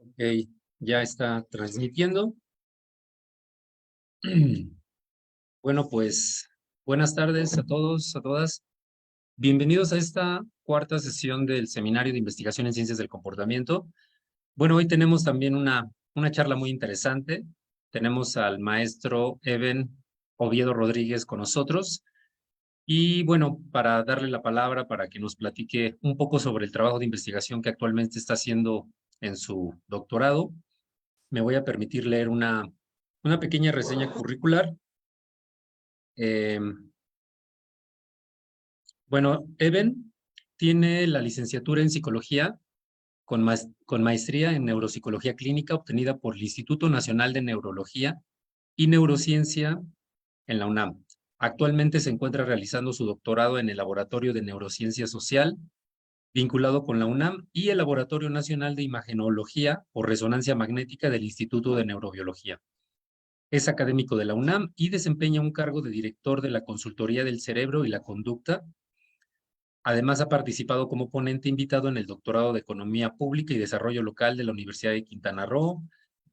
Ok, ya está transmitiendo. Bueno, pues buenas tardes a todos, a todas. Bienvenidos a esta cuarta sesión del Seminario de Investigación en Ciencias del Comportamiento. Bueno, hoy tenemos también una charla muy interesante. Tenemos al maestro Eben Oviedo Rodríguez con nosotros. Y bueno, para darle la palabra para que nos platique un poco sobre el trabajo de investigación que actualmente está haciendo en su doctorado, me voy a permitir leer una pequeña reseña curricular. Eh, bueno, Eben tiene la licenciatura en psicología con maestría en neuropsicología clínica obtenida por el Instituto Nacional de Neurología y Neurociencia en la UNAM. Actualmente se encuentra realizando su doctorado en el Laboratorio de Neurociencia Social, vinculado con la UNAM, y el Laboratorio Nacional de Imagenología o Resonancia Magnética del Instituto de Neurobiología. Es académico de la UNAM y desempeña un cargo de director de la Consultoría del Cerebro y la Conducta. Además, ha participado como ponente invitado en el Doctorado de Economía Pública y Desarrollo Local de la Universidad de Quintana Roo,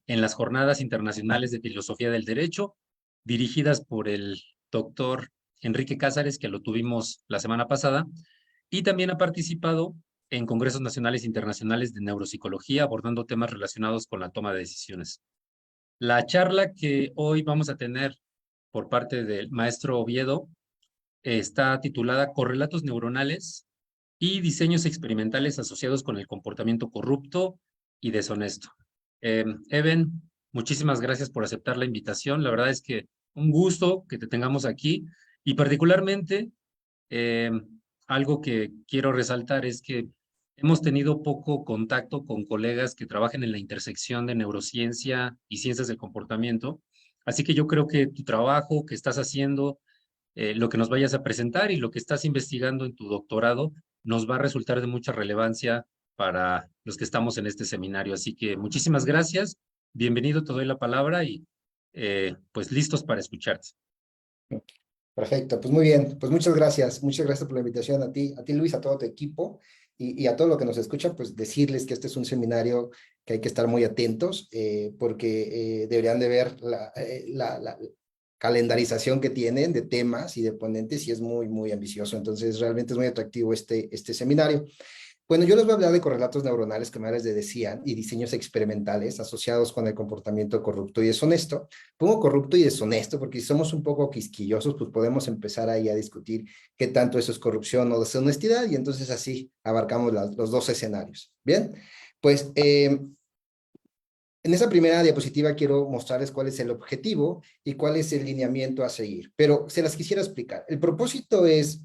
en las Jornadas Internacionales de Filosofía del Derecho, dirigidas por el doctor Enrique Cázares, que lo tuvimos la semana pasada, y también ha participado en congresos nacionales e internacionales de neuropsicología, abordando temas relacionados con la toma de decisiones. La charla que hoy vamos a tener por parte del maestro Oviedo está titulada Correlatos neuronales y diseños experimentales asociados con el comportamiento corrupto y deshonesto. Eben, muchísimas gracias por aceptar la invitación. La verdad es que un gusto que te tengamos aquí y particularmente eh, algo que quiero resaltar es que hemos tenido poco contacto con colegas que trabajan en la intersección de neurociencia y ciencias del comportamiento. Así que yo creo que tu trabajo que estás haciendo, lo que nos vayas a presentar y lo que estás investigando en tu doctorado nos va a resultar de mucha relevancia para los que estamos en este seminario. Así que muchísimas gracias. Bienvenido, te doy la palabra y pues listos para escucharte. Perfecto, pues muy bien, pues muchas gracias por la invitación a ti Luis, a todo tu equipo y a todo lo que nos escucha, pues decirles que este es un seminario que hay que estar muy atentos porque deberían de ver la calendarización que tienen de temas y de ponentes y es muy ambicioso, entonces realmente es muy atractivo este seminario. Bueno, yo les voy a hablar de correlatos neuronales, como ya les decía, y diseños experimentales asociados con el comportamiento corrupto y deshonesto. Pongo corrupto y deshonesto porque si somos un poco quisquillosos, pues podemos empezar ahí a discutir qué tanto eso es corrupción o deshonestidad y entonces así abarcamos los dos escenarios. Bien, pues en esa primera diapositiva quiero mostrarles cuál es el objetivo y cuál es el lineamiento a seguir, pero se las quisiera explicar. El propósito es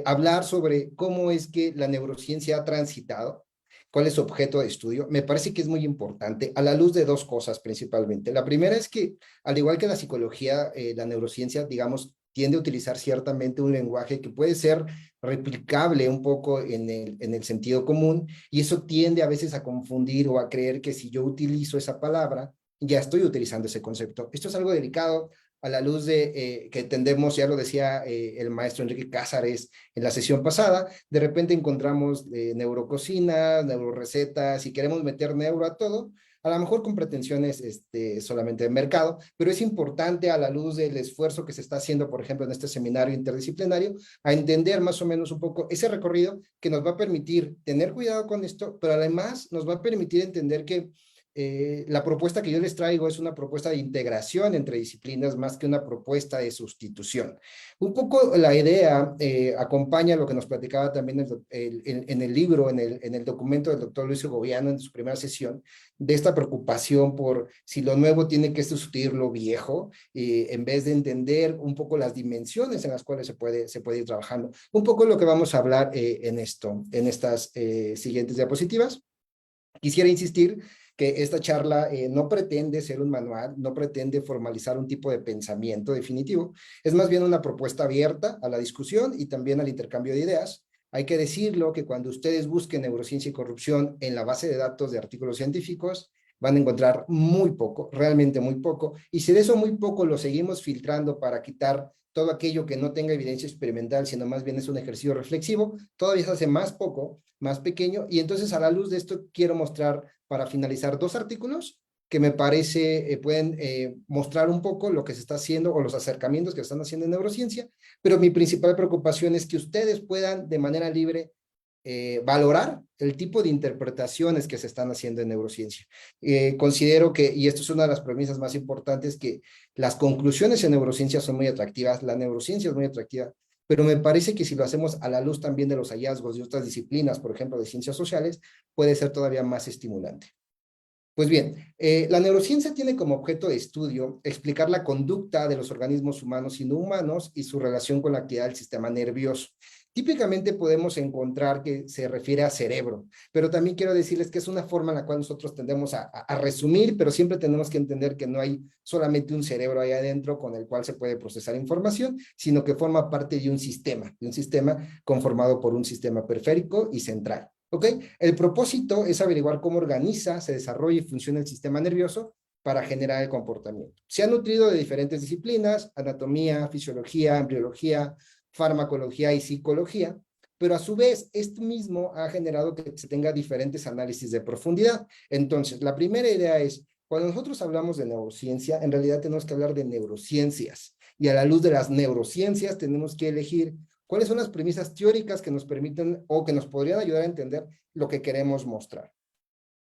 hablar sobre cómo es que la neurociencia ha transitado, cuál es su objeto de estudio. Me parece que es muy importante a la luz de dos cosas principalmente. La primera es que, al igual que la psicología, la neurociencia, digamos, tiende a utilizar ciertamente un lenguaje que puede ser replicable un poco en el sentido común, y eso tiende a veces a confundir o a creer que si yo utilizo esa palabra, ya estoy utilizando ese concepto. Esto es algo delicado a la luz de que tendemos, ya lo decía el maestro Enrique Cázares en la sesión pasada, de repente encontramos neurococina, neurorecetas, y queremos meter neuro a todo, a lo mejor con pretensiones solamente de mercado, pero es importante a la luz del esfuerzo que se está haciendo, por ejemplo, en este seminario interdisciplinario, a entender más o menos un poco ese recorrido que nos va a permitir tener cuidado con esto, pero además nos va a permitir entender que la propuesta que yo les traigo es una propuesta de integración entre disciplinas más que una propuesta de sustitución. Un poco la idea acompaña lo que nos platicaba también en el libro, en el documento del doctor Luis Segoviano en su primera sesión, de esta preocupación por si lo nuevo tiene que sustituir lo viejo, en vez de entender un poco las dimensiones en las cuales se puede ir trabajando. Un poco lo que vamos a hablar en estas siguientes diapositivas. Quisiera insistir que esta charla no pretende ser un manual, no pretende formalizar un tipo de pensamiento definitivo, es más bien una propuesta abierta a la discusión y también al intercambio de ideas. Hay que decirlo que cuando ustedes busquen neurociencia y corrupción en la base de datos de artículos científicos, van a encontrar muy poco, realmente muy poco, y si de eso muy poco lo seguimos filtrando para quitar todo aquello que no tenga evidencia experimental, sino más bien es un ejercicio reflexivo, todavía se hace más poco, más pequeño, y entonces a la luz de esto quiero mostrar, para finalizar, 2 artículos que me parece pueden mostrar un poco lo que se está haciendo o los acercamientos que se están haciendo en neurociencia, pero mi principal preocupación es que ustedes puedan de manera libre valorar el tipo de interpretaciones que se están haciendo en neurociencia. Considero que, y esto es una de las premisas más importantes, que las conclusiones en neurociencia son muy atractivas, la neurociencia es muy atractiva, pero me parece que si lo hacemos a la luz también de los hallazgos de otras disciplinas, por ejemplo, de ciencias sociales, puede ser todavía más estimulante. Pues bien, la neurociencia tiene como objeto de estudio explicar la conducta de los organismos humanos y no humanos y su relación con la actividad del sistema nervioso. Típicamente podemos encontrar que se refiere a cerebro, pero también quiero decirles que es una forma en la cual nosotros tendemos a resumir, pero siempre tenemos que entender que no hay solamente un cerebro ahí adentro con el cual se puede procesar información, sino que forma parte de un sistema conformado por un sistema periférico y central. ¿Ok? El propósito es averiguar cómo organiza, se desarrolla y funciona el sistema nervioso para generar el comportamiento. Se ha nutrido de diferentes disciplinas, anatomía, fisiología, embriología, farmacología y psicología, pero a su vez esto mismo ha generado que se tenga diferentes análisis de profundidad. Entonces, la primera idea es, cuando nosotros hablamos de neurociencia, en realidad tenemos que hablar de neurociencias, y a la luz de las neurociencias tenemos que elegir cuáles son las premisas teóricas que nos permiten o que nos podrían ayudar a entender lo que queremos mostrar.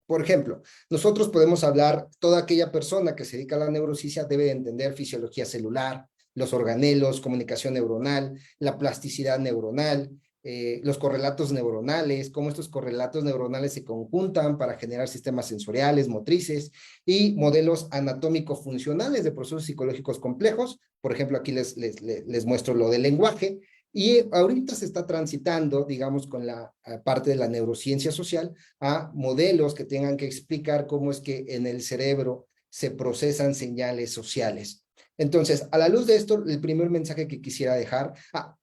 Por ejemplo, nosotros podemos hablar, toda aquella persona que se dedica a la neurociencia debe de entender fisiología celular, los organelos, comunicación neuronal, la plasticidad neuronal, los correlatos neuronales, cómo estos correlatos neuronales se conjuntan para generar sistemas sensoriales, motrices y modelos anatómico-funcionales de procesos psicológicos complejos. Por ejemplo, aquí les muestro lo del lenguaje. Y ahorita se está transitando, digamos, con la parte de la neurociencia social a modelos que tengan que explicar cómo es que en el cerebro se procesan señales sociales. Entonces, a la luz de esto, el primer mensaje que quisiera dejar,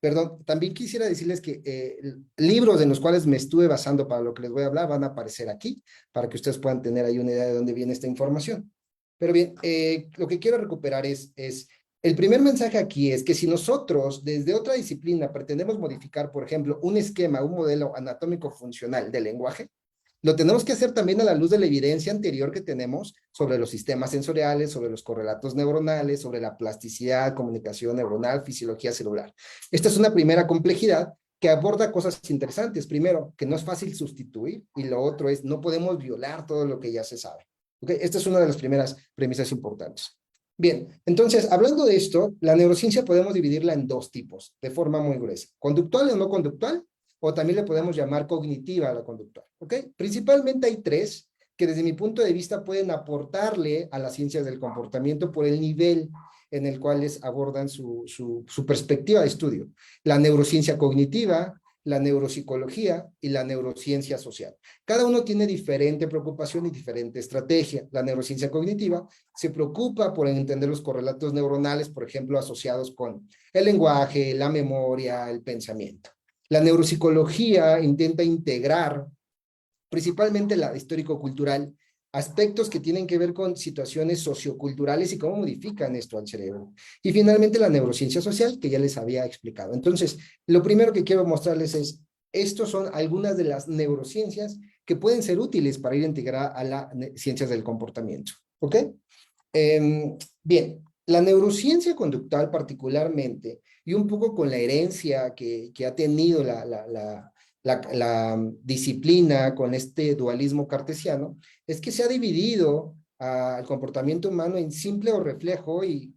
perdón, también quisiera decirles que libros en los cuales me estuve basando para lo que les voy a hablar van a aparecer aquí, para que ustedes puedan tener ahí una idea de dónde viene esta información. Pero bien, lo que quiero recuperar es el primer mensaje aquí es que si nosotros desde otra disciplina pretendemos modificar, por ejemplo, un esquema, un modelo anatómico funcional del lenguaje, lo tenemos que hacer también a la luz de la evidencia anterior que tenemos sobre los sistemas sensoriales, sobre los correlatos neuronales, sobre la plasticidad, comunicación neuronal, fisiología celular. Esta es una primera complejidad que aborda cosas interesantes. Primero, que no es fácil sustituir, y lo otro es, no podemos violar todo lo que ya se sabe. ¿Okay? Esta es una de las primeras premisas importantes. Bien, entonces, hablando de esto, la neurociencia podemos dividirla en 2 tipos, de forma muy gruesa. Conductual o no conductual, o también le podemos llamar cognitiva a la conductual, ¿ok? Principalmente hay 3 que desde mi punto de vista pueden aportarle a las ciencias del comportamiento por el nivel en el cual les abordan su perspectiva de estudio. La neurociencia cognitiva, la neuropsicología y la neurociencia social. Cada uno tiene diferente preocupación y diferente estrategia. La neurociencia cognitiva se preocupa por entender los correlatos neuronales, por ejemplo, asociados con el lenguaje, la memoria, el pensamiento. La neuropsicología intenta integrar, principalmente la histórico-cultural, aspectos que tienen que ver con situaciones socioculturales y cómo modifican esto al cerebro. Y finalmente la neurociencia social, que ya les había explicado. Entonces, lo primero que quiero mostrarles es, estos son algunas de las neurociencias que pueden ser útiles para ir a integrar a las ciencias del comportamiento. ¿Ok? Bien, la neurociencia conductual particularmente, y un poco con la herencia que ha tenido la disciplina con este dualismo cartesiano, es que se ha dividido al comportamiento humano en simple o reflejo y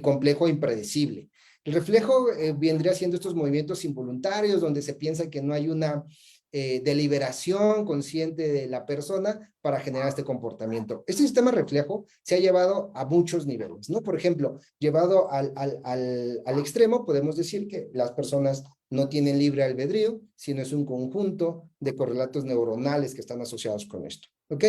complejo e impredecible. El reflejo vendría siendo estos movimientos involuntarios donde se piensa que no hay una deliberación consciente de la persona para generar este comportamiento. Este sistema reflejo se ha llevado a muchos niveles, ¿no? Por ejemplo, llevado al extremo, podemos decir que las personas no tienen libre albedrío, sino es un conjunto de correlatos neuronales que están asociados con esto. ¿Ok?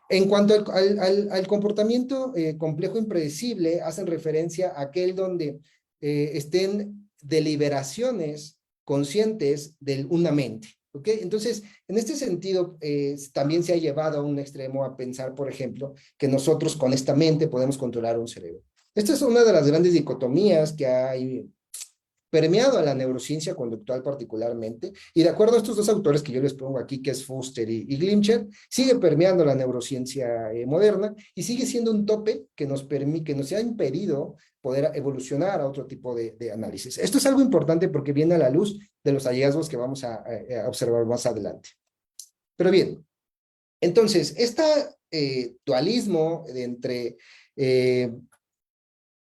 En cuanto al comportamiento complejo impredecible, hacen referencia a aquel donde estén deliberaciones conscientes de una mente. ¿Ok? Entonces, en este sentido, también se ha llevado a un extremo a pensar, por ejemplo, que nosotros con esta mente podemos controlar un cerebro. Esta es una de las grandes dicotomías que hay permeado a la neurociencia conductual particularmente, y de acuerdo a estos dos autores que yo les pongo aquí, que es Fuster y Glimcher, sigue permeando la neurociencia moderna y sigue siendo un tope que nos ha impedido poder evolucionar a otro tipo de análisis. Esto es algo importante porque viene a la luz de los hallazgos que vamos a observar más adelante. Pero bien, entonces, este dualismo entre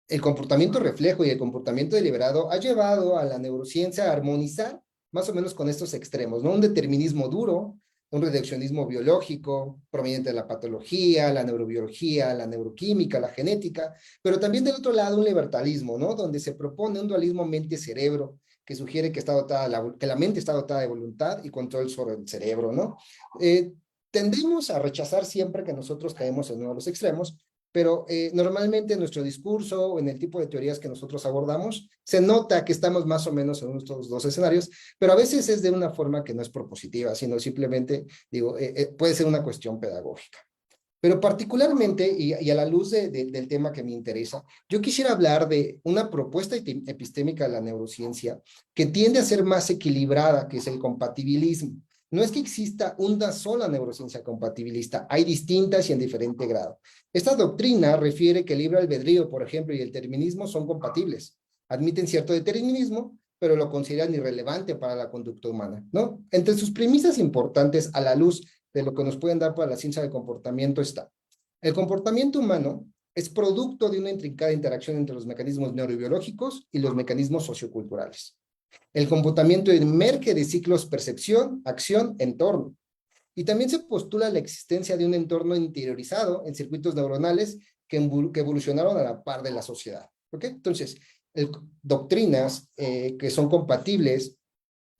el comportamiento reflejo y el comportamiento deliberado ha llevado a la neurociencia a armonizar más o menos con estos extremos, ¿no? Un determinismo duro, un reduccionismo biológico, proveniente de la patología, la neurobiología, la neuroquímica, la genética, pero también del otro lado un libertalismo, ¿no? Donde se propone un dualismo mente-cerebro, que sugiere que, que la mente está dotada de voluntad y control sobre el cerebro, ¿no? Tendemos a rechazar siempre que nosotros caemos en uno de los extremos, pero normalmente en nuestro discurso o en el tipo de teorías que nosotros abordamos, se nota que estamos más o menos en estos dos escenarios, pero a veces es de una forma que no es propositiva, sino simplemente, digo, puede ser una cuestión pedagógica. Pero particularmente, y a la luz del tema que me interesa, yo quisiera hablar de una propuesta epistémica de la neurociencia que tiende a ser más equilibrada, que es el compatibilismo. No es que exista una sola neurociencia compatibilista, hay distintas y en diferente grado. Esta doctrina refiere que el libre albedrío, por ejemplo, y el determinismo son compatibles. Admiten cierto determinismo, pero lo consideran irrelevante para la conducta humana, ¿no? Entre sus premisas importantes a la luz de lo que nos pueden dar para la ciencia del comportamiento está: el comportamiento humano es producto de una intrincada interacción entre los mecanismos neurobiológicos y los mecanismos socioculturales. El comportamiento emerge de ciclos percepción, acción, entorno. Y también se postula la existencia de un entorno interiorizado en circuitos neuronales que evolucionaron a la par de la sociedad. ¿Ok? Entonces, doctrinas que son compatibles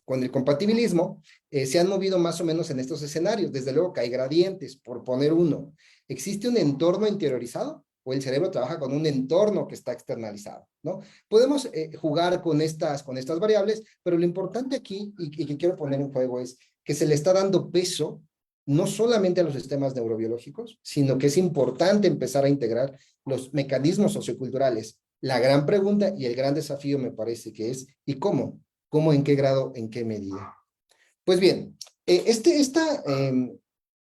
con el compatibilismo se han movido más o menos en estos escenarios. Desde luego que hay gradientes, por poner uno. ¿Existe un entorno interiorizado? ¿O el cerebro trabaja con un entorno que está externalizado? ¿No? Podemos jugar con estas variables, pero lo importante aquí, y que quiero poner en juego, es que se le está dando peso no solamente a los sistemas neurobiológicos, sino que es importante empezar a integrar los mecanismos socioculturales. La gran pregunta y el gran desafío me parece que es, ¿y cómo? ¿Cómo, en qué grado, en qué medida? Pues bien, esta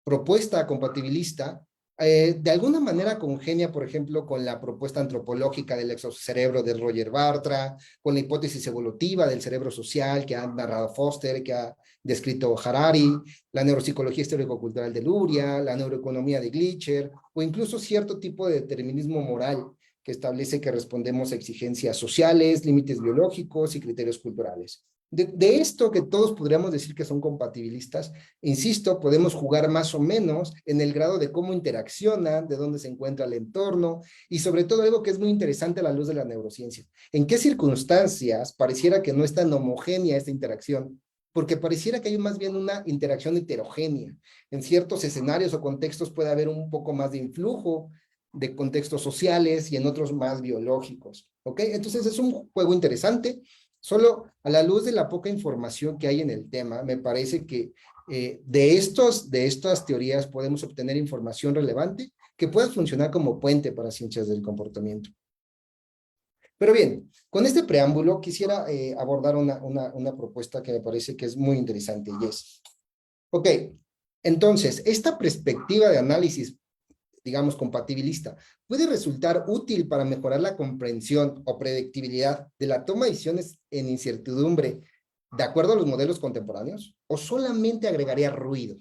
propuesta compatibilista de alguna manera congenia, por ejemplo, con la propuesta antropológica del exocerebro de Roger Bartra, con la hipótesis evolutiva del cerebro social que ha narrado Foster, que ha descrito Harari, la neuropsicología histórico-cultural de Luria, la neuroeconomía de Glimcher, o incluso cierto tipo de determinismo moral que establece que respondemos a exigencias sociales, límites biológicos y criterios culturales. De esto que todos podríamos decir que son compatibilistas, insisto, podemos jugar más o menos en el grado de cómo interaccionan, de dónde se encuentra el entorno, y sobre todo algo que es muy interesante a la luz de la neurociencia. ¿En qué circunstancias pareciera que no es tan homogénea esta interacción? Porque pareciera que hay más bien una interacción heterogénea. En ciertos escenarios o contextos puede haber un poco más de influjo de contextos sociales y en otros más biológicos. ¿Ok? Entonces es un juego interesante. Solo a la luz de la poca información que hay en el tema, me parece que de estas teorías podemos obtener información relevante que pueda funcionar como puente para ciencias del comportamiento. Pero bien, con este preámbulo quisiera abordar una propuesta que me parece que es muy interesante y es, ok, entonces, esta perspectiva de análisis, digamos, compatibilista, puede resultar útil para mejorar la comprensión o predictibilidad de la toma de decisiones en incertidumbre de acuerdo a los modelos contemporáneos, o solamente agregaría ruido.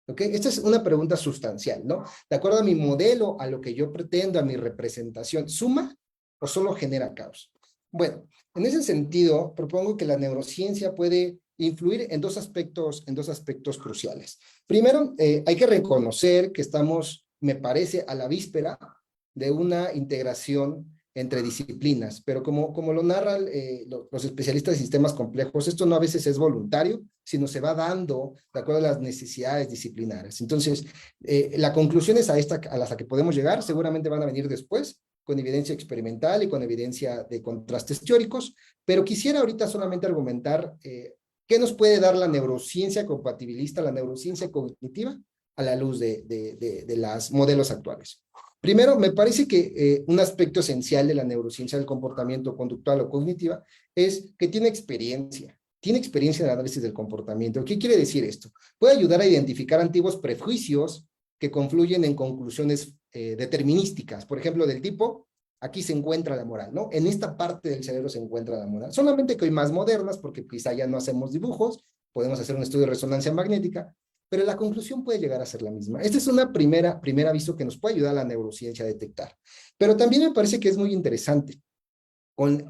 ¿Ok? Esta es una pregunta sustancial, ¿no? De acuerdo a mi modelo, a lo que yo pretendo, a mi representación, ¿suma o solo genera caos? Bueno, en ese sentido, propongo que la neurociencia puede influir en dos aspectos cruciales. Primero, hay que reconocer que estamos, me parece, a la víspera de una integración entre disciplinas, pero como lo narran los especialistas de sistemas complejos, esto no a veces es voluntario, sino se va dando de acuerdo a las necesidades disciplinares. Entonces, la conclusión es a las que podemos llegar, seguramente van a venir después, con evidencia experimental y con evidencia de contrastes teóricos, pero quisiera ahorita solamente argumentar qué nos puede dar la neurociencia compatibilista, la neurociencia cognitiva, a la luz de los modelos actuales. Primero, me parece que un aspecto esencial de la neurociencia del comportamiento conductual o cognitiva es que tiene experiencia en el análisis del comportamiento. ¿Qué quiere decir esto? Puede ayudar a identificar antiguos prejuicios que confluyen en conclusiones determinísticas, por ejemplo, del tipo, aquí se encuentra la moral, ¿no? En esta parte del cerebro se encuentra la moral. Solamente que hoy más modernas, porque quizá ya no hacemos dibujos, podemos hacer un estudio de resonancia magnética, pero la conclusión puede llegar a ser la misma. Este es una primer aviso que nos puede ayudar a la neurociencia a detectar. Pero también me parece que es muy interesante con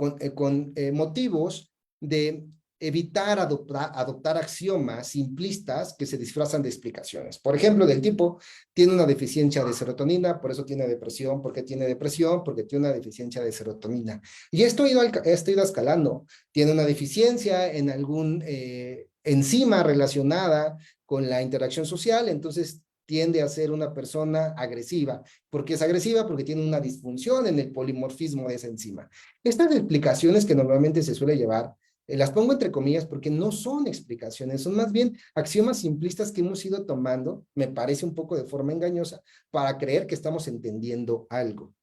motivos de evitar adoptar axiomas simplistas que se disfrazan de explicaciones. Por ejemplo, del tipo, tiene una deficiencia de serotonina, por eso tiene depresión. ¿Por qué tiene depresión? Porque tiene una deficiencia de serotonina. Y esto ha ido escalando. Tiene una deficiencia en algún enzima relacionada con la interacción social, entonces tiende a ser una persona agresiva. ¿Por qué es agresiva? Porque tiene una disfunción en el polimorfismo de esa enzima. Estas explicaciones que normalmente se suele llevar, las pongo entre comillas porque no son explicaciones, son más bien axiomas simplistas que hemos ido tomando, me parece un poco de forma engañosa, para creer que estamos entendiendo algo.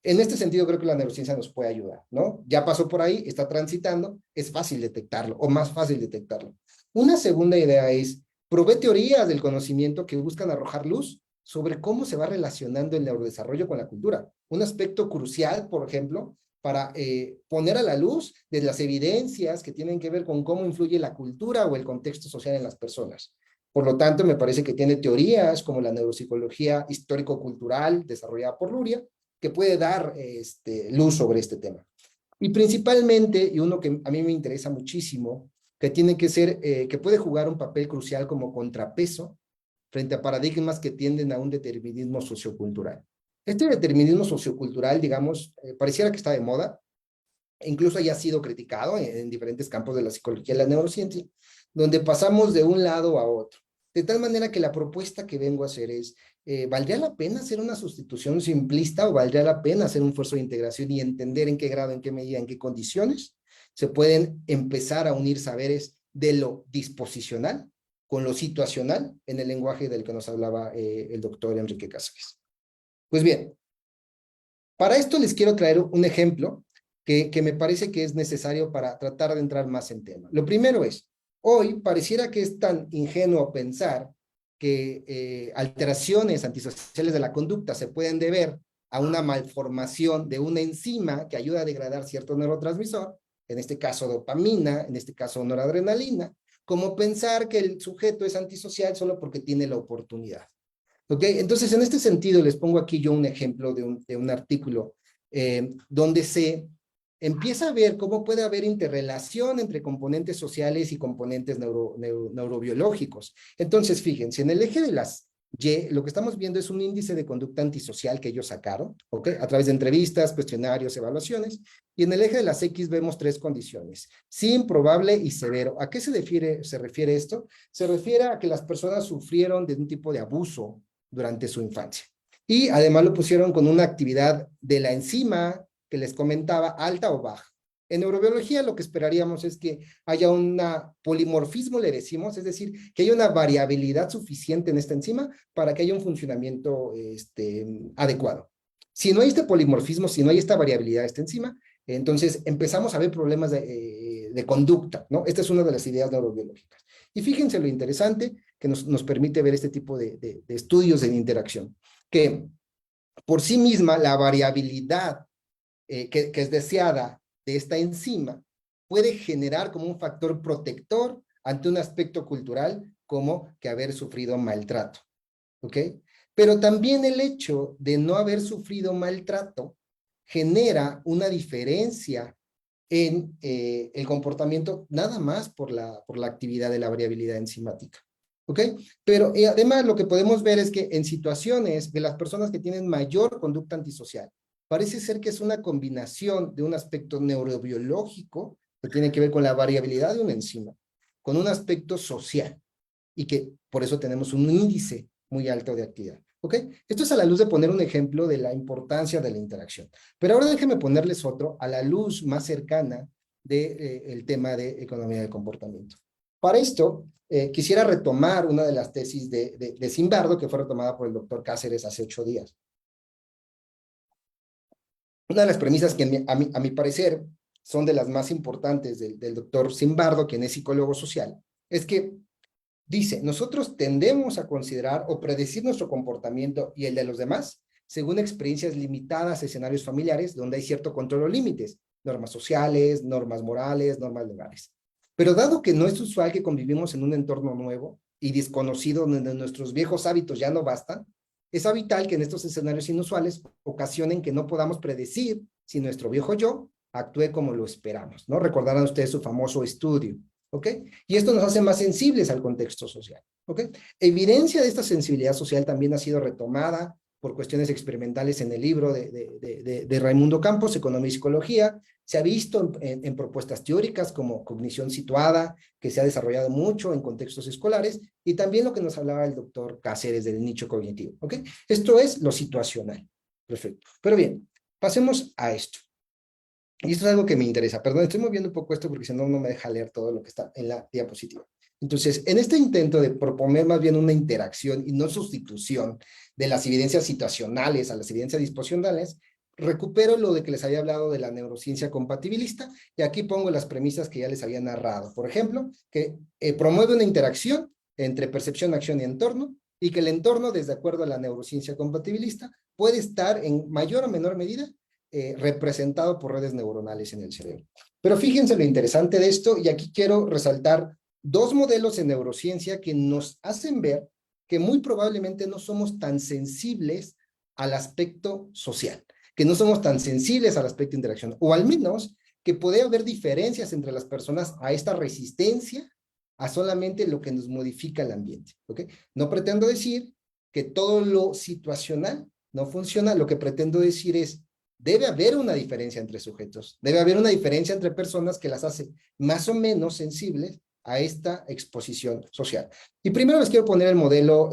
En este sentido, creo que la neurociencia nos puede ayudar, ¿no? Ya pasó por ahí, está transitando, es fácil detectarlo, o más fácil detectarlo. Una segunda idea es, provee teorías del conocimiento que buscan arrojar luz sobre cómo se va relacionando el neurodesarrollo con la cultura. Un aspecto crucial, por ejemplo, para poner a la luz de las evidencias que tienen que ver con cómo influye la cultura o el contexto social en las personas. Por lo tanto, me parece que tiene teorías como la neuropsicología histórico-cultural desarrollada por Luria, que puede dar luz sobre este tema. Y principalmente, y uno que a mí me interesa muchísimo, que tiene que ser, que puede jugar un papel crucial como contrapeso frente a paradigmas que tienden a un determinismo sociocultural. Este determinismo sociocultural, digamos, pareciera que está de moda, incluso ya ha sido criticado en diferentes campos de la psicología y la neurociencia, donde pasamos de un lado a otro. De tal manera que la propuesta que vengo a hacer es, ¿valdría la pena hacer una sustitución simplista o valdría la pena hacer un esfuerzo de integración y entender en qué grado, en qué medida, en qué condiciones se pueden empezar a unir saberes de lo disposicional con lo situacional en el lenguaje del que nos hablaba el doctor Enrique Cáceres? Pues bien, para esto les quiero traer un ejemplo que me parece que es necesario para tratar de entrar más en tema. Lo primero es, hoy pareciera que es tan ingenuo pensar que alteraciones antisociales de la conducta se pueden deber a una malformación de una enzima que ayuda a degradar cierto neurotransmisor, en este caso dopamina, en este caso noradrenalina, como pensar que el sujeto es antisocial solo porque tiene la oportunidad. ¿Ok? Entonces, en este sentido, les pongo aquí yo un ejemplo de un artículo donde se empieza a ver cómo puede haber interrelación entre componentes sociales y componentes neurobiológicos. Entonces, fíjense, en el eje de las Y, lo que estamos viendo es un índice de conducta antisocial que ellos sacaron, ¿ok? A través de entrevistas, cuestionarios, evaluaciones. Y en el eje de las X vemos tres condiciones: sin, probable y severo. ¿A qué se refiere esto? Se refiere a que las personas sufrieron de un tipo de abuso durante su infancia. Y además lo pusieron con una actividad de la enzima que les comentaba, alta o baja. En neurobiología lo que esperaríamos es que haya un polimorfismo, le decimos, es decir, que haya una variabilidad suficiente en esta enzima para que haya un funcionamiento adecuado. Si no hay este polimorfismo, si no hay esta variabilidad de esta enzima, entonces empezamos a ver problemas de conducta, ¿no? Esta es una de las ideas neurobiológicas. Y fíjense lo interesante que nos permite ver este tipo de estudios de interacción, que por sí misma la variabilidad que es deseada de esta enzima puede generar como un factor protector ante un aspecto cultural como que haber sufrido maltrato, ¿ok? Pero también el hecho de no haber sufrido maltrato genera una diferencia en el comportamiento nada más por la actividad de la variabilidad enzimática. ¿Ok? Pero además lo que podemos ver es que en situaciones de las personas que tienen mayor conducta antisocial, parece ser que es una combinación de un aspecto neurobiológico que tiene que ver con la variabilidad de una enzima, con un aspecto social, y que por eso tenemos un índice muy alto de actividad. ¿Ok? Esto es a la luz de poner un ejemplo de la importancia de la interacción. Pero ahora déjenme ponerles otro a la luz más cercana del tema de economía del comportamiento. Para esto, quisiera retomar una de las tesis de Zimbardo, que fue retomada por el doctor Cáceres hace 8 días. Una de las premisas que a mi parecer son de las más importantes del doctor Zimbardo, quien es psicólogo social, es que dice, nosotros tendemos a considerar o predecir nuestro comportamiento y el de los demás según experiencias limitadas, escenarios familiares, donde hay cierto control o límites, normas sociales, normas morales, normas legales. Pero dado que no es usual que convivimos en un entorno nuevo y desconocido donde nuestros viejos hábitos ya no bastan, es vital que en estos escenarios inusuales ocasionen que no podamos predecir si nuestro viejo yo actúe como lo esperamos, ¿no? Recordarán ustedes su famoso estudio, ¿ok? Y esto nos hace más sensibles al contexto social, ¿ok? Evidencia de esta sensibilidad social también ha sido retomada por cuestiones experimentales en el libro de Raimundo Campos, Economía y Psicología. Se ha visto en propuestas teóricas como cognición situada, que se ha desarrollado mucho en contextos escolares, y también lo que nos hablaba el doctor Cáceres del nicho cognitivo, ¿ok? Esto es lo situacional. Perfecto. Pero bien, pasemos a esto. Y esto es algo que me interesa. Perdón, estoy moviendo un poco esto porque si no, no me deja leer todo lo que está en la diapositiva. Entonces, en este intento de proponer más bien una interacción y no sustitución de las evidencias situacionales a las evidencias disposicionales, recupero lo de que les había hablado de la neurociencia compatibilista y aquí pongo las premisas que ya les había narrado. Por ejemplo, que promueve una interacción entre percepción, acción y entorno y que el entorno, desde acuerdo a la neurociencia compatibilista, puede estar en mayor o menor medida representado por redes neuronales en el cerebro. Pero fíjense lo interesante de esto, y aquí quiero resaltar dos modelos en neurociencia que nos hacen ver que muy probablemente no somos tan sensibles al aspecto social, que no somos tan sensibles al aspecto de interacción, o al menos que puede haber diferencias entre las personas a esta resistencia a solamente lo que nos modifica el ambiente, ¿ok? No pretendo decir que todo lo situacional no funciona, lo que pretendo decir es debe haber una diferencia entre sujetos, debe haber una diferencia entre personas que las hace más o menos sensibles a esta exposición social. Y primero les quiero poner el modelo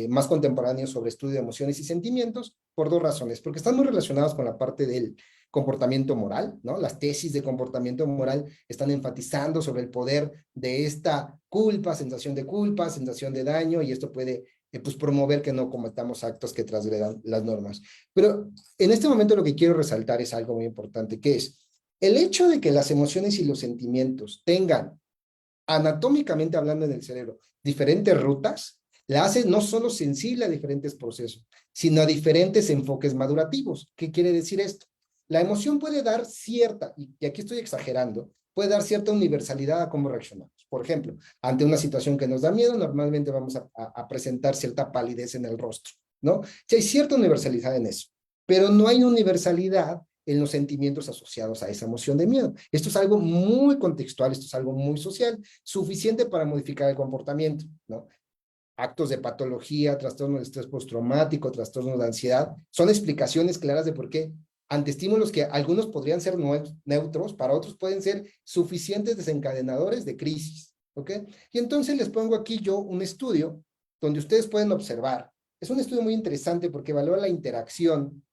más contemporáneo sobre estudio de emociones y sentimientos por dos razones, porque están muy relacionados con la parte del comportamiento moral, ¿no? Las tesis de comportamiento moral están enfatizando sobre el poder de esta culpa, sensación de daño, y esto puede pues promover que no cometamos actos que transgredan las normas. Pero en este momento lo que quiero resaltar es algo muy importante, que es el hecho de que las emociones y los sentimientos tengan, anatómicamente hablando en el cerebro, diferentes rutas, la hace no solo sensible a diferentes procesos, sino a diferentes enfoques madurativos. ¿Qué quiere decir esto? La emoción puede dar cierta, y aquí estoy exagerando, puede dar cierta universalidad a cómo reaccionamos. Por ejemplo, ante una situación que nos da miedo, normalmente vamos a presentar cierta palidez en el rostro, ¿no? Sí hay cierta universalidad en eso, pero no hay universalidad en los sentimientos asociados a esa emoción de miedo. Esto es algo muy contextual, esto es algo muy social, suficiente para modificar el comportamiento, ¿no? Actos de patología, trastorno de estrés postraumático, trastorno de ansiedad, son explicaciones claras de por qué ante estímulos que algunos podrían ser neutros, para otros pueden ser suficientes desencadenadores de crisis, ¿ok? Y entonces les pongo aquí yo un estudio donde ustedes pueden observar. Es un estudio muy interesante porque evalúa la interacción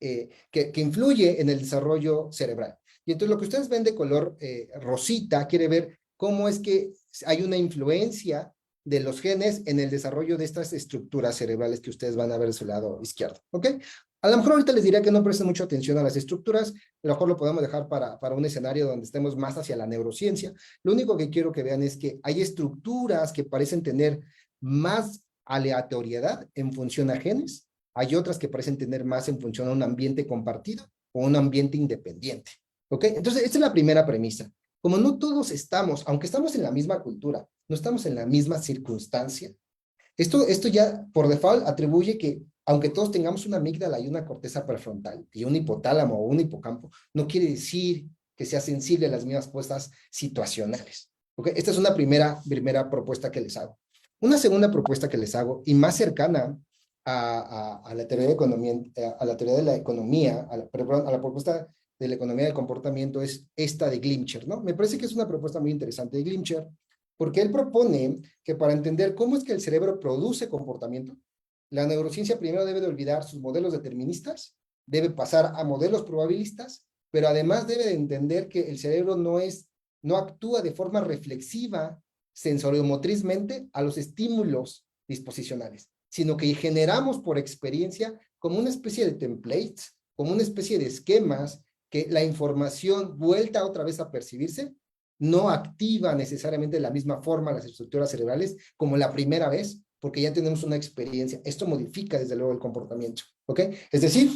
que influye en el desarrollo cerebral. Y entonces lo que ustedes ven de color rosita quiere ver cómo es que hay una influencia de los genes en el desarrollo de estas estructuras cerebrales que ustedes van a ver de su lado izquierdo, ¿ok? A lo mejor ahorita les diría que no presten mucha atención a las estructuras, a lo mejor lo podemos dejar para un escenario donde estemos más hacia la neurociencia. Lo único que quiero que vean es que hay estructuras que parecen tener más aleatoriedad en función a genes, hay otras que parecen tener más en función a un ambiente compartido o un ambiente independiente, ¿ok? Entonces, esta es la primera premisa. Como no todos estamos, aunque estamos en la misma cultura, no estamos en la misma circunstancia, esto ya por default atribuye que aunque todos tengamos una amígdala y una corteza prefrontal y un hipotálamo o un hipocampo, no quiere decir que sea sensible a las mismas cosas situacionales. ¿Okay? Esta es una primera propuesta que les hago. Una segunda propuesta que les hago, y más cercana a la teoría de economía, a la teoría de la economía, perdón, a la propuesta de la economía del comportamiento, es esta de Glimcher, ¿no? Me parece que es una propuesta muy interesante de Glimcher, porque él propone que para entender cómo es que el cerebro produce comportamiento, la neurociencia primero debe de olvidar sus modelos deterministas, debe pasar a modelos probabilistas, pero además debe de entender que el cerebro no actúa de forma reflexiva sensoriomotricmente a los estímulos disposicionales, sino que generamos por experiencia como una especie de templates como una especie de esquemas que la información vuelta otra vez a percibirse no activa necesariamente de la misma forma las estructuras cerebrales como la primera vez, porque ya tenemos una experiencia. Esto modifica desde luego el comportamiento, ¿ok? Es decir,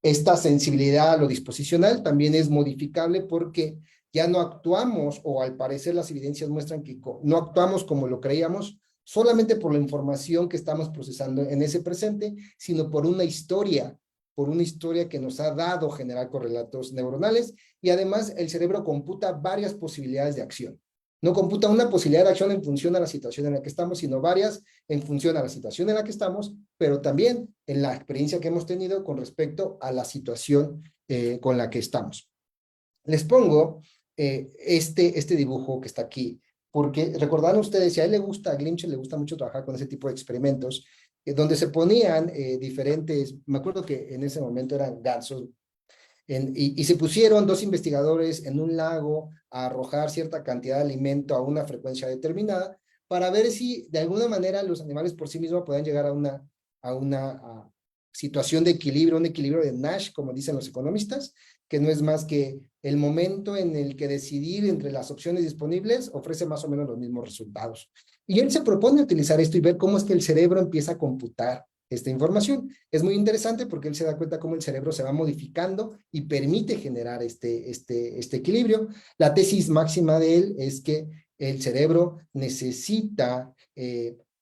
esta sensibilidad a lo disposicional también es modificable porque ya no actuamos, o al parecer las evidencias muestran que no actuamos como lo creíamos, solamente por la información que estamos procesando en ese presente, sino por una historia que nos ha dado generar correlatos neuronales, y además el cerebro computa varias posibilidades de acción. No computa una posibilidad de acción en función a la situación en la que estamos, sino varias en función a la situación en la que estamos, pero también en la experiencia que hemos tenido con respecto a la situación con la que estamos. Les pongo este dibujo que está aquí, porque recordarán ustedes, si a él le gusta, a Glimcher le gusta mucho trabajar con ese tipo de experimentos, donde se ponían diferentes, me acuerdo que en ese momento eran gansos, y se pusieron dos investigadores en un lago a arrojar cierta cantidad de alimento a una frecuencia determinada para ver si de alguna manera los animales por sí mismos pueden llegar a una situación de equilibrio, un equilibrio de Nash, como dicen los economistas, que no es más que el momento en el que decidir entre las opciones disponibles ofrece más o menos los mismos resultados. Y él se propone utilizar esto y ver cómo es que el cerebro empieza a computar esta información. Es muy interesante porque él se da cuenta cómo el cerebro se va modificando y permite generar este equilibrio. La tesis máxima de él es que el cerebro necesita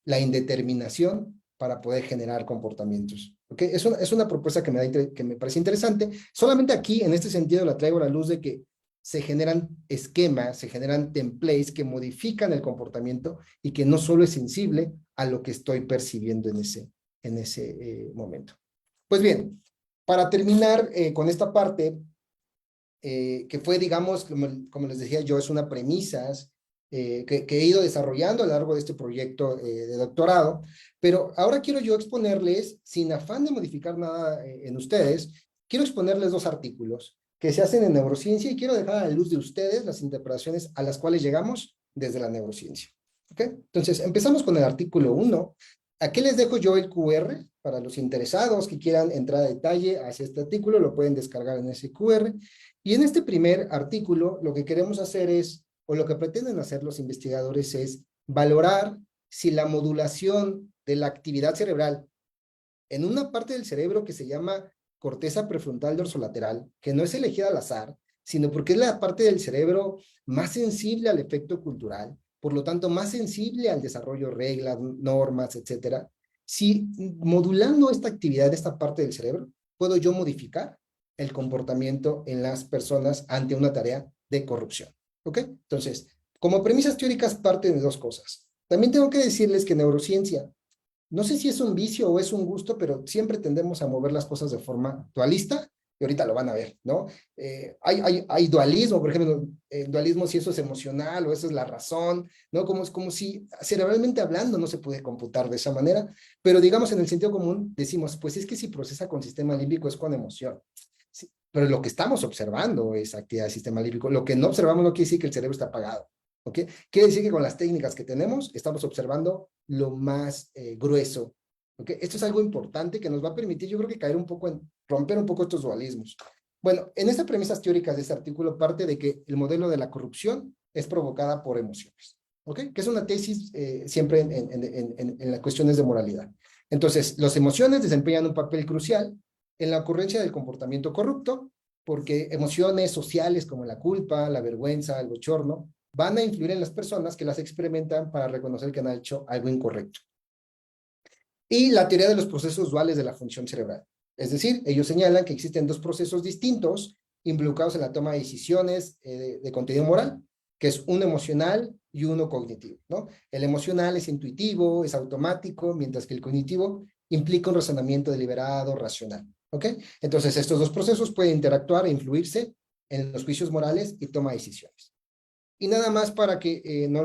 la indeterminación para poder generar comportamientos. ¿Okay? Es una propuesta que me parece interesante. Solamente aquí, en este sentido, la traigo a la luz de que se generan esquemas, se generan templates que modifican el comportamiento y que no solo es sensible a lo que estoy percibiendo en ese momento. Pues bien, para terminar con esta parte, que fue, digamos, como les decía yo, es una premisa que he ido desarrollando a lo largo de este proyecto de doctorado, pero ahora quiero yo exponerles, sin afán de modificar nada en ustedes, quiero exponerles dos artículos que se hacen en neurociencia y quiero dejar a la luz de ustedes las interpretaciones a las cuales llegamos desde la neurociencia. ¿Ok? Entonces, empezamos con el artículo 1. Aquí les dejo yo el QR para los interesados que quieran entrar a detalle hacia este artículo, lo pueden descargar en ese QR. Y en este primer artículo, lo que queremos hacer es, o lo que pretenden hacer los investigadores es valorar si la modulación de la actividad cerebral en una parte del cerebro que se llama corteza prefrontal dorsolateral, que no es elegida al azar, sino porque es la parte del cerebro más sensible al efecto cultural, por lo tanto más sensible al desarrollo de reglas, normas, etcétera. Si modulando esta actividad de esta parte del cerebro, puedo yo modificar el comportamiento en las personas ante una tarea de corrupción. ¿Ok? Entonces, como premisas teóricas parten de dos cosas. También tengo que decirles que neurociencia, no sé si es un vicio o es un gusto, pero siempre tendemos a mover las cosas de forma dualista, y ahorita lo van a ver, ¿no? Hay dualismo, por ejemplo, el dualismo si eso es emocional o eso es la razón, ¿no? Como si cerebralmente hablando no se puede computar de esa manera, pero digamos en el sentido común decimos, pues es que si procesa con sistema límbico es con emoción. Sí, pero lo que estamos observando es actividad del sistema límbico. Lo que no observamos no quiere decir que el cerebro está apagado. ¿Ok? Quiere decir que con las técnicas que tenemos estamos observando lo más grueso. ¿Ok? Esto es algo importante que nos va a permitir, yo creo que caer un poco romper un poco estos dualismos. Bueno, en estas premisas teóricas de este artículo parte de que el modelo de la corrupción es provocada por emociones. ¿Ok? Que es una tesis siempre en las cuestiones de moralidad. Entonces, las emociones desempeñan un papel crucial en la ocurrencia del comportamiento corrupto, porque emociones sociales como la culpa, la vergüenza, el bochorno, van a influir en las personas que las experimentan para reconocer que han hecho algo incorrecto. Y la teoría de los procesos duales de la función cerebral. Es decir, ellos señalan que existen dos procesos distintos involucrados en la toma de decisiones de contenido moral, que es uno emocional y uno cognitivo, ¿no? El emocional es intuitivo, es automático, mientras que el cognitivo implica un razonamiento deliberado, racional, ¿ok? Entonces, estos dos procesos pueden interactuar e influirse en los juicios morales y toma de decisiones. Y nada más para que no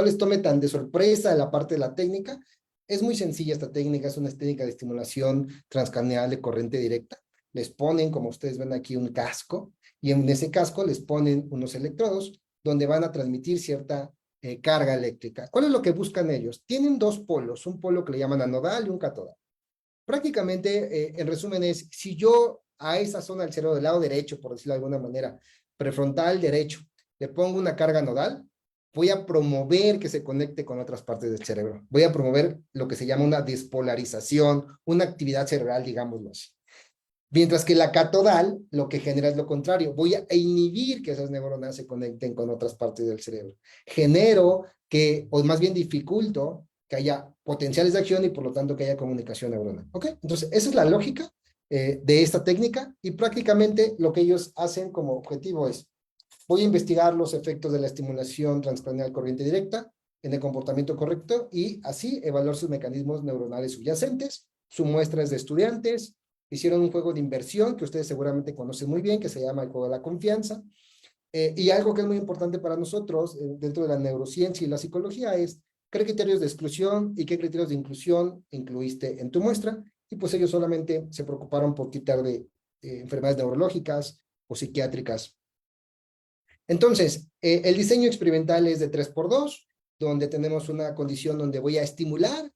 les tome tan de sorpresa la parte de la técnica, es muy sencilla esta técnica, es una técnica de estimulación transcranial de corriente directa. Les ponen, como ustedes ven aquí, un casco, y en ese casco les ponen unos electrodos donde van a transmitir cierta carga eléctrica. ¿Cuál es lo que buscan ellos? Tienen dos polos, un polo que le llaman anodal y un catodal. prácticamente, en resumen es, si yo a esa zona del cerebro del lado derecho, por decirlo de alguna manera, prefrontal derecho, le pongo una carga nodal, voy a promover que se conecte con otras partes del cerebro. Voy a promover lo que se llama una despolarización, una actividad cerebral, digámoslo así. Mientras que la catodal lo que genera es lo contrario. Voy a inhibir que esas neuronas se conecten con otras partes del cerebro. Genero que, o más bien dificulto, que haya potenciales de acción y por lo tanto que haya comunicación neuronal. ¿Ok? Entonces, esa es la lógica de esta técnica y prácticamente lo que ellos hacen como objetivo es, voy a investigar los efectos de la estimulación transcranial corriente directa en el comportamiento correcto y así evaluar sus mecanismos neuronales subyacentes. Su muestra es de estudiantes. Hicieron un juego de inversión que ustedes seguramente conocen muy bien, que se llama el juego de la confianza. Y algo que es muy importante para nosotros dentro de la neurociencia y la psicología es qué criterios de exclusión y qué criterios de inclusión incluiste en tu muestra. Y pues ellos solamente se preocuparon por quitar de enfermedades neurológicas o psiquiátricas. Entonces, el diseño experimental es de 3x2, donde tenemos una condición donde voy a estimular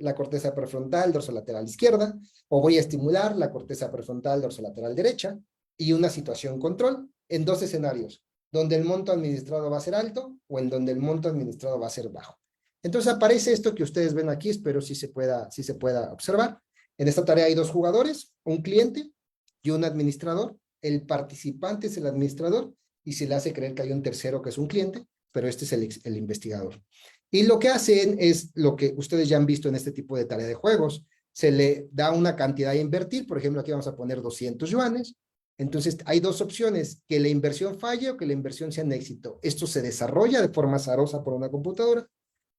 la corteza prefrontal dorsolateral izquierda, o voy a estimular la corteza prefrontal dorsolateral derecha, y una situación control en dos escenarios, donde el monto administrado va a ser alto o en donde el monto administrado va a ser bajo. Entonces aparece esto que ustedes ven aquí, espero si se pueda observar. En esta tarea hay dos jugadores, un cliente y un administrador. El participante es el administrador y se le hace creer que hay un tercero que es un cliente, pero este es el investigador. Y lo que hacen es lo que ustedes ya han visto en este tipo de tarea de juegos. Se le da una cantidad a invertir, por ejemplo, aquí vamos a poner 200 yuanes. Entonces, hay dos opciones, que la inversión falle o que la inversión sea un éxito. Esto se desarrolla de forma azarosa por una computadora.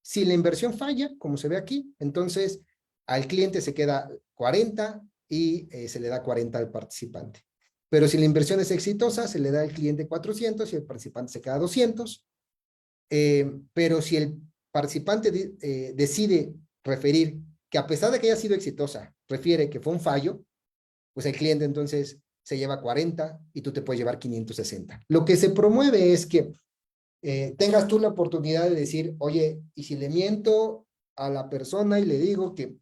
Si la inversión falla, como se ve aquí, entonces al cliente se queda 40 y se le da 40 al participante. Pero si la inversión es exitosa, se le da al cliente 400 y el participante se queda 200. Pero si el participante decide referir que a pesar de que haya sido exitosa, refiere que fue un fallo, pues el cliente entonces se lleva 40 y tú te puedes llevar 560. Lo que se promueve es que tengas tú la oportunidad de decir, oye, y si le miento a la persona y le digo que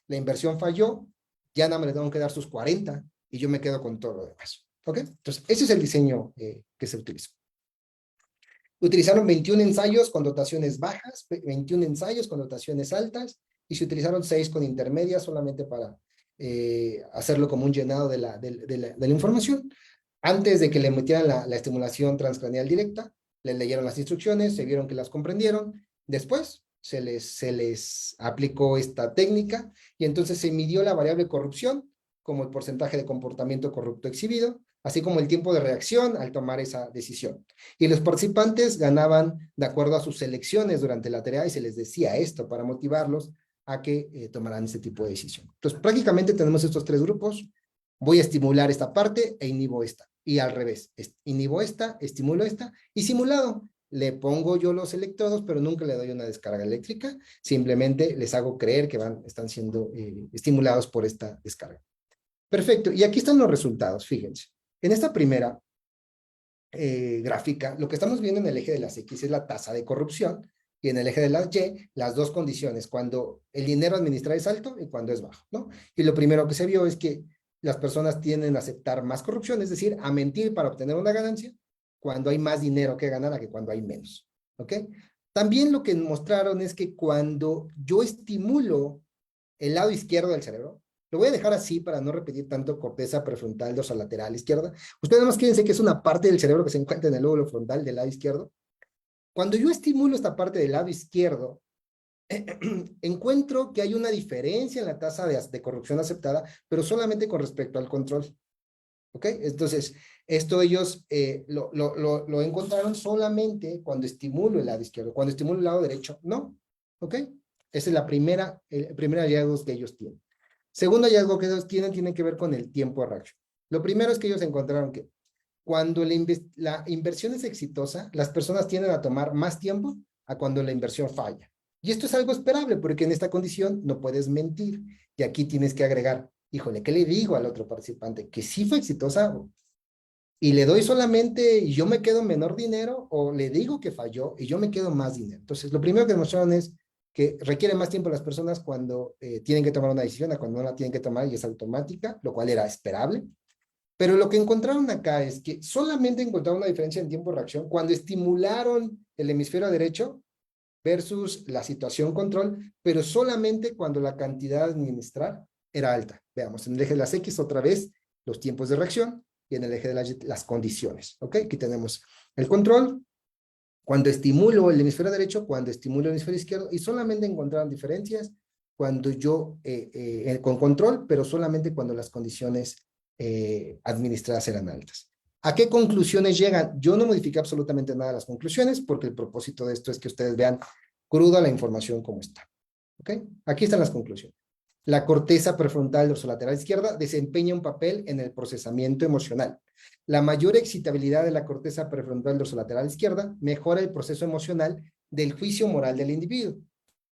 la inversión falló, ya nada me le tengo que dar sus 40 y yo me quedo con todo lo demás. ¿Ok? Entonces, ese es el diseño que se utilizó. Utilizaron 21 ensayos con dotaciones bajas, 21 ensayos con dotaciones altas, y se utilizaron 6 con intermedias solamente para hacerlo como un llenado de la información. Antes de que le metieran la estimulación transcranial directa, le leyeron las instrucciones, se vieron que las comprendieron. Después se les aplicó esta técnica y entonces se midió la variable corrupción como el porcentaje de comportamiento corrupto exhibido, así como el tiempo de reacción al tomar esa decisión. Y los participantes ganaban de acuerdo a sus selecciones durante la tarea y se les decía esto para motivarlos a que tomaran ese tipo de decisión. Entonces, prácticamente tenemos estos tres grupos. Voy a estimular esta parte e inhibo esta. Y al revés, inhibo esta, estimulo esta, y simulado. Le pongo yo los electrodos, pero nunca le doy una descarga eléctrica, simplemente les hago creer que están siendo estimulados por esta descarga. Perfecto, y aquí están los resultados, fíjense. En esta primera gráfica, lo que estamos viendo en el eje de las X es la tasa de corrupción, y en el eje de las Y, las dos condiciones, cuando el dinero administrado es alto y cuando es bajo, ¿no? Y lo primero que se vio es que las personas tienden a aceptar más corrupción, es decir, a mentir para obtener una ganancia, cuando hay más dinero que ganar a que cuando hay menos, ¿ok? También lo que mostraron es que cuando yo estimulo el lado izquierdo del cerebro, lo voy a dejar así para no repetir tanto corteza prefrontal dorsolateral izquierda. Ustedes más quédense que es una parte del cerebro que se encuentra en el lóbulo frontal del lado izquierdo. Cuando yo estimulo esta parte del lado izquierdo, encuentro que hay una diferencia en la tasa de corrupción aceptada, pero solamente con respecto al control. ¿Ok? Entonces, esto ellos lo encontraron solamente cuando estimulo el lado izquierdo. Cuando estimulo el lado derecho, no. ¿Ok? Esa es el primer hallazgo que ellos tienen. Segundo hallazgo que ellos tiene que ver con el tiempo de reacción. Lo primero es que ellos encontraron que cuando la inversión es exitosa, las personas tienden a tomar más tiempo a cuando la inversión falla. Y esto es algo esperable porque en esta condición no puedes mentir. Y aquí tienes que agregar, híjole, ¿qué le digo al otro participante? ¿Que sí fue exitosa? ¿Y le doy solamente y yo me quedo menor dinero? ¿O le digo que falló y yo me quedo más dinero? Entonces, lo primero que demostraron es que requiere más tiempo las personas cuando tienen que tomar una decisión a cuando no la tienen que tomar y es automática, lo cual era esperable. Pero lo que encontraron acá es que solamente encontraron una diferencia en tiempo de reacción cuando estimularon el hemisferio derecho versus la situación control, pero solamente cuando la cantidad a administrar era alta. Veamos, en el eje de las X otra vez los tiempos de reacción y en el eje de las condiciones. ¿Ok? Aquí tenemos el control, cuando estimulo el hemisferio derecho, cuando estimulo el hemisferio izquierdo, y solamente encontraron diferencias cuando yo, con control, pero solamente cuando las condiciones administradas eran altas. ¿A qué conclusiones llegan? Yo no modifiqué absolutamente nada de las conclusiones, porque el propósito de esto es que ustedes vean cruda la información como está. ¿Ok? Aquí están las conclusiones. La corteza prefrontal dorsolateral izquierda desempeña un papel en el procesamiento emocional. La mayor excitabilidad de la corteza prefrontal dorsolateral izquierda mejora el proceso emocional del juicio moral del individuo.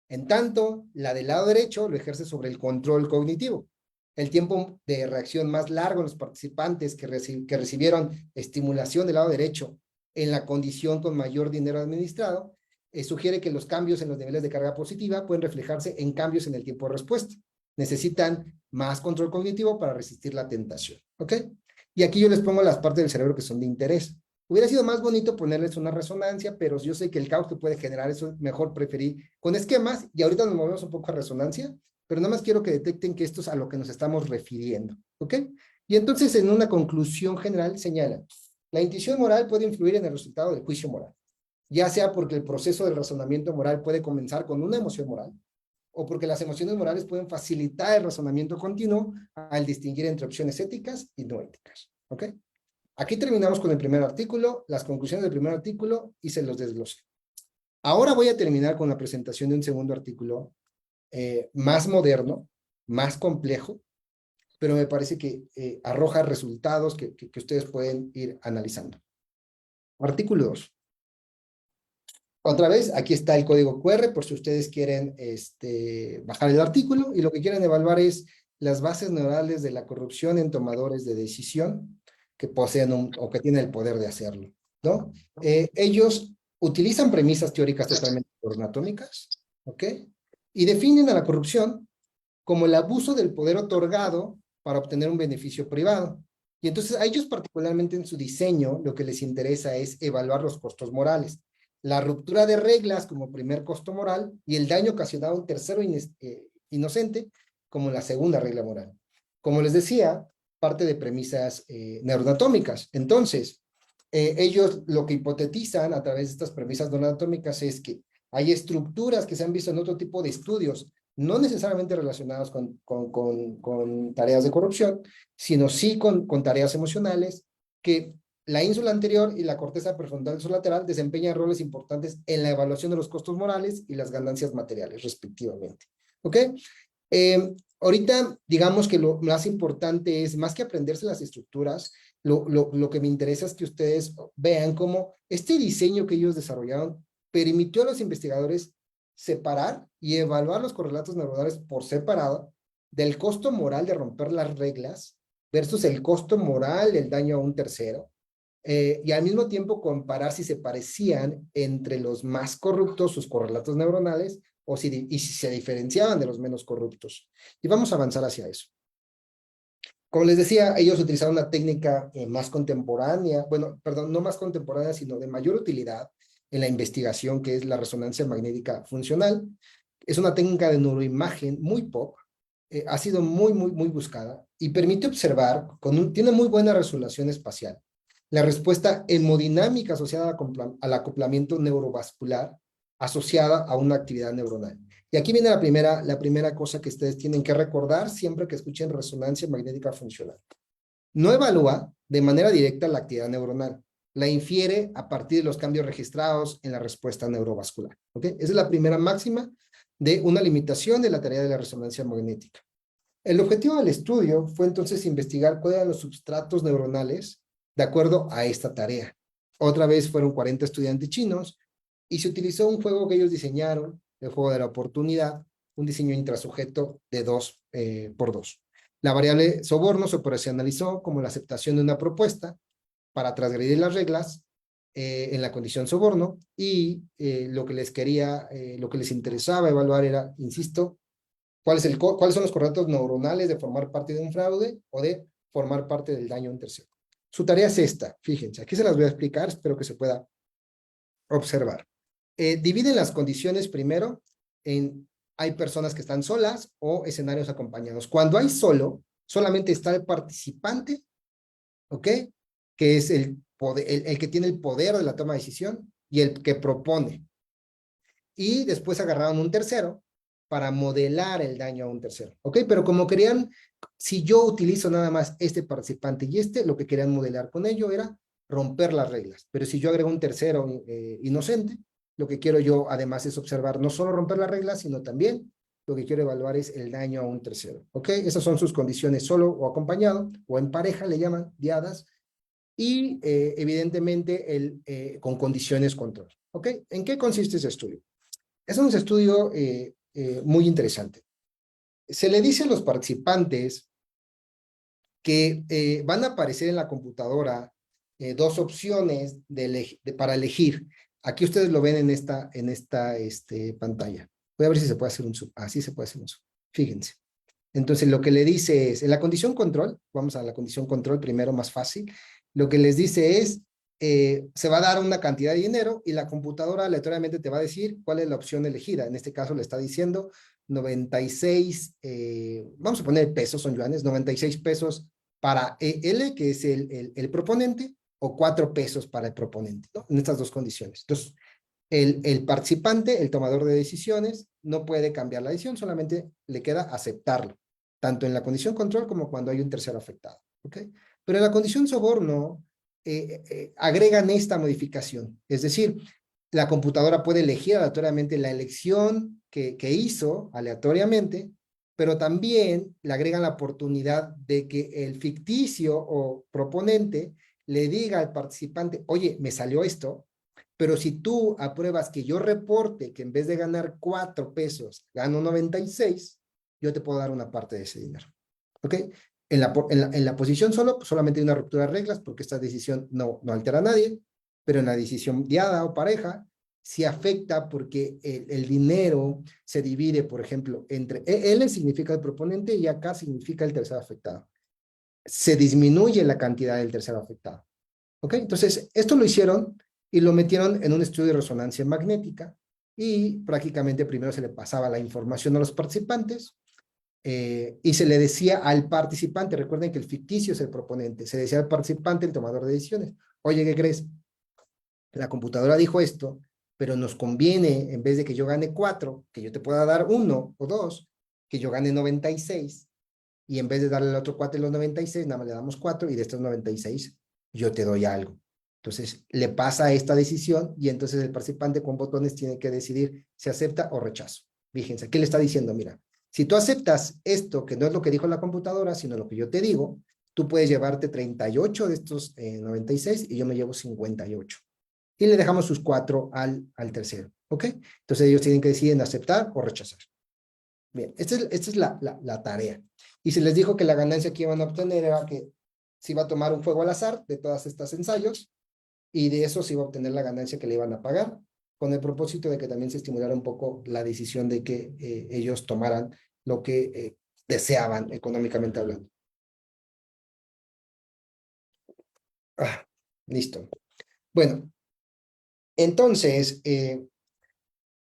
En tanto, la del lado derecho lo ejerce sobre el control cognitivo. El tiempo de reacción más largo en los participantes que recibieron estimulación del lado derecho en la condición con mayor dinero administrado sugiere que los cambios en los niveles de carga positiva pueden reflejarse en cambios en el tiempo de respuesta. Necesitan más control cognitivo para resistir la tentación. ¿Ok? Y aquí yo les pongo las partes del cerebro que son de interés. Hubiera sido más bonito ponerles una resonancia, pero yo sé que el caos que puede generar eso, mejor preferí con esquemas, y ahorita nos movemos un poco a resonancia, pero nada más quiero que detecten que esto es a lo que nos estamos refiriendo, ¿ok? Y entonces en una conclusión general señala, la intuición moral puede influir en el resultado del juicio moral, ya sea porque el proceso del razonamiento moral puede comenzar con una emoción moral, o porque las emociones morales pueden facilitar el razonamiento continuo al distinguir entre opciones éticas y no éticas, ¿ok? Aquí terminamos con el primer artículo, las conclusiones del primer artículo y se los desglosé. Ahora voy a terminar con la presentación de un segundo artículo más moderno, más complejo, pero me parece que arroja resultados que ustedes pueden ir analizando. Artículo 2. Otra vez, aquí está el código QR por si ustedes quieren bajar el artículo y lo que quieren evaluar es las bases neurales de la corrupción en tomadores de decisión que poseen o que tienen el poder de hacerlo, ¿no? Ellos utilizan premisas teóricas totalmente anatómicas, ¿ok? Y definen a la corrupción como el abuso del poder otorgado para obtener un beneficio privado. Y entonces a ellos particularmente en su diseño lo que les interesa es evaluar los costos morales, la ruptura de reglas como primer costo moral y el daño ocasionado a un tercero inocente como la segunda regla moral. Como les decía, parte de premisas neuroanatómicas. Entonces, ellos lo que hipotetizan a través de estas premisas neuroanatómicas es que hay estructuras que se han visto en otro tipo de estudios, no necesariamente relacionadas con tareas de corrupción, sino sí con tareas emocionales, que la ínsula anterior y la corteza prefrontal lateral desempeñan roles importantes en la evaluación de los costos morales y las ganancias materiales, respectivamente. ¿Ok? Ahorita, digamos que lo más importante es, más que aprenderse las estructuras, lo que me interesa es que ustedes vean cómo este diseño que ellos desarrollaron permitió a los investigadores separar y evaluar los correlatos neuronales por separado del costo moral de romper las reglas versus el costo moral del daño a un tercero, y al mismo tiempo comparar si se parecían entre los más corruptos, sus correlatos neuronales, y si se diferenciaban de los menos corruptos. Y vamos a avanzar hacia eso. Como les decía, ellos utilizaron una técnica más contemporánea, bueno, perdón, no más contemporánea, sino de mayor utilidad en la investigación, que es la resonancia magnética funcional. Es una técnica de neuroimagen muy pop, ha sido muy buscada y permite observar, tiene muy buena resolución espacial, la respuesta hemodinámica asociada al acoplamiento neurovascular asociada a una actividad neuronal. Y aquí viene la primera cosa que ustedes tienen que recordar siempre que escuchen resonancia magnética funcional. No evalúa de manera directa la actividad neuronal, la infiere a partir de los cambios registrados en la respuesta neurovascular. ¿Okay? Esa es la primera máxima de una limitación de la tarea de la resonancia magnética. El objetivo del estudio fue entonces investigar cuáles eran los substratos neuronales de acuerdo a esta tarea. Otra vez fueron 40 estudiantes chinos y se utilizó un juego que ellos diseñaron, el juego de la oportunidad, un diseño intrasujeto de 2x2. La variable soborno se operacionalizó como la aceptación de una propuesta para transgredir las reglas en la condición soborno, y lo que lo que les interesaba evaluar era, insisto, cuáles son los correlatos neuronales de formar parte de un fraude o de formar parte del daño a un tercero. Su tarea es esta, fíjense, aquí se las voy a explicar, espero que se pueda observar. Dividen las condiciones primero en hay personas que están solas o escenarios acompañados. Cuando hay solamente está el participante, ¿ok? Que es el que tiene el poder de la toma de decisión y el que propone. Y después agarraron un tercero para modelar el daño a un tercero, ¿ok? Pero como querían, si yo utilizo nada más este participante y lo que querían modelar con ello era romper las reglas. Pero si yo agrego un tercero inocente, lo que quiero yo además es observar no solo romper las reglas, sino también lo que quiero evaluar es el daño a un tercero, ¿ok? Esas son sus condiciones, solo o acompañado, o en pareja le llaman diadas, y evidentemente con condiciones control, ¿ok? ¿En qué consiste ese estudio? Es un estudio muy interesante. Se le dice a los participantes que van a aparecer en la computadora dos opciones para elegir. Aquí ustedes lo ven en esta pantalla. Voy a ver si se puede hacer un zoom. Así se puede hacer un zoom. Fíjense. Entonces, lo que le dice es, en la condición control, vamos a la condición control primero, más fácil, lo que les dice es, se va a dar una cantidad de dinero y la computadora aleatoriamente te va a decir cuál es la opción elegida. En este caso le está diciendo 96, vamos a poner pesos, son yuanes, 96 pesos para L, que es el proponente, o 4 pesos para el proponente, ¿no? En estas dos condiciones. Entonces, el participante, el tomador de decisiones, no puede cambiar la decisión, solamente le queda aceptarlo, tanto en la condición control como cuando hay un tercero afectado, ¿ok? Pero en la condición soborno agregan esta modificación, es decir, la computadora puede elegir aleatoriamente la elección que hizo aleatoriamente, pero también le agregan la oportunidad de que el ficticio o proponente le diga al participante, oye, me salió esto, pero si tú apruebas que yo reporte que en vez de ganar 4 pesos, gano 96, yo te puedo dar una parte de ese dinero. ¿Ok? En la posición solamente hay una ruptura de reglas porque esta decisión no altera a nadie, pero en la decisión diada o pareja, sí afecta porque el dinero se divide, por ejemplo, entre L significa el proponente y acá significa el tercero afectado. Se disminuye la cantidad del tercero afectado. ¿Ok? Entonces, esto lo hicieron y lo metieron en un estudio de resonancia magnética y prácticamente primero se le pasaba la información a los participantes y se le decía al participante, recuerden que el ficticio es el proponente, se decía al participante, el tomador de decisiones, oye, ¿qué crees? La computadora dijo esto, pero nos conviene, en vez de que yo gane 4, que yo te pueda dar 1 o 2, que yo gane 96, y en vez de darle al otro 4 de los 96, nada más le damos 4, y de estos 96 yo te doy algo. Entonces, le pasa esta decisión, y entonces el participante con botones tiene que decidir si acepta o rechazo. Fíjense, ¿qué le está diciendo? Mira, si tú aceptas esto, que no es lo que dijo la computadora, sino lo que yo te digo, tú puedes llevarte 38 de estos 96 y yo me llevo 58. Y le dejamos sus 4 al tercero, ¿ok? Entonces ellos tienen que decidir en aceptar o rechazar. Bien, esta es la tarea. Y se les dijo que la ganancia que iban a obtener era que se iba a tomar un fuego al azar de todas estas ensayos y de eso se iba a obtener la ganancia que le iban a pagar, con el propósito de que también se estimulara un poco la decisión de que ellos tomaran lo que deseaban económicamente hablando. Listo. Bueno, entonces,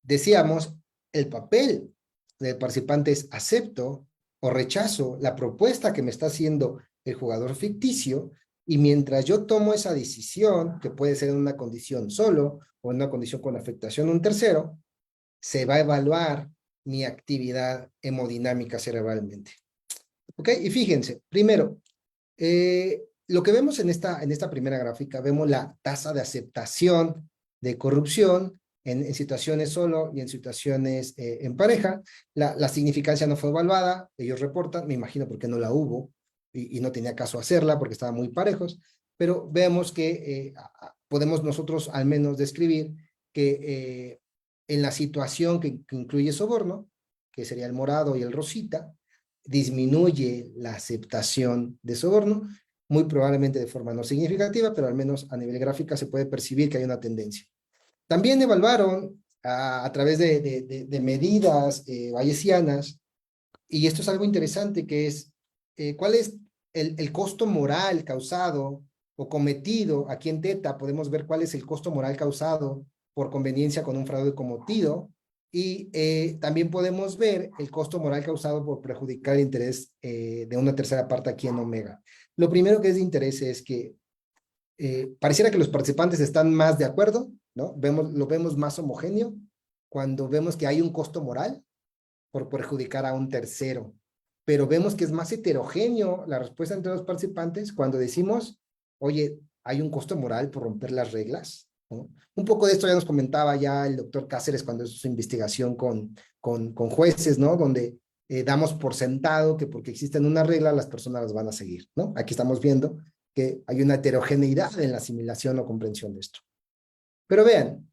decíamos, el papel del participante es acepto o rechazo la propuesta que me está haciendo el jugador ficticio, y mientras yo tomo esa decisión, que puede ser en una condición solo o en una condición con afectación a un tercero, se va a evaluar mi actividad hemodinámica cerebralmente. ¿Ok? Y fíjense, primero, lo que vemos en esta primera gráfica, vemos la tasa de aceptación de corrupción en situaciones solo y en situaciones en pareja. La significancia no fue evaluada, ellos reportan, me imagino porque no la hubo y no tenía caso hacerla porque estaban muy parejos, pero vemos que podemos nosotros al menos describir que en la situación que incluye soborno, que sería el morado y el rosita, disminuye la aceptación de soborno, muy probablemente de forma no significativa, pero al menos a nivel gráfica se puede percibir que hay una tendencia. También evaluaron a través de medidas bayesianas, y esto es algo interesante, que es cuál es el costo moral causado o cometido. Aquí en Teta podemos ver cuál es el costo moral causado por conveniencia con un fraude cometido, y también podemos ver el costo moral causado por perjudicar el interés de una tercera parte aquí en Omega. Lo primero que es de interés es que pareciera que los participantes están más de acuerdo, ¿no? Lo vemos más homogéneo cuando vemos que hay un costo moral por perjudicar a un tercero, pero vemos que es más heterogéneo la respuesta entre los participantes cuando decimos, oye, hay un costo moral por romper las reglas, ¿no? Un poco de esto ya nos comentaba ya el doctor Cáceres cuando hizo su investigación con jueces, ¿no? Donde damos por sentado que porque existen una regla las personas las van a seguir, ¿no? Aquí estamos viendo que hay una heterogeneidad en la asimilación o comprensión de esto. Pero vean,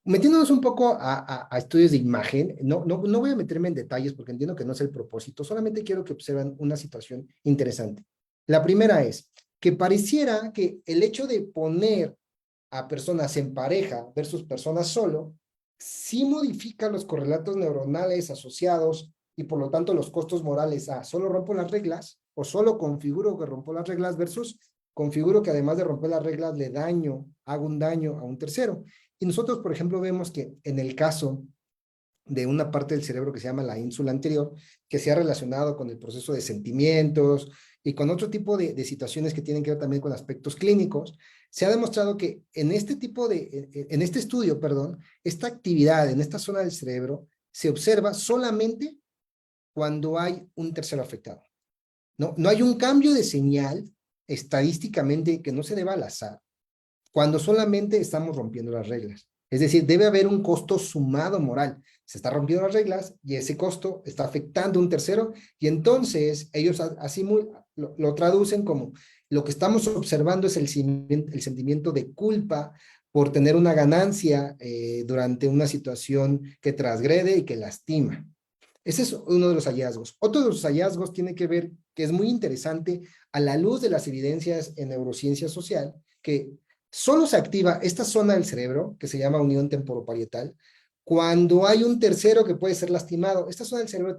metiéndonos un poco a estudios de imagen, no voy a meterme en detalles porque entiendo que no es el propósito, solamente quiero que observen una situación interesante. La primera es que pareciera que el hecho de poner a personas en pareja versus personas solo, sí modifica los correlatos neuronales asociados y por lo tanto los costos morales a solo rompo las reglas o solo configuro que rompo las reglas versus configuro que además de romper las reglas le hago un daño a un tercero. Y nosotros, por ejemplo, vemos que en el caso de una parte del cerebro que se llama la ínsula anterior, que se ha relacionado con el proceso de sentimientos y con otro tipo de situaciones que tienen que ver también con aspectos clínicos, se ha demostrado que en este estudio, perdón, esta actividad en esta zona del cerebro se observa solamente cuando hay un tercero afectado. No hay un cambio de señal estadísticamente que no se deba al azar, cuando solamente estamos rompiendo las reglas. Es decir, debe haber un costo sumado moral. Se está rompiendo las reglas y ese costo está afectando a un tercero, y entonces ellos así lo traducen como lo que estamos observando es el sentimiento de culpa por tener una ganancia durante una situación que transgrede y que lastima. Ese es uno de los hallazgos. Otro de los hallazgos tiene que ver, que es muy interesante, a la luz de las evidencias en neurociencia social, que solo se activa esta zona del cerebro, que se llama unión temporoparietal, cuando hay un tercero que puede ser lastimado. Esta zona del cerebro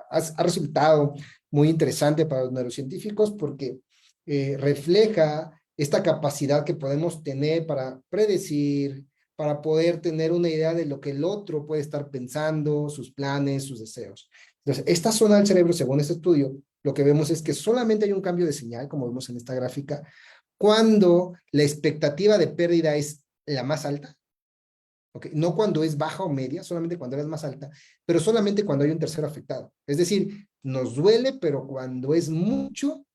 ha resultado muy interesante para los neurocientíficos porque refleja esta capacidad que podemos tener para predecir, para poder tener una idea de lo que el otro puede estar pensando, sus planes, sus deseos. Entonces, esta zona del cerebro, según este estudio, lo que vemos es que solamente hay un cambio de señal, como vemos en esta gráfica, cuando la expectativa de pérdida es la más alta, ¿okay? No cuando es baja o media, solamente cuando es más alta, pero solamente cuando hay un tercero afectado. Es decir, nos duele, pero cuando es mucho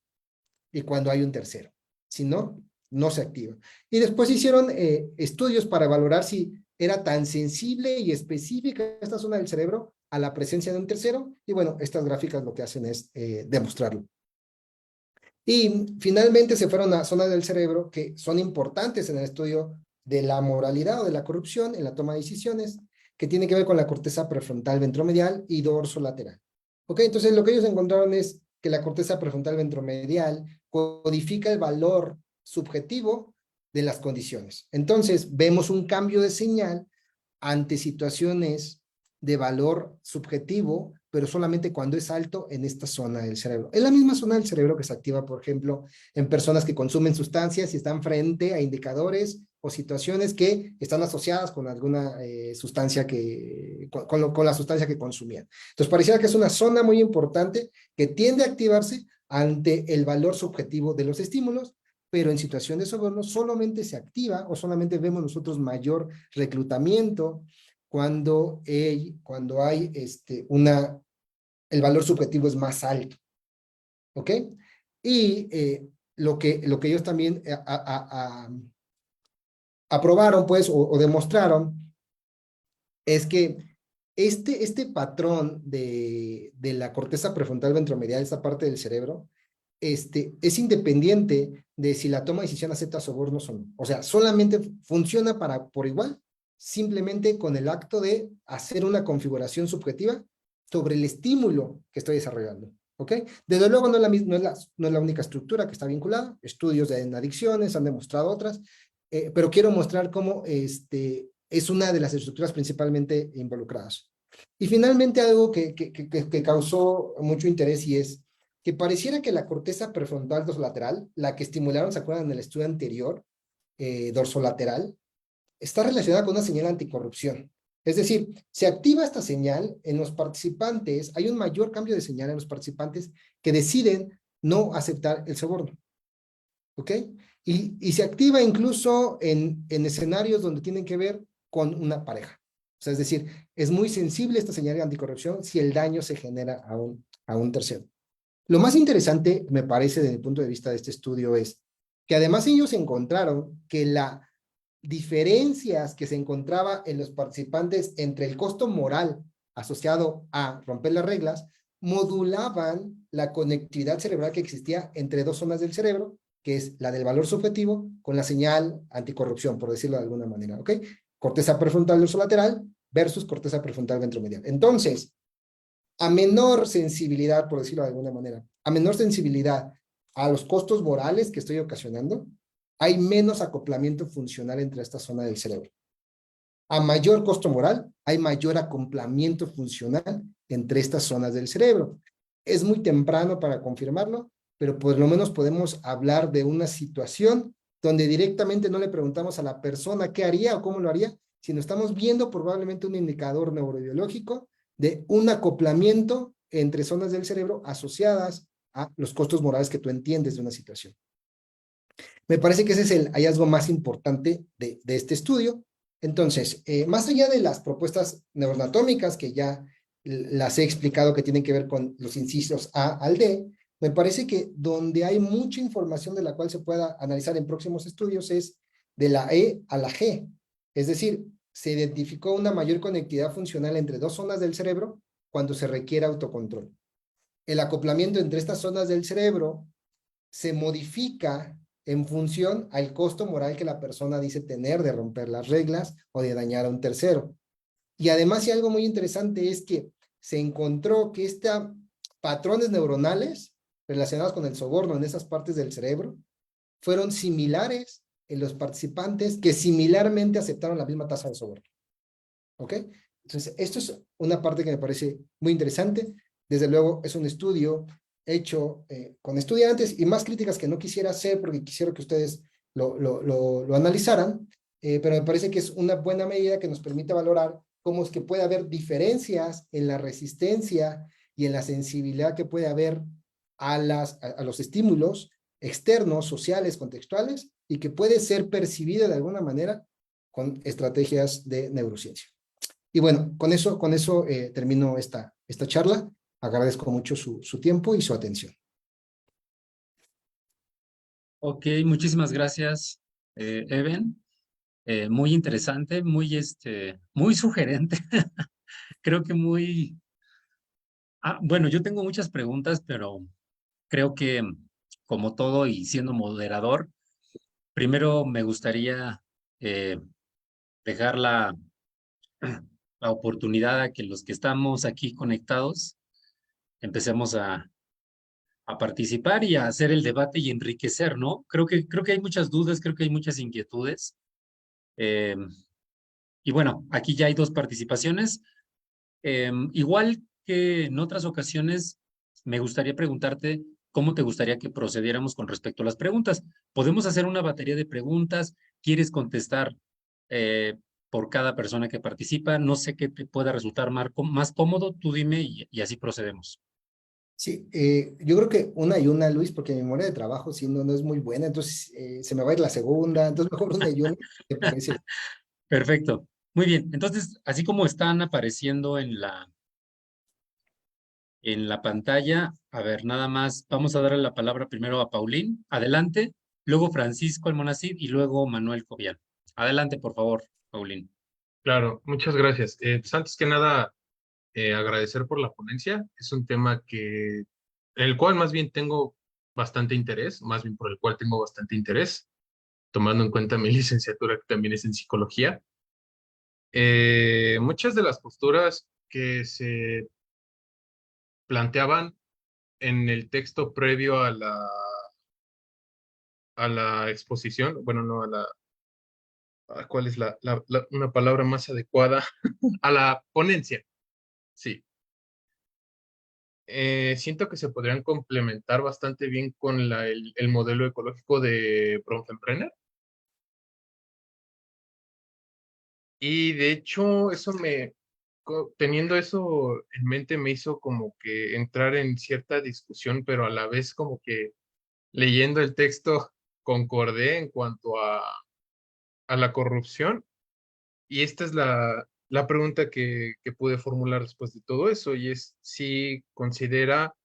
y cuando hay un tercero. Si no, no se activa. Y después hicieron estudios para valorar si era tan sensible y específica esta zona del cerebro a la presencia de un tercero, y bueno, estas gráficas lo que hacen es demostrarlo. Y finalmente se fueron a zonas del cerebro que son importantes en el estudio de la moralidad o de la corrupción en la toma de decisiones, que tiene que ver con la corteza prefrontal ventromedial y dorso lateral. ¿Ok? Entonces lo que ellos encontraron es que la corteza prefrontal ventromedial codifica el valor subjetivo de las condiciones. Entonces vemos un cambio de señal ante situaciones de valor subjetivo, pero solamente cuando es alto en esta zona del cerebro. Es la misma zona del cerebro que se activa, por ejemplo, en personas que consumen sustancias y están frente a indicadores o situaciones que están asociadas con alguna sustancia con la sustancia que consumían. Entonces, pareciera que es una zona muy importante que tiende a activarse ante el valor subjetivo de los estímulos, pero en situación de soborno solamente se activa o solamente vemos nosotros mayor reclutamiento cuando hay el valor subjetivo es más alto, ¿ok? Y lo que ellos también aprobaron, pues, o demostraron, es que este patrón de la corteza prefrontal ventromedial, esta parte del cerebro, es independiente de si la toma de decisión acepta sobornos o no. O sea, solamente funciona por igual, simplemente con el acto de hacer una configuración subjetiva sobre el estímulo que estoy desarrollando. ¿Ok? Desde luego no es no es la única estructura que está vinculada, estudios en adicciones han demostrado otras, pero quiero mostrar cómo es una de las estructuras principalmente involucradas. Y finalmente algo que causó mucho interés y es que pareciera que la corteza prefrontal dorsolateral, la que estimularon, ¿se acuerdan en el estudio anterior? Dorsolateral, está relacionada con una señal anticorrupción. Es decir, se activa esta señal en los participantes, hay un mayor cambio de señal en los participantes que deciden no aceptar el soborno. ¿Ok? Y se activa incluso en escenarios donde tienen que ver con una pareja. O sea, es decir, es muy sensible esta señal de anticorrupción si el daño se genera a un tercero. Lo más interesante, me parece, desde el punto de vista de este estudio, es que además ellos encontraron que la diferencias que se encontraba en los participantes entre el costo moral asociado a romper las reglas modulaban la conectividad cerebral que existía entre dos zonas del cerebro, que es la del valor subjetivo con la señal anticorrupción, por decirlo de alguna manera, ¿ok? Corteza prefrontal dorsolateral versus corteza prefrontal ventromedial. Entonces, a menor sensibilidad, por decirlo de alguna manera, a menor sensibilidad a los costos morales que estoy ocasionando, hay menos acoplamiento funcional entre esta zona del cerebro. A mayor costo moral, hay mayor acoplamiento funcional entre estas zonas del cerebro. Es muy temprano para confirmarlo, pero por lo menos podemos hablar de una situación donde directamente no le preguntamos a la persona qué haría o cómo lo haría, sino estamos viendo probablemente un indicador neurobiológico de un acoplamiento entre zonas del cerebro asociadas a los costos morales que tú entiendes de una situación. Me parece que ese es el hallazgo más importante de este estudio. Entonces, más allá de las propuestas neuroanatómicas que ya las he explicado que tienen que ver con los incisos A al D, me parece que donde hay mucha información de la cual se pueda analizar en próximos estudios es de la E a la G. Es decir, se identificó una mayor conectividad funcional entre dos zonas del cerebro cuando se requiere autocontrol. El acoplamiento entre estas zonas del cerebro se modifica en función al costo moral que la persona dice tener de romper las reglas o de dañar a un tercero. Y además, y algo muy interesante es que se encontró que estos patrones neuronales relacionados con el soborno en esas partes del cerebro fueron similares en los participantes que similarmente aceptaron la misma tasa de soborno. ¿Ok? Entonces, esto es una parte que me parece muy interesante. Desde luego, es un estudio hecho con estudiantes y más críticas que no quisiera hacer porque quisiera que ustedes lo analizaran, pero me parece que es una buena medida que nos permite valorar cómo es que puede haber diferencias en la resistencia y en la sensibilidad que puede haber a los estímulos externos, sociales, contextuales, y que puede ser percibida de alguna manera con estrategias de neurociencia. Y bueno, con eso termino esta charla. Agradezco mucho su tiempo y su atención. Ok, muchísimas gracias, Eben. Muy interesante, muy sugerente. Creo que muy... bueno, yo tengo muchas preguntas, pero creo que como todo y siendo moderador, primero me gustaría eh, dejar la oportunidad a que los que estamos aquí conectados empecemos a participar y a hacer el debate y enriquecer, ¿no? Creo que hay muchas dudas, creo que hay muchas inquietudes. Eh, y bueno, aquí ya hay dos participaciones. Igual que en otras ocasiones, me gustaría preguntarte cómo te gustaría que procediéramos con respecto a las preguntas. Podemos hacer una batería de preguntas. ¿Quieres contestar por cada persona que participa? No sé qué te pueda resultar más cómodo. Tú dime y así procedemos. Sí, yo creo que una y una, Luis, porque mi memoria de trabajo, si no, no es muy buena, entonces se me va a ir la segunda, entonces mejor una y una, ¿te parece? Perfecto. Muy bien. Entonces, así como están apareciendo en la pantalla, a ver, nada más, vamos a darle la palabra primero a Paulín. Adelante. Luego Francisco Almonacid y luego Manuel Cobian. Adelante, por favor, Paulín. Claro, muchas gracias. Pues antes que nada, agradecer por la ponencia. Es un tema en el cual más bien tengo bastante interés, más bien por el cual tengo bastante interés, tomando en cuenta mi licenciatura que también es en psicología. Muchas de las posturas que se planteaban en el texto previo a la exposición, bueno, no a la, ¿cuál es una palabra más adecuada? A la ponencia, sí. Siento que se podrían complementar bastante bien con el modelo ecológico de Bronfenbrenner. Y de hecho, teniendo eso en mente, me hizo como que entrar en cierta discusión, pero a la vez como que leyendo el texto concordé en cuanto a la corrupción. Y esta es la pregunta que pude formular después de todo eso, y es si considera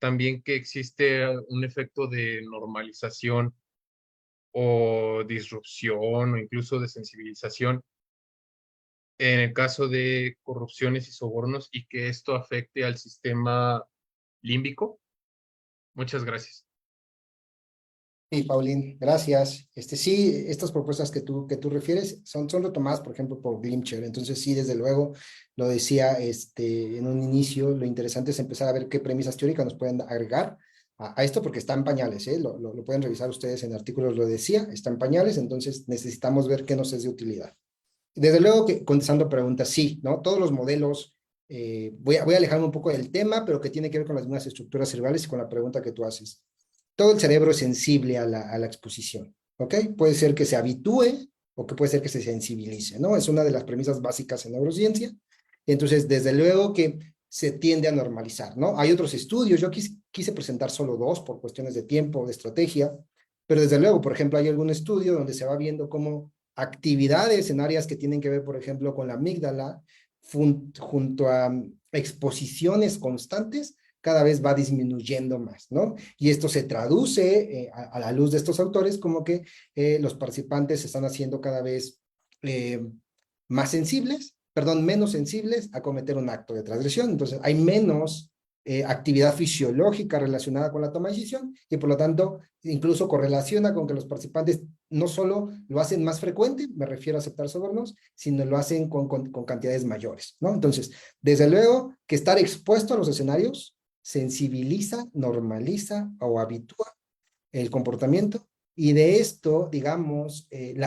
también que existe un efecto de normalización o disrupción o incluso de sensibilización en el caso de corrupciones y sobornos y que esto afecte al sistema límbico. Muchas gracias. Sí, Paulín, gracias. Sí, estas propuestas que tú refieres son retomadas, por ejemplo, por Glimcher. Entonces, sí, desde luego, lo decía en un inicio, lo interesante es empezar a ver qué premisas teóricas nos pueden agregar a esto, porque está en pañales, ¿eh? Lo pueden revisar ustedes en artículos, lo decía, está en pañales, entonces necesitamos ver qué nos es de utilidad. Desde luego que contestando preguntas, sí, ¿no? Todos los modelos, voy a alejarme un poco del tema, pero que tiene que ver con las mismas estructuras cerebrales y con la pregunta que tú haces. Todo el cerebro es sensible a la exposición, ¿ok? Puede ser que se habitúe o que puede ser que se sensibilice, ¿no? Es una de las premisas básicas en neurociencia. Entonces, desde luego que se tiende a normalizar, ¿no? Hay otros estudios, yo quise presentar solo dos por cuestiones de tiempo, de estrategia, pero desde luego, por ejemplo, hay algún estudio donde se va viendo cómo actividades en áreas que tienen que ver, por ejemplo, con la amígdala, junto a exposiciones constantes, cada vez va disminuyendo más, ¿no? Y esto se traduce a la luz de estos autores como que los participantes se están haciendo cada vez eh, más sensibles, perdón, menos sensibles a cometer un acto de transgresión. Entonces, hay menos actividad fisiológica relacionada con la toma de decisión y por lo tanto incluso correlaciona con que los participantes no solo lo hacen más frecuente, me refiero a aceptar sobornos, sino lo hacen con cantidades mayores, ¿no? Entonces, desde luego que estar expuesto a los escenarios sensibiliza, normaliza o habitúa el comportamiento y de esto, digamos,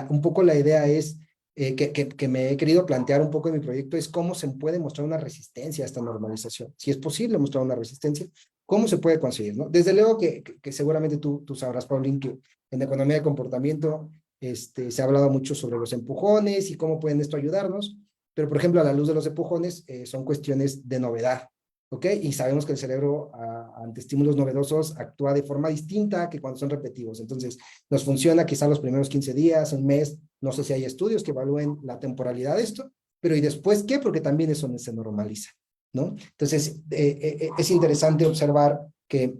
un poco la idea es que me he querido plantear un poco en mi proyecto es cómo se puede mostrar una resistencia a esta normalización. Si es posible mostrar una resistencia, ¿cómo se puede conseguir? ¿No? Desde luego que seguramente tú sabrás, Paulín, que en economía de comportamiento se ha hablado mucho sobre los empujones y cómo pueden esto ayudarnos, pero por ejemplo, a la luz de los empujones son cuestiones de novedad. ¿Ok? Y sabemos que el cerebro ante estímulos novedosos actúa de forma distinta que cuando son repetitivos. Entonces, nos funciona quizá los primeros 15 días, un mes, no sé si hay estudios que evalúen la temporalidad de esto, pero ¿y después qué? Porque también eso se normaliza, ¿no? Entonces, es interesante observar que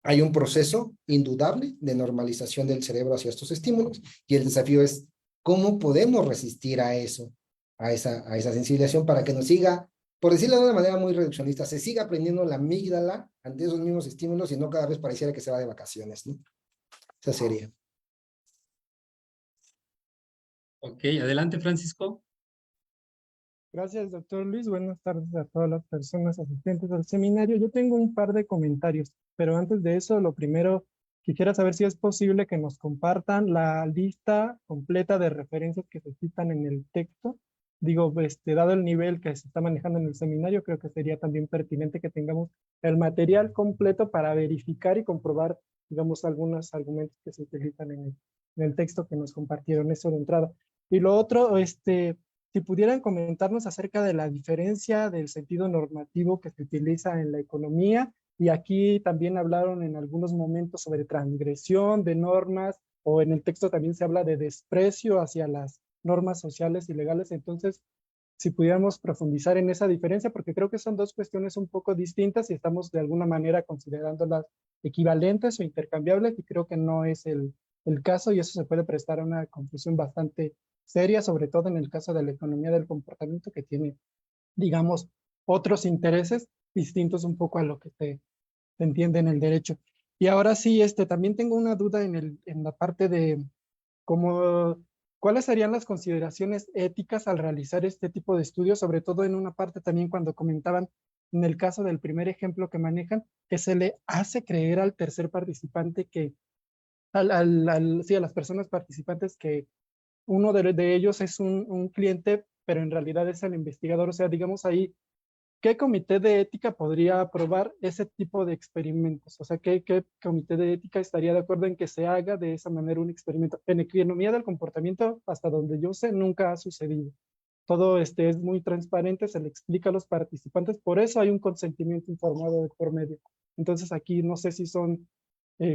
hay un proceso indudable de normalización del cerebro hacia estos estímulos y el desafío es cómo podemos resistir a eso, a esa sensibilización para que nos siga, por decirlo de una manera muy reduccionista, se siga aprendiendo la amígdala ante esos mismos estímulos y no cada vez pareciera que se va de vacaciones, ¿no? Esa sería. Ok, adelante, Francisco. Gracias, doctor Luis. Buenas tardes a todas las personas asistentes al seminario. Yo tengo un par de comentarios, pero antes de eso, lo primero, quisiera saber si es posible que nos compartan la lista completa de referencias que se citan en el texto. Digo, dado el nivel que se está manejando en el seminario, creo que sería también pertinente que tengamos el material completo para verificar y comprobar, digamos, algunos argumentos que se utilizan en el texto que nos compartieron. Eso de entrada. Y lo otro, si pudieran comentarnos acerca de la diferencia del sentido normativo que se utiliza en la economía, y aquí también hablaron en algunos momentos sobre transgresión de normas, o en el texto también se habla de desprecio hacia las normas sociales y legales. Entonces, si pudiéramos profundizar en esa diferencia, porque creo que son dos cuestiones un poco distintas y estamos de alguna manera considerándolas equivalentes o intercambiables, y creo que no es el caso, y eso se puede prestar a una confusión bastante seria, sobre todo en el caso de la economía del comportamiento, que tiene, digamos, otros intereses distintos un poco a lo que se entiende en el derecho. Y ahora sí, también tengo una duda en la parte de cómo, cuáles serían las consideraciones éticas al realizar este tipo de estudios, sobre todo en una parte también cuando comentaban en el caso del primer ejemplo que manejan, que se le hace creer al tercer participante que, sí, a las personas participantes que uno de ellos es un cliente, pero en realidad es el investigador. O sea, digamos ahí, ¿qué comité de ética podría aprobar ese tipo de experimentos? O sea, ¿qué comité de ética estaría de acuerdo en que se haga de esa manera un experimento? En economía del comportamiento, hasta donde yo sé, nunca ha sucedido. Todo es muy transparente, se le explica a los participantes, por eso hay un consentimiento informado de por medio. Entonces aquí no sé si son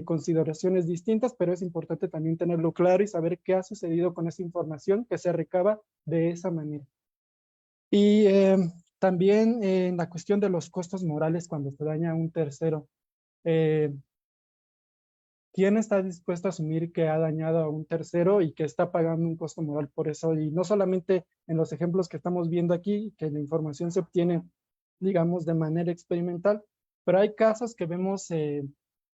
consideraciones distintas, pero es importante también tenerlo claro y saber qué ha sucedido con esa información que se recaba de esa manera. Y también en la cuestión de los costos morales cuando se daña a un tercero. Eh, ¿Quién está dispuesto a asumir que ha dañado a un tercero y que está pagando un costo moral por eso? Y no solamente en los ejemplos que estamos viendo aquí, que la información se obtiene, digamos, de manera experimental, pero hay casos que vemos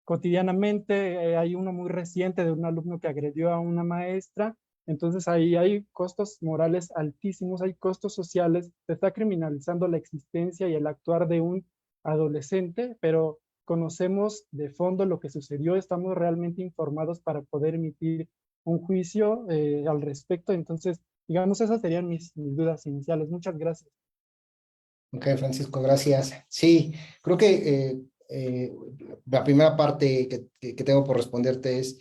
cotidianamente. Hay uno muy reciente de un alumno que agredió a una maestra. Entonces ahí hay costos morales altísimos, hay costos sociales, se está criminalizando la existencia y el actuar de un adolescente, pero conocemos de fondo lo que sucedió, estamos realmente informados para poder emitir un juicio al respecto. Entonces, digamos, esas serían mis dudas iniciales. Muchas gracias. Ok, Francisco, gracias. Sí, creo que la primera parte que tengo por responderte es,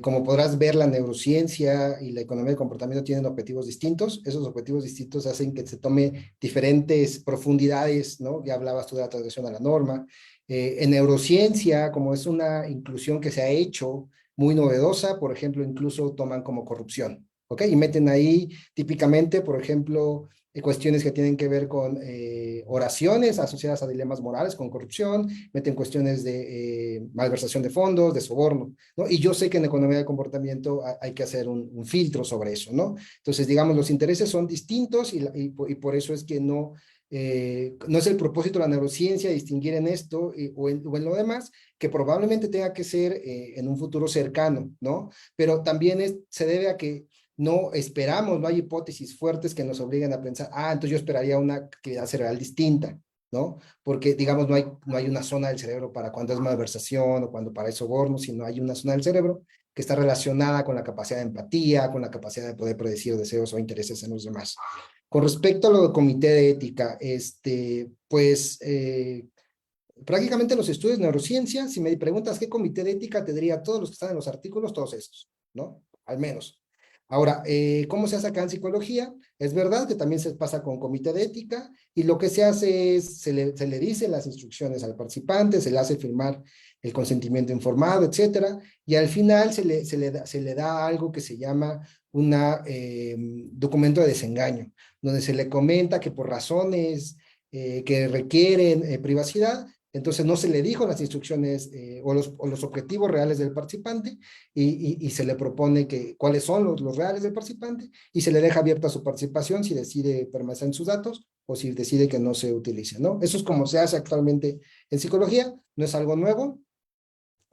como podrás ver, la neurociencia y la economía del comportamiento tienen objetivos distintos. Esos objetivos distintos hacen que se tome diferentes profundidades, ¿no? Ya hablabas tú de la traducción a la norma. En neurociencia, como es una inclusión que se ha hecho muy novedosa, por ejemplo, incluso toman como corrupción, ¿ok? Y meten ahí típicamente, por ejemplo, cuestiones que tienen que ver con oraciones asociadas a dilemas morales, con corrupción, meten cuestiones de malversación de fondos, de soborno, ¿no? Y yo sé que en economía de comportamiento hay que hacer un filtro sobre eso, ¿no? Entonces, digamos, los intereses son distintos y por eso es que no es el propósito de la neurociencia distinguir en esto o en lo demás, que probablemente tenga que ser en un futuro cercano, ¿no? Pero también se debe a que no esperamos, no hay hipótesis fuertes que nos obliguen a pensar, entonces yo esperaría una actividad cerebral distinta, ¿no? Porque, digamos, no hay una zona del cerebro para cuando es malversación o cuando para soborno, sino hay una zona del cerebro que está relacionada con la capacidad de empatía, con la capacidad de poder predecir deseos o intereses en los demás. Con respecto a lo del comité de ética, pues prácticamente los estudios de neurociencia, si me preguntas qué comité de ética, te diría todos los que están en los artículos, todos estos, ¿no? Al menos. Ahora, ¿cómo se hace acá en psicología? Es verdad que también se pasa con comité de ética y lo que se hace es, se le dice las instrucciones al participante, se le hace firmar el consentimiento informado, etcétera, y al final se le da algo que se llama un documento de desengaño, donde se le comenta que por razones que requieren privacidad, entonces no se le dijo las instrucciones o los objetivos reales del participante y se le propone cuáles son los reales del participante y se le deja abierta su participación si decide permanecer en sus datos o si decide que no se utilice, ¿no? Eso es como se hace actualmente en psicología, no es algo nuevo,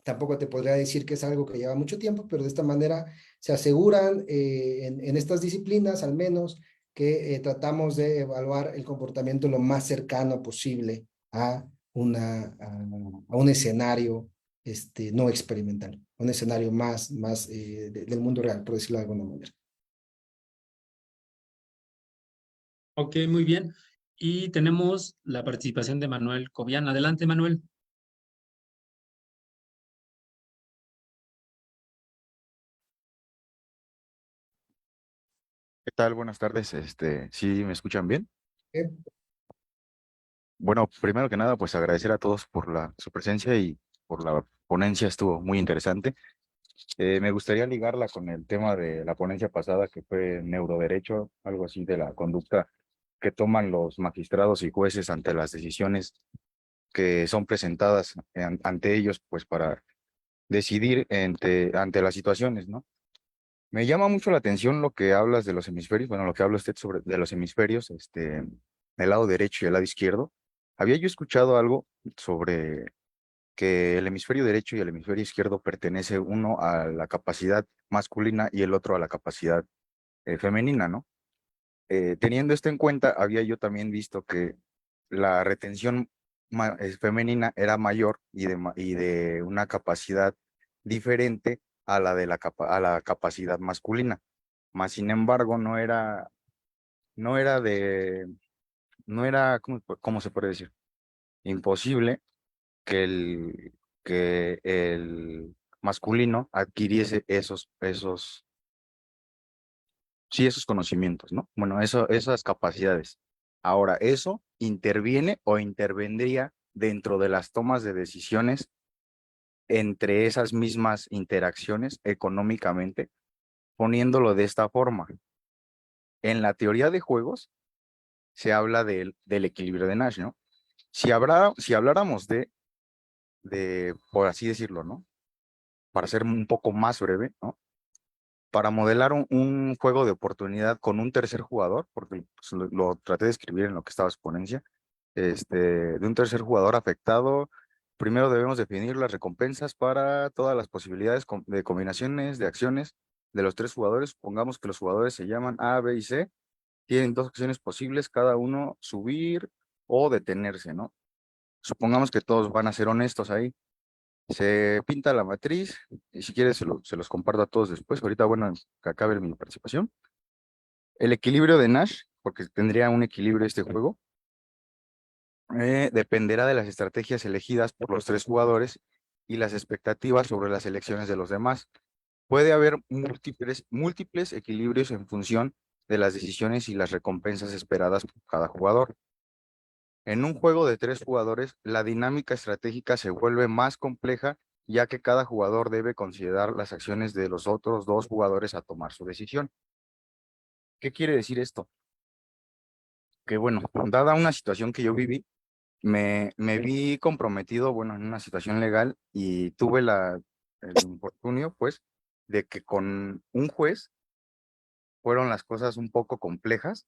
tampoco te podría decir que es algo que lleva mucho tiempo, pero de esta manera se aseguran en estas disciplinas al menos que tratamos de evaluar el comportamiento lo más cercano posible a, a un escenario no experimental, un escenario más del mundo real, por decirlo de alguna manera. Ok, muy bien. Y tenemos la participación de Manuel Cobian. Adelante, Manuel. ¿Qué tal? Buenas tardes. ¿Sí me escuchan bien? ¿Eh? Bueno, primero que nada, pues agradecer a todos por su presencia y por la ponencia, estuvo muy interesante. Me gustaría ligarla con el tema de la ponencia pasada, que fue neuroderecho, algo así de la conducta que toman los magistrados y jueces ante las decisiones que son presentadas ante ellos, pues para decidir ante las situaciones, ¿no? Me llama mucho la atención lo que hablas de los hemisferios, bueno, lo que habla usted sobre de los hemisferios, el lado derecho y el lado izquierdo. Había yo escuchado algo sobre que el hemisferio derecho y el hemisferio izquierdo pertenece uno a la capacidad masculina y el otro a la capacidad femenina, ¿no? Teniendo esto en cuenta, había yo también visto que la retención femenina era mayor y de una capacidad diferente a la de a la capacidad masculina. Más sin embargo, no era de, no era, ¿cómo se puede decir? Imposible que el masculino adquiriese sí, esos conocimientos, ¿no? Bueno, esas capacidades. Ahora, eso interviene o intervendría dentro de las tomas de decisiones entre esas mismas interacciones económicamente, poniéndolo de esta forma. En la teoría de juegos se habla del equilibrio de Nash, ¿no? Si habláramos por así decirlo, ¿no? Para ser un poco más breve, ¿no? Para modelar un juego de oportunidad con un tercer jugador, porque pues, lo traté de escribir en lo que estaba su ponencia, de un tercer jugador afectado, primero debemos definir las recompensas para todas las posibilidades de combinaciones de acciones de los tres jugadores. Supongamos que los jugadores se llaman A, B y C, tienen dos acciones posibles, cada uno subir o detenerse, ¿no? Supongamos que todos van a ser honestos ahí. Se pinta la matriz y si quieres se los comparto a todos después. Ahorita, bueno, que acabe mi participación. El equilibrio de Nash, porque tendría un equilibrio este juego, dependerá de las estrategias elegidas por los tres jugadores y las expectativas sobre las elecciones de los demás. Puede haber múltiples equilibrios en función de las decisiones y las recompensas esperadas por cada jugador. En un juego de tres jugadores, la dinámica estratégica se vuelve más compleja, ya que cada jugador debe considerar las acciones de los otros dos jugadores a tomar su decisión. ¿Qué quiere decir esto? Que bueno, dada una situación que yo viví, me vi comprometido, bueno, en una situación legal y tuve el infortunio, pues, de que con un juez fueron las cosas un poco complejas,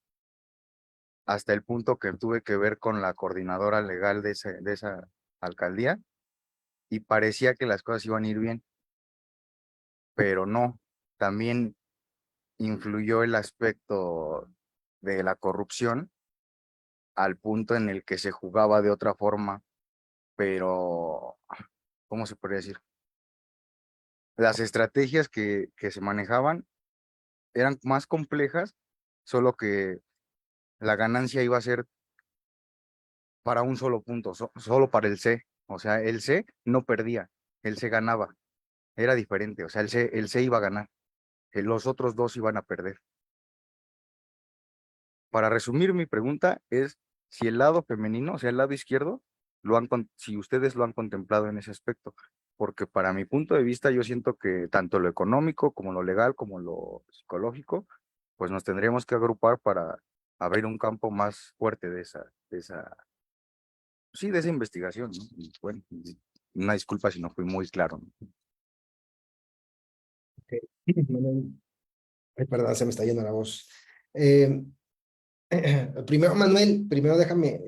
hasta el punto que tuve que ver con la coordinadora legal de esa alcaldía y parecía que las cosas iban a ir bien, pero no. También influyó el aspecto de la corrupción al punto en el que se jugaba de otra forma, pero, ¿cómo se podría decir? Las estrategias que se manejaban eran más complejas, solo que la ganancia iba a ser para un solo punto, solo para el C. O sea, el C no perdía, el C ganaba. Era diferente, o sea, el C iba a ganar, los otros dos iban a perder. Para resumir, mi pregunta es si el lado femenino, o sea, el lado izquierdo, si ustedes lo han contemplado en ese aspecto, porque para mi punto de vista yo siento que tanto lo económico como lo legal como lo psicológico, pues nos tendríamos que agrupar para abrir un campo más fuerte sí, de esa investigación, ¿no? Y bueno, una disculpa si no fui muy claro, ¿no? Ok. Manuel, ay, perdón, se me está yendo la voz. Eh, primero, Manuel, primero déjame,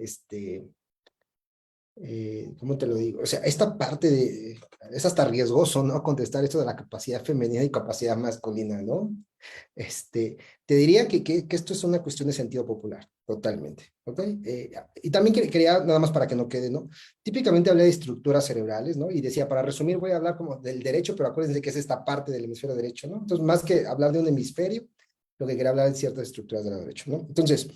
¿cómo te lo digo? O sea, esta parte es hasta riesgoso, ¿no? Contestar esto de la capacidad femenina y capacidad masculina, ¿no? Te diría que esto es una cuestión de sentido popular, totalmente, ¿ok? Y también quería, nada más para que no quede, ¿no? Típicamente hablé de estructuras cerebrales, ¿no? Y decía, para resumir, voy a hablar como del derecho, pero acuérdense que es esta parte del hemisferio derecho, ¿no? Entonces, más que hablar de un hemisferio, lo que quería hablar es de ciertas estructuras del lado derecho, ¿no? Entonces,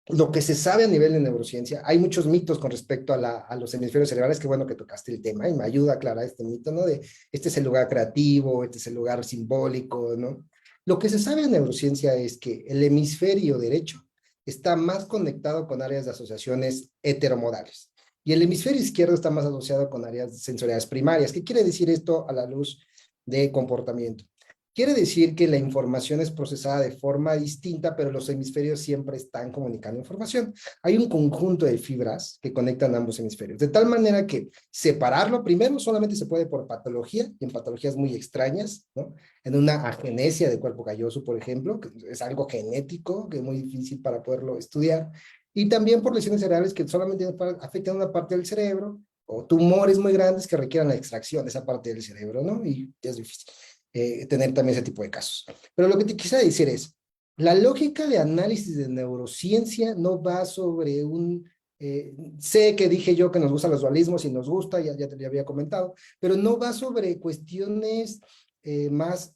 lo que se sabe a nivel de neurociencia, hay muchos mitos con respecto a los hemisferios cerebrales, que bueno que tocaste el tema y me ayuda a aclarar este mito, ¿no? De este es el lugar creativo, este es el lugar simbólico, ¿no? Lo que se sabe en neurociencia es que el hemisferio derecho está más conectado con áreas de asociaciones heteromodales y el hemisferio izquierdo está más asociado con áreas sensoriales primarias. ¿Qué quiere decir esto a la luz de comportamiento? Quiere decir que la información es procesada de forma distinta, pero los hemisferios siempre están comunicando información. Hay un conjunto de fibras que conectan ambos hemisferios, de tal manera que separarlo primero solamente se puede por patología, y en patologías muy extrañas, ¿no? En una agenesia de cuerpo calloso, por ejemplo, que es algo genético, que es muy difícil para poderlo estudiar, y también por lesiones cerebrales que solamente afectan una parte del cerebro, o tumores muy grandes que requieran la extracción de esa parte del cerebro, ¿no? Y es difícil tener también ese tipo de casos. Pero lo que te quisiera decir es, la lógica de análisis de neurociencia no va sobre un Sé que dije yo que nos gustan los dualismos y nos gusta, ya te lo había comentado, pero no va sobre cuestiones más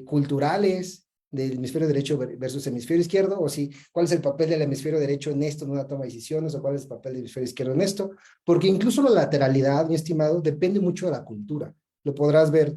culturales del hemisferio derecho versus hemisferio izquierdo, o si cuál es el papel del hemisferio derecho en esto, en una toma de decisiones, o cuál es el papel del hemisferio izquierdo en esto, porque incluso la lateralidad, mi estimado, depende mucho de la cultura. Lo podrás ver.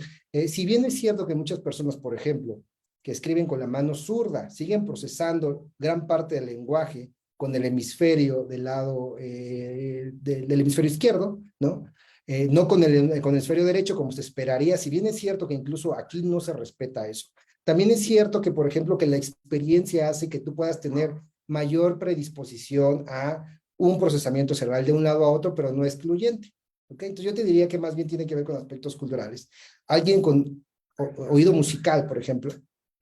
Si bien es cierto que muchas personas, por ejemplo, que escriben con la mano zurda, siguen procesando gran parte del lenguaje con el hemisferio del lado del hemisferio izquierdo, ¿no? No con el hemisferio derecho como se esperaría, si bien es cierto que incluso aquí no se respeta eso. También es cierto que, por ejemplo, que la experiencia hace que tú puedas tener mayor predisposición a un procesamiento cerebral de un lado a otro, pero no excluyente. ¿Okay? Entonces yo te diría que más bien tiene que ver con aspectos culturales. Alguien con oído musical, por ejemplo,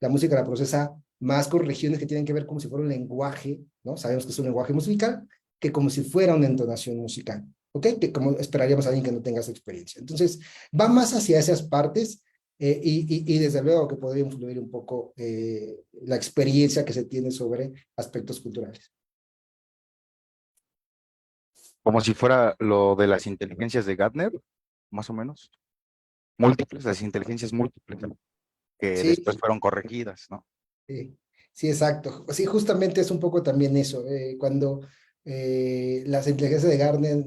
la música la procesa más con regiones que tienen que ver como si fuera un lenguaje, ¿no? Sabemos que es un lenguaje musical, que como si fuera una entonación musical, ¿ok? Que como esperaríamos a alguien que no tenga esa experiencia. Entonces, va más hacia esas partes y desde luego que podría influir un poco la experiencia que se tiene sobre aspectos culturales. Como si fuera lo de las inteligencias de Gardner, más o menos. Múltiples, las inteligencias múltiples, ¿no? Que Sí, después fueron corregidas, ¿no? sí, sí, exacto. Sí, justamente es un poco también eso. Cuando las inteligencias de Gardner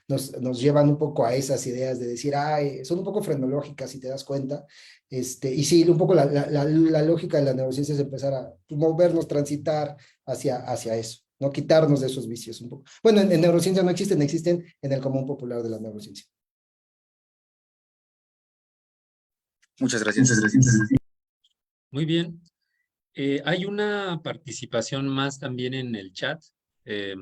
nos llevan un poco a esas ideas de decir, son un poco frenológicas, si te das cuenta. Y sí, un poco la lógica de la neurociencia es empezar a movernos, transitar hacia eso, ¿no? Quitarnos de esos vicios un poco. Bueno, en neurociencia no existen, existen en el común popular de la neurociencia. Muchas gracias. Muy bien. Hay una participación más también en el chat. Eh,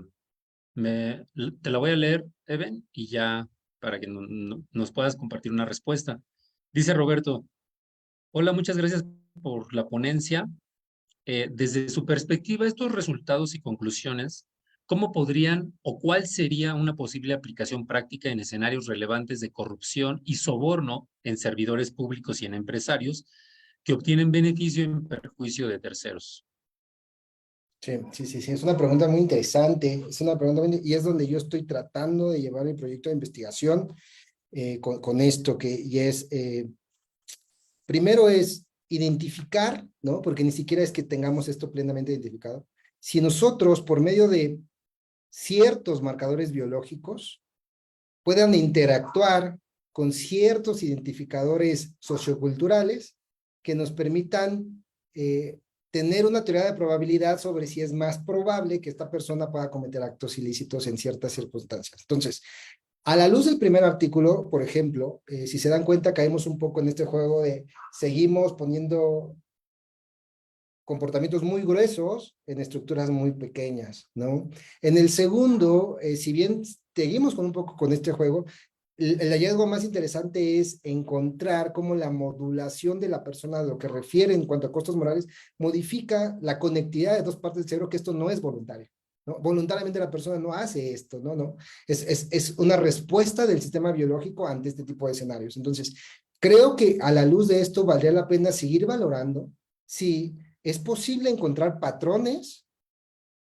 te la voy a leer, Eben, y ya para que nos puedas compartir una respuesta. Dice Roberto, hola, muchas gracias por la ponencia. Desde su perspectiva, estos resultados y conclusiones, ¿cómo podrían o cuál sería una posible aplicación práctica en escenarios relevantes de corrupción y soborno en servidores públicos y en empresarios que obtienen beneficio en perjuicio de terceros? Sí, sí, sí, sí, es una pregunta muy interesante, es una pregunta y es donde yo estoy tratando de llevar mi proyecto de investigación con esto, y es, primero es identificar, ¿no? Porque ni siquiera es que tengamos esto plenamente identificado. Si nosotros, por medio de ciertos marcadores biológicos, puedan interactuar con ciertos identificadores socioculturales que nos permitan tener una teoría de probabilidad sobre si es más probable que esta persona pueda cometer actos ilícitos en ciertas circunstancias. Entonces, a la luz del primer artículo, por ejemplo, si se dan cuenta, caemos un poco en este juego de seguimos poniendo comportamientos muy gruesos en estructuras muy pequeñas, ¿no? En el segundo, si bien seguimos con un poco con este juego, el hallazgo más interesante es encontrar cómo la modulación de la persona, de lo que refiere en cuanto a costos morales, modifica la conectividad de dos partes del cerebro, que esto no es voluntario, ¿no? Voluntariamente la persona no hace esto, no. Es una respuesta del sistema biológico ante este tipo de escenarios. Entonces, creo que a la luz de esto valdría la pena seguir valorando si es posible encontrar patrones,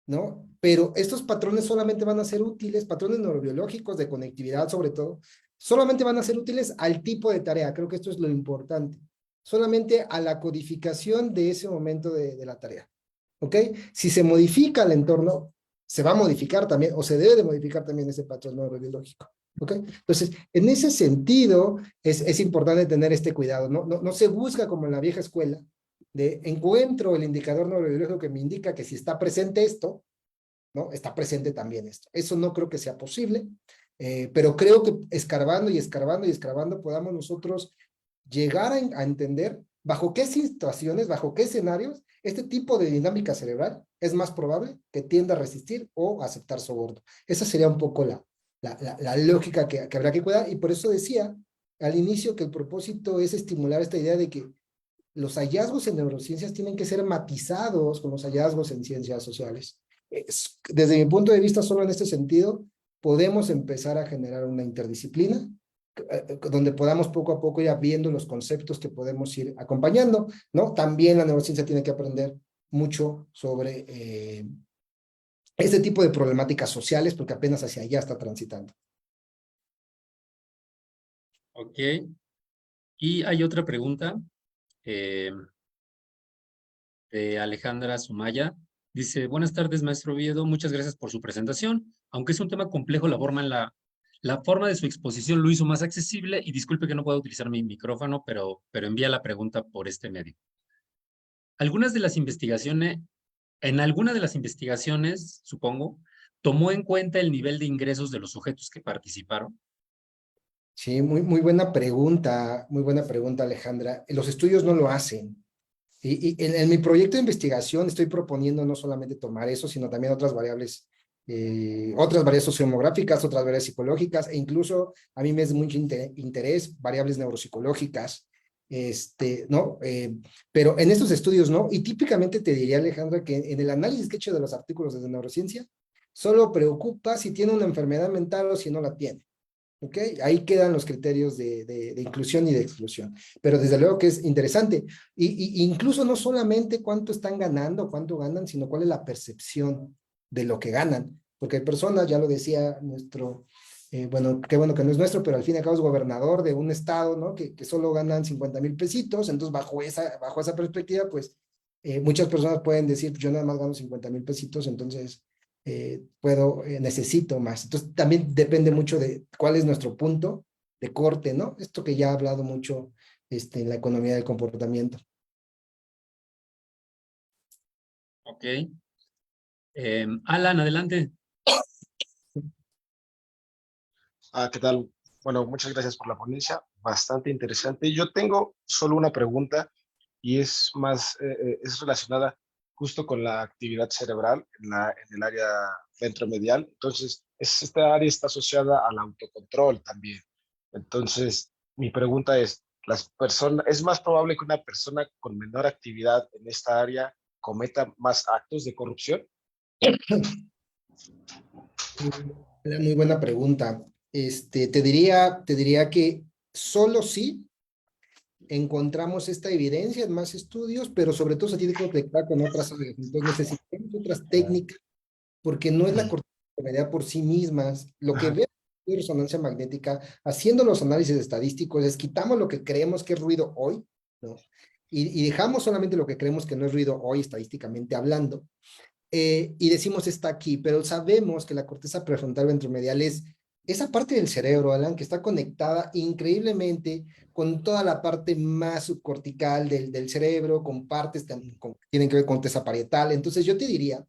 ¿no? Pero estos patrones solamente van a ser útiles, patrones neurobiológicos de conectividad sobre todo, solamente van a ser útiles al tipo de tarea. Creo que esto es lo importante. Solamente a la codificación de ese momento de la tarea. ¿Ok? Si se modifica el entorno, se va a modificar también, o se debe de modificar también ese patrón neurobiológico. ¿Ok? Entonces, en ese sentido, es importante tener este cuidado. No se busca como en la vieja escuela, de encuentro el indicador neurobiológico que me indica que si está presente esto, ¿no? Está presente también esto. Eso no creo que sea posible, pero creo que escarbando y escarbando y escarbando podamos nosotros llegar a entender bajo qué situaciones, bajo qué escenarios, este tipo de dinámica cerebral es más probable que tienda a resistir o aceptar soborno. Esa sería un poco la lógica que habrá que cuidar, y por eso decía al inicio que el propósito es estimular esta idea de que los hallazgos en neurociencias tienen que ser matizados con los hallazgos en ciencias sociales. Desde mi punto de vista, solo en este sentido, podemos empezar a generar una interdisciplina donde podamos poco a poco ir viendo los conceptos que podemos ir acompañando, ¿no? También la neurociencia tiene que aprender mucho sobre este tipo de problemáticas sociales, porque apenas hacia allá está transitando. Ok. Y hay otra pregunta de Alejandra Sumaya. Dice, buenas tardes, maestro Oviedo. Muchas gracias por su presentación. Aunque es un tema complejo, la forma de su exposición lo hizo más accesible y disculpe que no puedo utilizar mi micrófono, pero envía la pregunta por este medio. Algunas de las investigaciones, en alguna de las investigaciones, supongo, tomó en cuenta el nivel de ingresos de los sujetos que participaron. Sí, muy buena pregunta, Alejandra. Los estudios no lo hacen. Y en mi proyecto de investigación estoy proponiendo no solamente tomar eso, sino también otras variables sociodemográficas, otras variables psicológicas, e incluso a mí me es mucho interés variables neuropsicológicas, ¿no? Pero en estos estudios no, y típicamente te diría, Alejandra, que en el análisis que he hecho de los artículos de neurociencia, solo preocupa si tiene una enfermedad mental o si no la tiene. ¿Ok? Ahí quedan los criterios de inclusión y de exclusión. Pero desde luego que es interesante. Y incluso no solamente cuánto están ganando, cuánto ganan, sino cuál es la percepción de lo que ganan. Porque hay personas, ya lo decía nuestro, bueno, qué bueno que no es nuestro, pero al fin y al cabo es gobernador de un estado, ¿no? Que solo ganan 50,000 pesitos. Entonces, bajo esa perspectiva, pues, muchas personas pueden decir, pues, yo nada más gano 50,000 pesitos, entonces necesito más. Entonces también depende mucho de cuál es nuestro punto de corte, ¿no? Esto que ya ha hablado mucho en la economía del comportamiento. Ok. Alan, adelante. ¿Qué tal? Bueno, muchas gracias por la ponencia, bastante interesante. Yo tengo solo una pregunta y es relacionada justo con la actividad cerebral en el área ventromedial. Entonces, esta área está asociada al autocontrol también. Entonces, mi pregunta es, ¿es más probable que una persona con menor actividad en esta área cometa más actos de corrupción? Muy buena pregunta. Te diría que solo sí encontramos esta evidencia en más estudios, pero sobre todo se tiene que conectar con otras áreas. Entonces necesitamos otras técnicas, porque no es la corticomedia por sí mismas. Lo que Ajá. vemos en resonancia magnética, haciendo los análisis estadísticos, es quitamos lo que creemos que es ruido hoy, ¿no? Y dejamos solamente lo que creemos que no es ruido hoy, estadísticamente hablando, y decimos está aquí, pero sabemos que la corteza prefrontal ventromedial es esa parte del cerebro, Alan, que está conectada increíblemente con toda la parte más subcortical del cerebro, con partes que tienen que ver con corteza parietal. Entonces yo te diría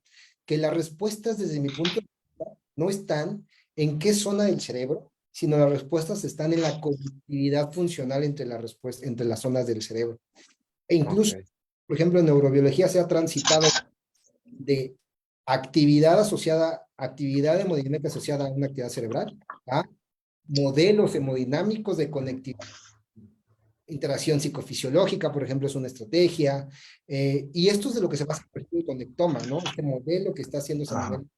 que las respuestas desde mi punto de vista no están en qué zona del cerebro, sino las respuestas están en la conectividad funcional entre entre las zonas del cerebro. E incluso, Ok. por ejemplo, en neurobiología se ha transitado de actividad hemodinámica asociada a una actividad cerebral, a modelos hemodinámicos de conectividad. Interacción psicofisiológica, por ejemplo, es una estrategia, y esto es de lo que se basa en el conectoma, ¿no? Este modelo que está haciéndose a nivel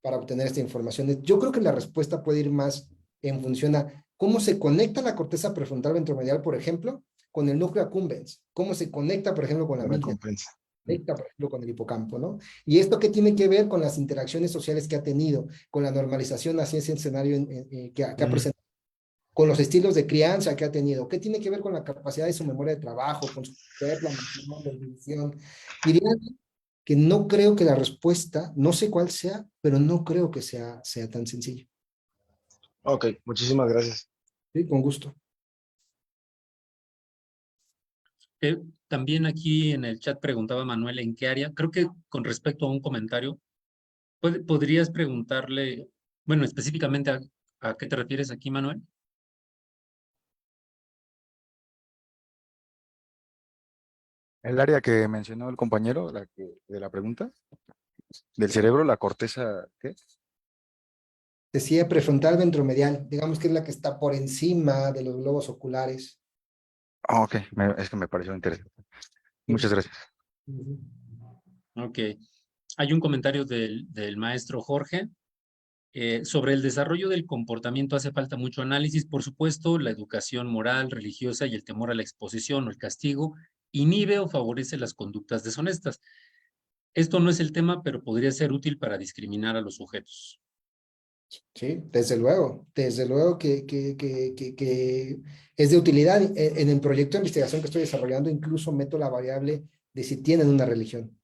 para obtener esta información. Yo creo que la respuesta puede ir más en función a cómo se conecta la corteza prefrontal ventromedial, por ejemplo, con el núcleo accumbens, cómo se conecta, por ejemplo, con la La amígdala, recompensa. conecta, por ejemplo, con el hipocampo, ¿no? Y esto qué tiene que ver con las interacciones sociales que ha tenido, con la normalización hacia ese escenario que ha presentado, con los estilos de crianza que ha tenido, qué tiene que ver con la capacidad de su memoria de trabajo, con su capacidad de planeación, de división. Diría que no creo que la respuesta, no sé cuál sea, pero no creo que sea tan sencillo. Ok, muchísimas gracias. Sí, con gusto. También aquí en el chat preguntaba Manuel en qué área. Creo que con respecto a un comentario, podrías preguntarle, bueno, específicamente a qué te refieres aquí, Manuel. El área que mencionó el compañero, de la pregunta, del cerebro, la corteza, ¿qué? Decía prefrontal ventromedial, digamos que es la que está por encima de los globos oculares. Ok, es que me pareció interesante. Sí. Muchas gracias. Ok. Hay un comentario del maestro Jorge. Sobre el desarrollo del comportamiento hace falta mucho análisis. Por supuesto, la educación moral, religiosa y el temor a la exposición o el castigo inhibe o favorece las conductas deshonestas. Esto no es el tema, pero podría ser útil para discriminar a los sujetos. Sí, desde luego que es de utilidad. En el proyecto de investigación que estoy desarrollando, incluso meto la variable de si tienen una religión,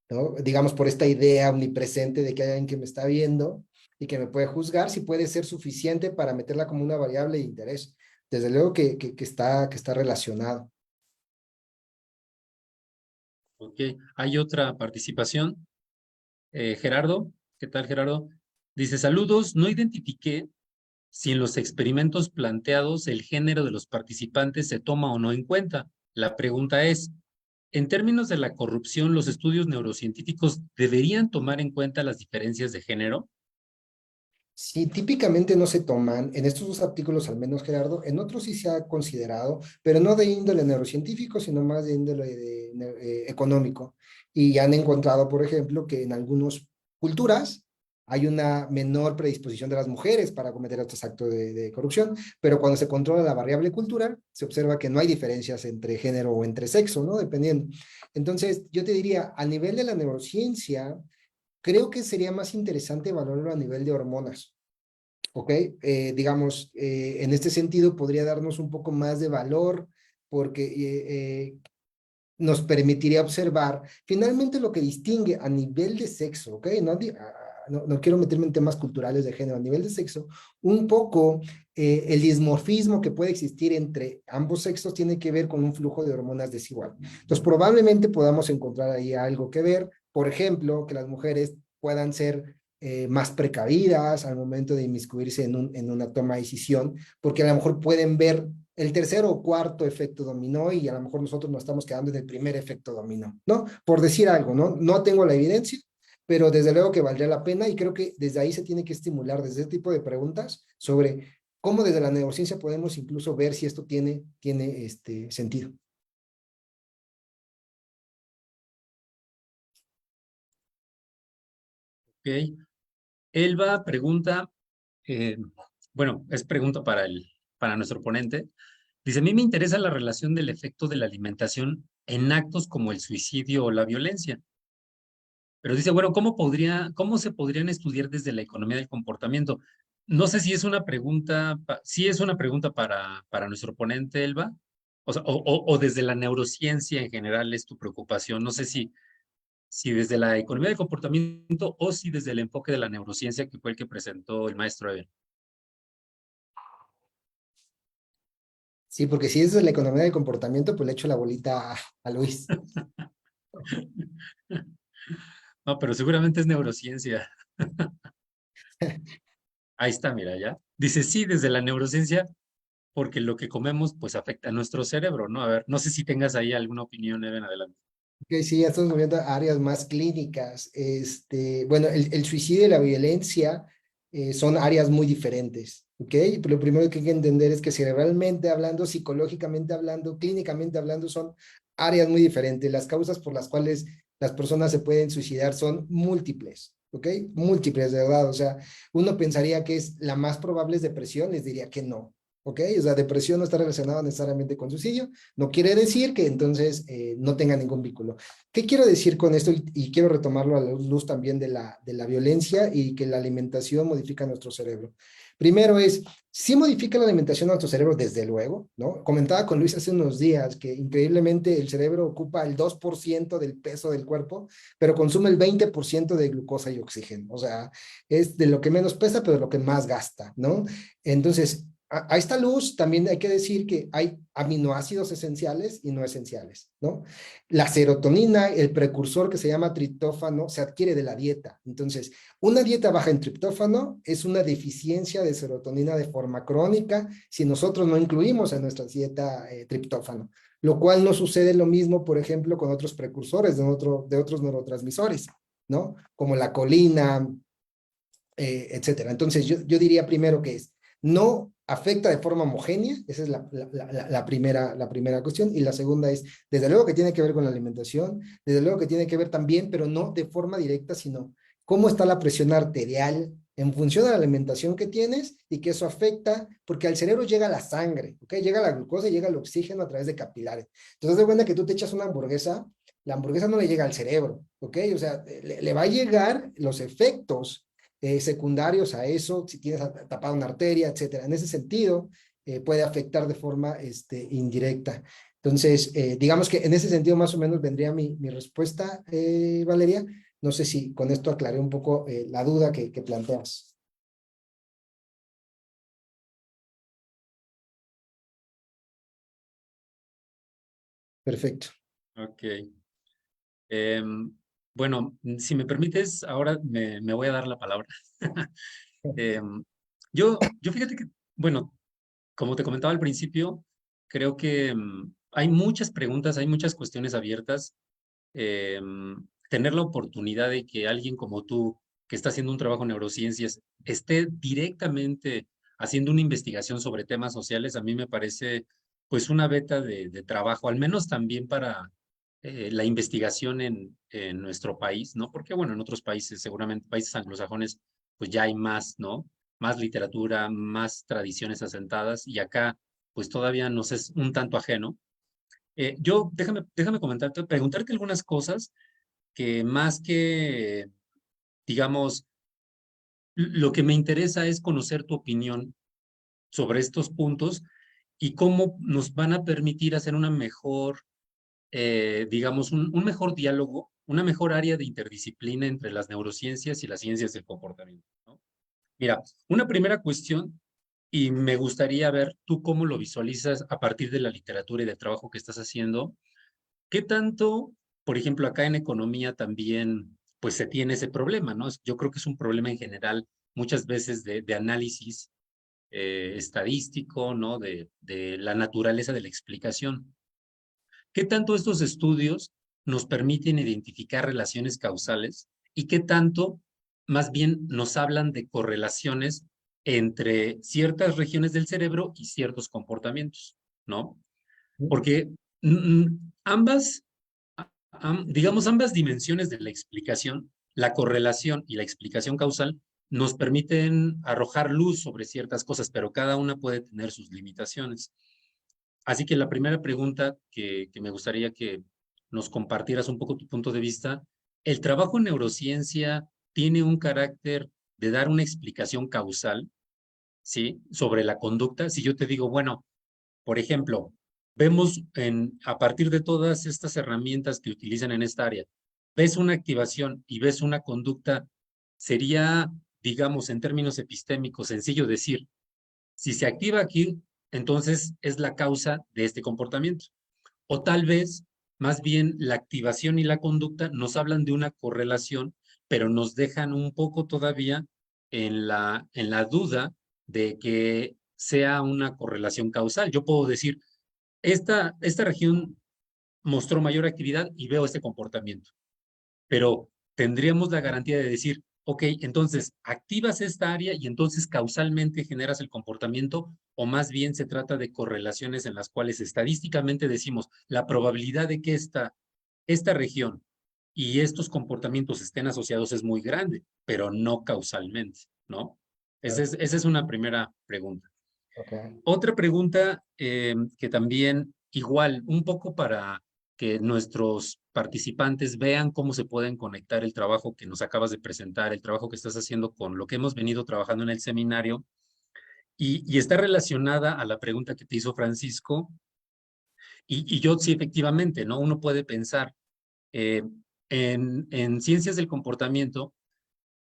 ¿no? Digamos, por esta idea omnipresente de que hay alguien que me está viendo y que me puede juzgar, si puede ser suficiente para meterla como una variable de interés. Desde luego que está relacionado. Ok, hay otra participación. Gerardo, ¿qué tal, Gerardo? Dice, saludos, no identifiqué si en los experimentos planteados el género de los participantes se toma o no en cuenta. La pregunta es, en términos de la corrupción, ¿los estudios neurocientíficos deberían tomar en cuenta las diferencias de género? Sí, típicamente no se toman, en estos dos artículos al menos, Gerardo, en otros sí se ha considerado, pero no de índole neurocientífico, sino más de índole económico. Y han encontrado, por ejemplo, que en algunas culturas hay una menor predisposición de las mujeres para cometer estos actos de corrupción, pero cuando se controla la variable cultural, se observa que no hay diferencias entre género o entre sexo, ¿no? Dependiendo. Entonces, yo te diría, a nivel de la neurociencia, creo que sería más interesante valorarlo a nivel de hormonas. ¿Ok? Digamos, en este sentido podría darnos un poco más de valor porque nos permitiría observar finalmente lo que distingue a nivel de sexo, ¿ok? No quiero meterme en temas culturales de género, a nivel de sexo, un poco el dismorfismo que puede existir entre ambos sexos tiene que ver con un flujo de hormonas desigual. Entonces, probablemente podamos encontrar ahí algo que ver, por ejemplo, que las mujeres puedan ser más precavidas al momento de inmiscuirse en una toma de decisión, porque a lo mejor pueden ver el tercer o cuarto efecto dominó y a lo mejor nosotros nos estamos quedando en el primer efecto dominó, ¿no? Por decir algo, ¿no? No tengo la evidencia, pero desde luego que valdría la pena y creo que desde ahí se tiene que estimular desde ese tipo de preguntas sobre cómo desde la neurociencia podemos incluso ver si esto tiene sentido. Ok. Elba pregunta, bueno, es pregunta para nuestro ponente. Dice, a mí me interesa la relación del efecto de la alimentación en actos como el suicidio o la violencia. Pero dice, bueno, ¿cómo se podrían estudiar desde la economía del comportamiento? No sé si es una pregunta, si es una pregunta para nuestro ponente, Elba, o sea, o desde la neurociencia en general es tu preocupación. No sé si desde la economía del comportamiento o si desde el enfoque de la neurociencia que fue el que presentó el maestro Eben. Sí, porque si es de la economía del comportamiento, pues le echo la bolita a Luis. No, pero seguramente es neurociencia. Ahí está, mira, ya. Dice, sí, desde la neurociencia, porque lo que comemos pues afecta a nuestro cerebro, ¿no? A ver, no sé si tengas ahí alguna opinión, Eben, adelante. Ok, sí, ya estamos moviendo a áreas más clínicas. Bueno, el suicidio y la violencia son áreas muy diferentes, ¿ok? Pero lo primero que hay que entender es que cerebralmente hablando, psicológicamente hablando, clínicamente hablando, son áreas muy diferentes. Las causas por las cuales las personas se pueden suicidar son múltiples, ¿ok? Múltiples, de verdad. O sea, uno pensaría que es la más probable es depresión, les diría que no. ¿Ok? O sea, depresión no está relacionada necesariamente con suicidio, no quiere decir que entonces no tenga ningún vínculo. ¿Qué quiero decir con esto? Y quiero retomarlo a la luz también de la violencia y que la alimentación modifica nuestro cerebro. Primero es, sí modifica la alimentación a nuestro cerebro, desde luego, ¿no? Comentaba con Luis hace unos días que increíblemente el cerebro ocupa el 2% del peso del cuerpo, pero consume el 20% de glucosa y oxígeno. O sea, es de lo que menos pesa, pero de lo que más gasta, ¿no? Entonces, a esta luz también hay que decir que hay aminoácidos esenciales y no esenciales, ¿no? La serotonina, el precursor que se llama triptófano, se adquiere de la dieta. Entonces, una dieta baja en triptófano es una deficiencia de serotonina de forma crónica si nosotros no incluimos en nuestra dieta triptófano, lo cual no sucede lo mismo, por ejemplo, con otros precursores de otros neurotransmisores, ¿no? Como la colina, etcétera. Entonces, yo diría primero que no afecta de forma homogénea, esa es la primera cuestión, y la segunda es, desde luego que tiene que ver con la alimentación, desde luego que tiene que ver también, pero no de forma directa, sino cómo está la presión arterial en función de la alimentación que tienes y que eso afecta, porque al cerebro llega la sangre, ¿ok? Llega la glucosa y llega el oxígeno a través de capilares. Entonces, de cuenta que tú te echas una hamburguesa la hamburguesa no le llega al cerebro, ¿ok? O sea, le va a llegar los efectos secundarios a eso, si tienes tapada una arteria, etcétera. En ese sentido, puede afectar de forma indirecta. Entonces, digamos que en ese sentido más o menos vendría mi respuesta, Valeria. No sé si con esto aclaré un poco la duda que planteas. Perfecto. Ok. Bueno, si me permites, ahora me voy a dar la palabra. Yo fíjate que, bueno, como te comentaba al principio, creo que hay muchas preguntas, hay muchas cuestiones abiertas. Tener la oportunidad de que alguien como tú, que está haciendo un trabajo en neurociencias, esté directamente haciendo una investigación sobre temas sociales, a mí me parece pues una beta de trabajo, al menos también para la investigación en nuestro país, ¿no? Porque bueno, en otros países, seguramente países anglosajones, pues ya hay más, ¿no? Más literatura, más tradiciones asentadas, y acá pues todavía nos es un tanto ajeno. Déjame comentarte, preguntarte algunas cosas que más que, digamos, lo que me interesa es conocer tu opinión sobre estos puntos y cómo nos van a permitir hacer una mejor, digamos, un mejor diálogo, una mejor área de interdisciplina entre las neurociencias y las ciencias del comportamiento, ¿no? Mira, una primera cuestión, y me gustaría ver tú cómo lo visualizas a partir de la literatura y del trabajo que estás haciendo. ¿Qué tanto, por ejemplo, acá en economía también, pues se tiene ese problema, ¿no? Yo creo que es un problema en general, muchas veces de análisis estadístico, ¿no? De la naturaleza de la explicación. ¿Qué tanto estos estudios nos permiten identificar relaciones causales y qué tanto, más bien, nos hablan de correlaciones entre ciertas regiones del cerebro y ciertos comportamientos, ¿no? Porque ambas digamos, ambas dimensiones de la explicación, la correlación y la explicación causal, nos permiten arrojar luz sobre ciertas cosas, pero cada una puede tener sus limitaciones. Así que la primera pregunta que me gustaría que nos compartieras un poco tu punto de vista, ¿el trabajo en neurociencia tiene un carácter de dar una explicación causal, ¿sí? Sobre la conducta? Si yo te digo, bueno, por ejemplo, vemos a partir de todas estas herramientas que utilizan en esta área, ves una activación y ves una conducta, sería, digamos, en términos epistémicos, sencillo decir, si se activa aquí, entonces es la causa de este comportamiento. O tal vez, más bien, la activación y la conducta nos hablan de una correlación, pero nos dejan un poco todavía en la duda de que sea una correlación causal. Yo puedo decir, esta región mostró mayor actividad y veo este comportamiento, pero tendríamos la garantía de decir, ok, entonces activas esta área y entonces causalmente generas el comportamiento, o más bien se trata de correlaciones en las cuales estadísticamente decimos la probabilidad de que esta región y estos comportamientos estén asociados es muy grande, pero no causalmente, ¿no? Esa es una primera pregunta. Okay. Otra pregunta que también igual, un poco para que nuestros participantes vean cómo se pueden conectar el trabajo que nos acabas de presentar, el trabajo que estás haciendo con lo que hemos venido trabajando en el seminario, y está relacionada a la pregunta que te hizo Francisco, y yo sí, efectivamente, ¿no? Uno puede pensar eh, en ciencias del comportamiento,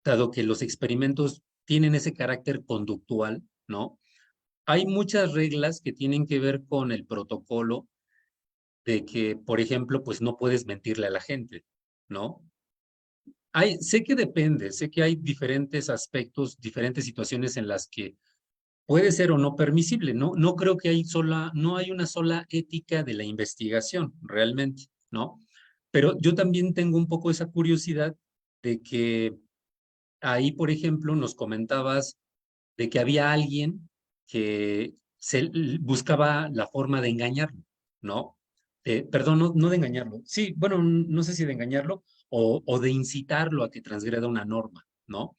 dado que los experimentos tienen ese carácter conductual, ¿no? Hay muchas reglas que tienen que ver con el protocolo de que, por ejemplo, pues no puedes mentirle a la gente, ¿no? Sé que depende, sé que hay diferentes aspectos, diferentes situaciones en las que puede ser o no permisible, ¿no? No creo que no hay una sola ética de la investigación, realmente, ¿no? Pero yo también tengo un poco esa curiosidad de que ahí, por ejemplo, nos comentabas de que había alguien que buscaba la forma de engañarlo, ¿no? Perdón, no de engañarlo. Sí, bueno, no sé si de engañarlo o de incitarlo a que transgreda una norma, ¿no?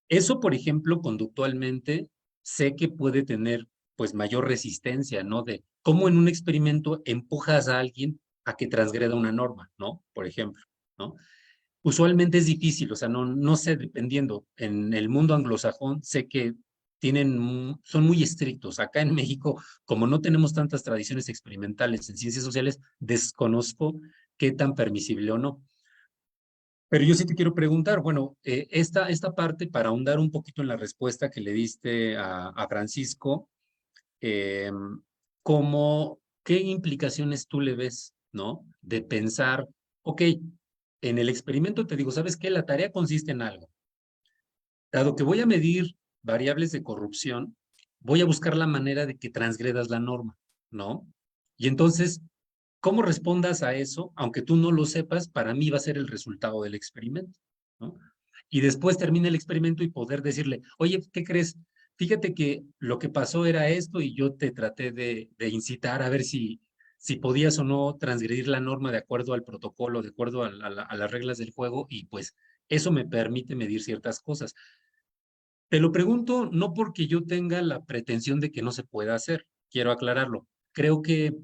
Eso, por ejemplo, conductualmente, sé que puede tener pues mayor resistencia, ¿no? De cómo en un experimento empujas a alguien a que transgreda una norma, ¿no? Por ejemplo, ¿no? Usualmente es difícil, o sea, no sé, dependiendo. En el mundo anglosajón sé que son muy estrictos. Acá en México, como no tenemos tantas tradiciones experimentales en ciencias sociales, desconozco qué tan permisible o no. Pero yo sí te quiero preguntar, bueno, esta parte, para ahondar un poquito en la respuesta que le diste a Francisco, eh, ¿qué implicaciones tú le ves, ¿no? De pensar, ok, en el experimento te digo, ¿sabes qué? La tarea consiste en algo. Dado que voy a medir variables de corrupción, voy a buscar la manera de que transgredas la norma, ¿no? Y entonces, ¿cómo respondas a eso? Aunque tú no lo sepas, para mí va a ser el resultado del experimento, ¿no? Y después termina el experimento y poder decirle, oye, ¿qué crees? Fíjate que lo que pasó era esto y yo te traté de incitar a ver si podías o no transgredir la norma de acuerdo al protocolo, de acuerdo a las reglas del juego, y pues eso me permite medir ciertas cosas. Te lo pregunto no porque yo tenga la pretensión de que no se pueda hacer, quiero aclararlo. Creo que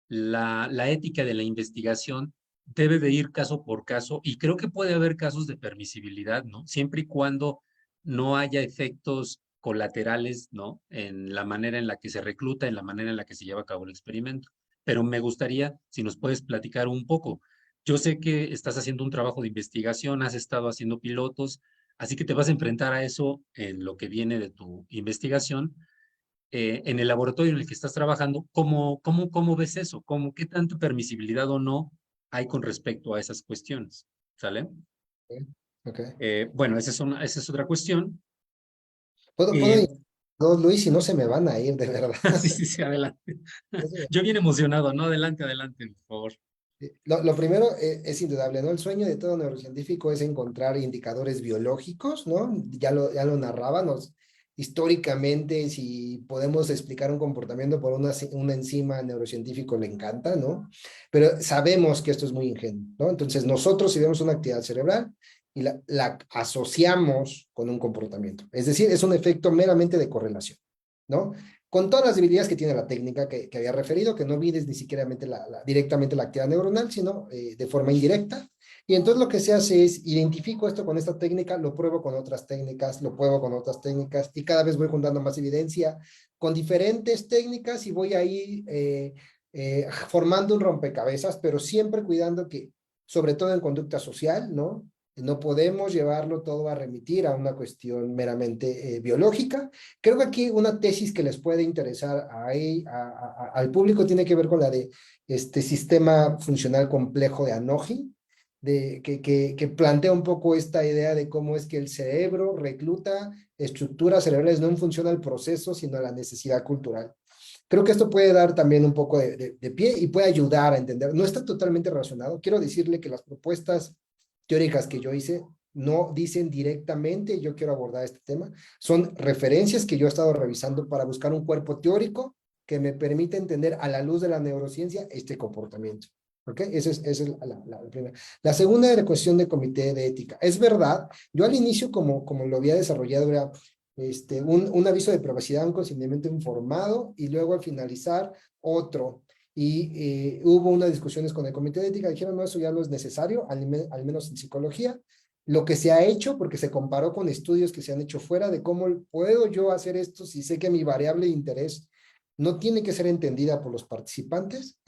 la ética de la investigación debe de ir caso por caso y creo que puede haber casos de permisibilidad, ¿no? Siempre y cuando no haya efectos colaterales, ¿no? En la manera en la que se recluta, en la manera en la que se lleva a cabo el experimento. Pero me gustaría, si nos puedes platicar un poco. Yo sé que estás haciendo un trabajo de investigación, has estado haciendo pilotos, así que te vas a enfrentar a eso en lo que viene de tu investigación en el laboratorio en el que estás trabajando. ¿Cómo ves eso? ¿Qué tanta permisibilidad o no hay con respecto a esas cuestiones? ¿Sale? Ok. Bueno, esa es otra cuestión. ¿Puedo ir, no, Luis, si no se me van a ir, de verdad. Sí, sí, sí, adelante. Eso- Yo bien emocionado, ¿no? Adelante, adelante, por favor. Lo primero es indudable, ¿no? El sueño de todo neurocientífico es encontrar indicadores biológicos, ¿no? Ya lo narrábamos. Históricamente, si podemos explicar un comportamiento por una enzima neurocientífico, le encanta, ¿no? Pero sabemos que esto es muy ingenuo, ¿no? Entonces, nosotros si vemos una actividad cerebral y la asociamos con un comportamiento. Es decir, es un efecto meramente de correlación, ¿no? Con todas las debilidades que tiene la técnica que había referido, que no mides ni siquiera directamente la actividad neuronal, sino de forma indirecta. Y entonces lo que se hace es, identifico esto con esta técnica, lo pruebo con otras técnicas, lo pruebo con otras técnicas, y cada vez voy juntando más evidencia con diferentes técnicas y voy ahí formando un rompecabezas, pero siempre cuidando que, sobre todo en conducta social, ¿no? No podemos llevarlo todo a remitir a una cuestión meramente biológica. Creo que aquí una tesis que les puede interesar al público tiene que ver con la de este sistema funcional complejo de Hanogin, que plantea un poco esta idea de cómo es que el cerebro recluta estructuras cerebrales no en función al proceso, sino a la necesidad cultural. Creo que esto puede dar también un poco de pie y puede ayudar a entender. No está totalmente relacionado. Quiero decirle que las propuestas teóricas que yo hice no dicen directamente, yo quiero abordar este tema, son referencias que yo he estado revisando para buscar un cuerpo teórico que me permita entender a la luz de la neurociencia este comportamiento. ¿Ok? Esa es la primera. La segunda era cuestión de comité de ética. Es verdad, yo al inicio, como lo había desarrollado, era un aviso de privacidad, un consentimiento informado, y luego al finalizar otro. Y hubo unas discusiones con el comité de ética, dijeron, no, eso ya no es necesario, al menos en psicología. Lo que se ha hecho, porque se comparó con estudios que se han hecho fuera, de cómo puedo yo hacer esto si sé que mi variable de interés no tiene que ser entendida por los participantes,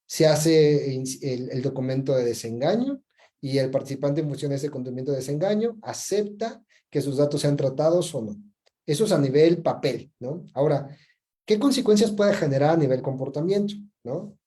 se hace el documento de desengaño, y el participante, en función de ese documento de desengaño, acepta que sus datos sean tratados o no. Eso es a nivel papel, ¿no? Ahora, ¿qué consecuencias puede generar a nivel comportamiento, ¿no?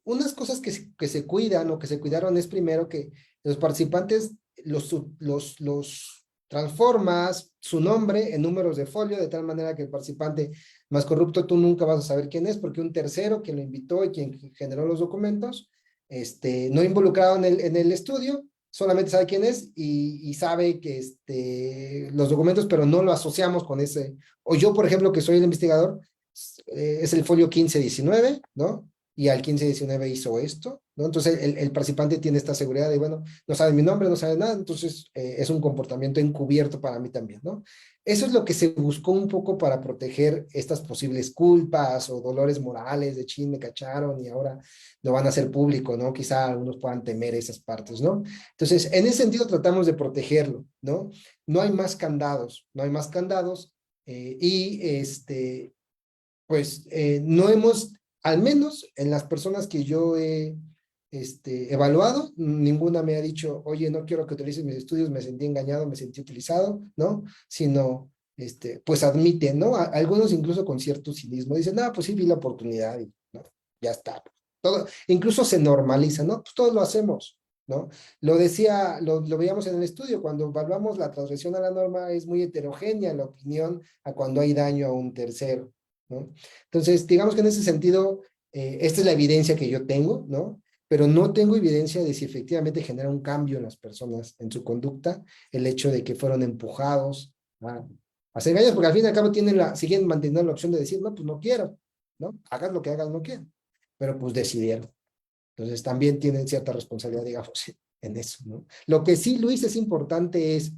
Unas cosas que se cuidan o que se cuidaron es primero que los participantes los transformas su nombre en números de folio, de tal manera que el participante más corrupto tú nunca vas a saber quién es, porque un tercero, quien lo invitó y quien generó los documentos, no involucrado en el estudio, solamente sabe quién es y sabe que los documentos, pero no lo asociamos con ese. O yo, por ejemplo, que soy el investigador, es el folio 1519, ¿no? y al 15-19 hizo esto, ¿no? Entonces el participante tiene esta seguridad de, bueno, no sabe mi nombre, no sabe nada, entonces es un comportamiento encubierto para mí también, ¿no? Eso es lo que se buscó un poco para proteger estas posibles culpas o dolores morales de chin, me cacharon y ahora lo van a hacer público, ¿no? Quizá algunos puedan temer esas partes, ¿no? Entonces, en ese sentido tratamos de protegerlo, ¿no? No hay más candados, no hay más candados pues no hemos, al menos en las personas que yo he evaluado, ninguna me ha dicho, oye, no quiero que utilices mis estudios, me sentí engañado, me sentí utilizado, ¿no? Sino, pues admiten, ¿no? Algunos incluso con cierto cinismo dicen, no, pues sí vi la oportunidad, y, ¿no? Ya está. Todo, incluso se normaliza, ¿no? Pues todos lo hacemos, ¿no? Lo decía, lo veíamos en el estudio, cuando evaluamos la transgresión a la norma es muy heterogénea la opinión a cuando hay daño a un tercero, ¿no? Entonces, digamos que en ese sentido, esta es la evidencia que yo tengo, ¿no? Pero no tengo evidencia de si efectivamente genera un cambio en las personas, en su conducta, el hecho de que fueron empujados a hacer engaños, porque al fin y al cabo siguen manteniendo la opción de decir, no, pues no quiero, ¿no? Hagas lo que hagas, no quiero. Pero pues decidieron. Entonces también tienen cierta responsabilidad, digamos, en eso, ¿no? Lo que sí, Luis, es importante es,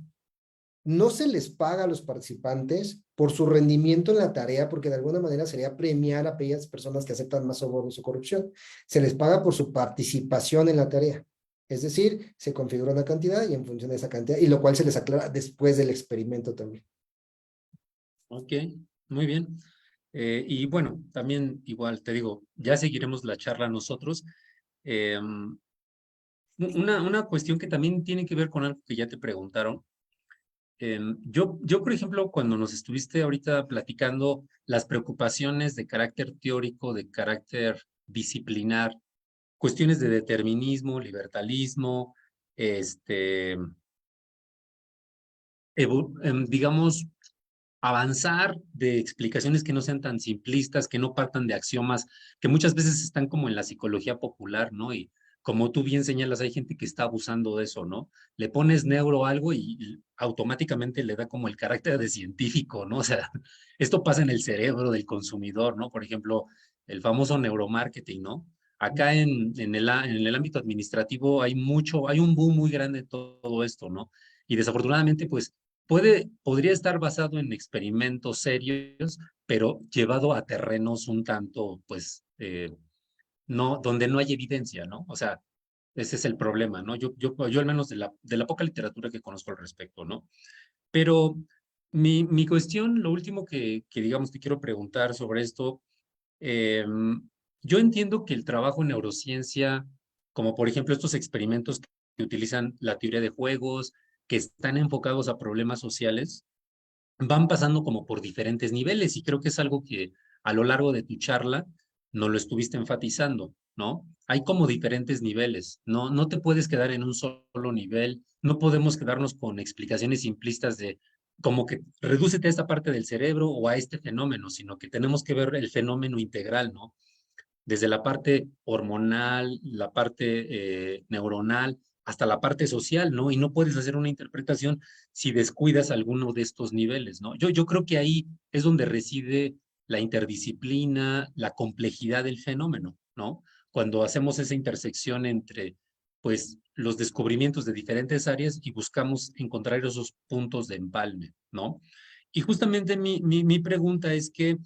no se les paga a los participantes por su rendimiento en la tarea, porque de alguna manera sería premiar a aquellas personas que aceptan más sobornos o corrupción. Se les paga por su participación en la tarea. Es decir, se configura una cantidad y en función de esa cantidad, y lo cual se les aclara después del experimento también. Ok, muy bien. Y bueno, también igual te digo, ya seguiremos la charla nosotros. Una cuestión que también tiene que ver con algo que ya te preguntaron. Yo, por ejemplo, cuando nos estuviste ahorita platicando las preocupaciones de carácter teórico, de carácter disciplinar, cuestiones de determinismo, libertarismo, digamos, avanzar de explicaciones que no sean tan simplistas, que no partan de axiomas, que muchas veces están como en la psicología popular, ¿no? Y como tú bien señalas, hay gente que está abusando de eso, ¿no? Le pones neuro a algo y automáticamente le da como el carácter de científico, ¿no? O sea, esto pasa en el cerebro del consumidor, ¿no? Por ejemplo, el famoso neuromarketing, ¿no? Acá en el ámbito administrativo hay un boom muy grande de todo esto, ¿no? Y desafortunadamente, pues, podría estar basado en experimentos serios, pero llevado a terrenos un tanto, pues, no, donde no hay evidencia, ¿no? O sea, ese es el problema, ¿no? Yo al menos de la poca literatura que conozco al respecto, ¿no? Pero mi cuestión, lo último que digamos que quiero preguntar sobre esto, yo entiendo que el trabajo en neurociencia, como por ejemplo estos experimentos que utilizan la teoría de juegos, que están enfocados a problemas sociales, van pasando como por diferentes niveles y creo que es algo que a lo largo de tu charla no lo estuviste enfatizando, ¿no? Hay como diferentes niveles, no te puedes quedar en un solo nivel, no podemos quedarnos con explicaciones simplistas de como que redúcete a esta parte del cerebro o a este fenómeno, sino que tenemos que ver el fenómeno integral, ¿no? Desde la parte hormonal, la parte neuronal, hasta la parte social, ¿no? Y no puedes hacer una interpretación si descuidas alguno de estos niveles, ¿no? Yo creo que ahí es donde reside la interdisciplina, la complejidad del fenómeno, ¿no? Cuando hacemos esa intersección entre, pues, los descubrimientos de diferentes áreas y buscamos encontrar esos puntos de empalme, ¿no? Y justamente mi pregunta es que,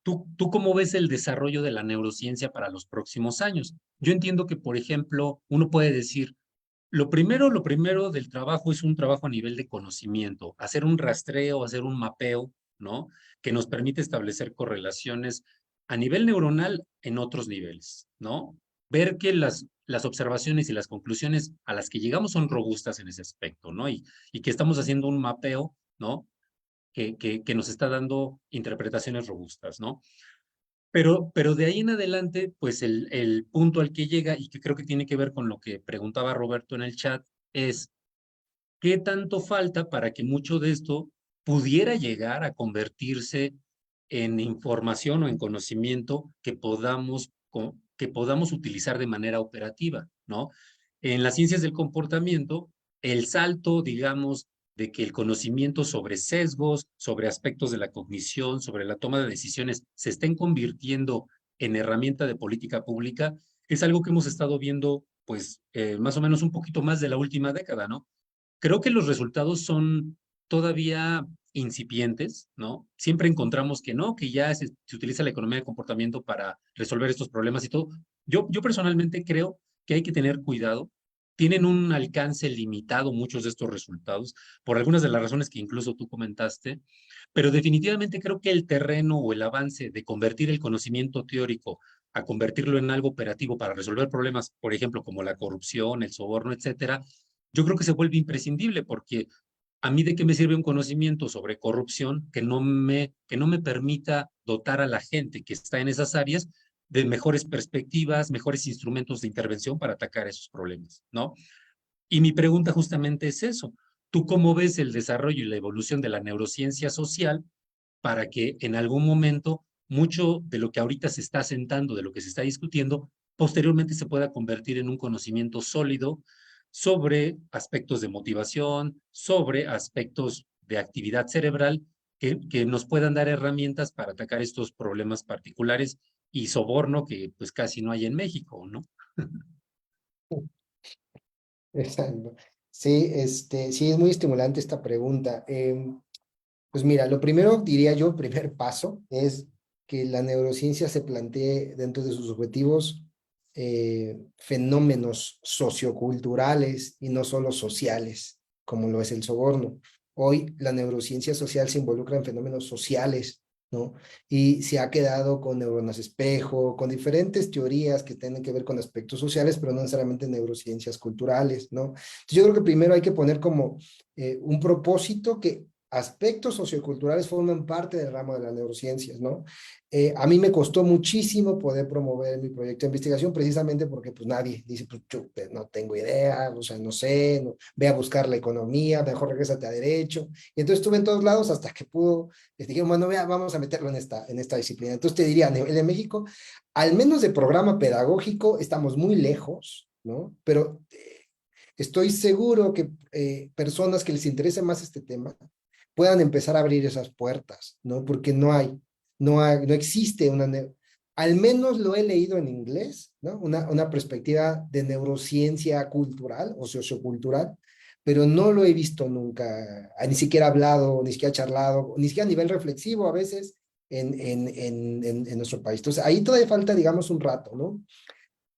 ¿tú cómo ves el desarrollo de la neurociencia para los próximos años? Yo entiendo que, por ejemplo, uno puede decir, lo primero del trabajo es un trabajo a nivel de conocimiento, hacer un rastreo, hacer un mapeo, ¿no? Que nos permite establecer correlaciones a nivel neuronal en otros niveles, ¿no? Ver que las observaciones y las conclusiones a las que llegamos son robustas en ese aspecto, ¿no? Y que estamos haciendo un mapeo, ¿no? Que nos está dando interpretaciones robustas, ¿no? Pero de ahí en adelante, pues el punto al que llega y que creo que tiene que ver con lo que preguntaba Roberto en el chat es, ¿qué tanto falta para que mucho de esto pudiera llegar a convertirse en información o en conocimiento que podamos utilizar de manera operativa, ¿no? En las ciencias del comportamiento, el salto, digamos, de que el conocimiento sobre sesgos, sobre aspectos de la cognición, sobre la toma de decisiones, se estén convirtiendo en herramienta de política pública, es algo que hemos estado viendo, pues, más o menos un poquito más de la última década, ¿no? Creo que los resultados son todavía incipientes, ¿no? Siempre encontramos que no, que ya se utiliza la economía de comportamiento para resolver estos problemas y todo. Yo personalmente creo que hay que tener cuidado. Tienen un alcance limitado muchos de estos resultados, por algunas de las razones que incluso tú comentaste, pero definitivamente creo que el terreno o el avance de convertir el conocimiento teórico a convertirlo en algo operativo para resolver problemas, por ejemplo, como la corrupción, el soborno, etcétera, yo creo que se vuelve imprescindible porque a mí de qué me sirve un conocimiento sobre corrupción que no me permita dotar a la gente que está en esas áreas de mejores perspectivas, mejores instrumentos de intervención para atacar esos problemas, ¿no? Y mi pregunta justamente es eso. ¿Tú cómo ves el desarrollo y la evolución de la neurociencia social para que en algún momento mucho de lo que ahorita se está sentando, de lo que se está discutiendo, posteriormente se pueda convertir en un conocimiento sólido sobre aspectos de motivación, sobre aspectos de actividad cerebral que nos puedan dar herramientas para atacar estos problemas particulares y soborno que pues casi no hay en México, ¿no? Exacto. Sí, sí, es muy estimulante esta pregunta. Pues mira, lo primero diría yo, primer paso, es que la neurociencia se plantee dentro de sus objetivos fenómenos socioculturales y no solo sociales, como lo es el soborno. Hoy la neurociencia social se involucra en fenómenos sociales, ¿no? Y se ha quedado con neuronas espejo, con diferentes teorías que tienen que ver con aspectos sociales, pero no necesariamente neurociencias culturales, ¿no? Entonces yo creo que primero hay que poner como un propósito que aspectos socioculturales forman parte del ramo de las neurociencias, ¿no? A mí me costó muchísimo poder promover mi proyecto de investigación precisamente porque pues nadie dice, pues yo no tengo idea, o sea, no sé, no, ve a buscar la economía, mejor regrésate a derecho. Y entonces estuve en todos lados hasta que pudo, les dijeron, bueno, vea, vamos a meterlo en esta disciplina. Entonces te diría, a nivel de México, al menos de programa pedagógico, estamos muy lejos, ¿no? Pero estoy seguro que personas que les interese más este tema puedan empezar a abrir esas puertas, ¿no? Porque no existe al menos lo he leído en inglés, ¿no? Una perspectiva de neurociencia cultural o sociocultural, pero no lo he visto nunca, ni siquiera hablado, ni siquiera charlado, ni siquiera a nivel reflexivo a veces en nuestro país. Entonces, ahí todavía falta, digamos, un rato, ¿no?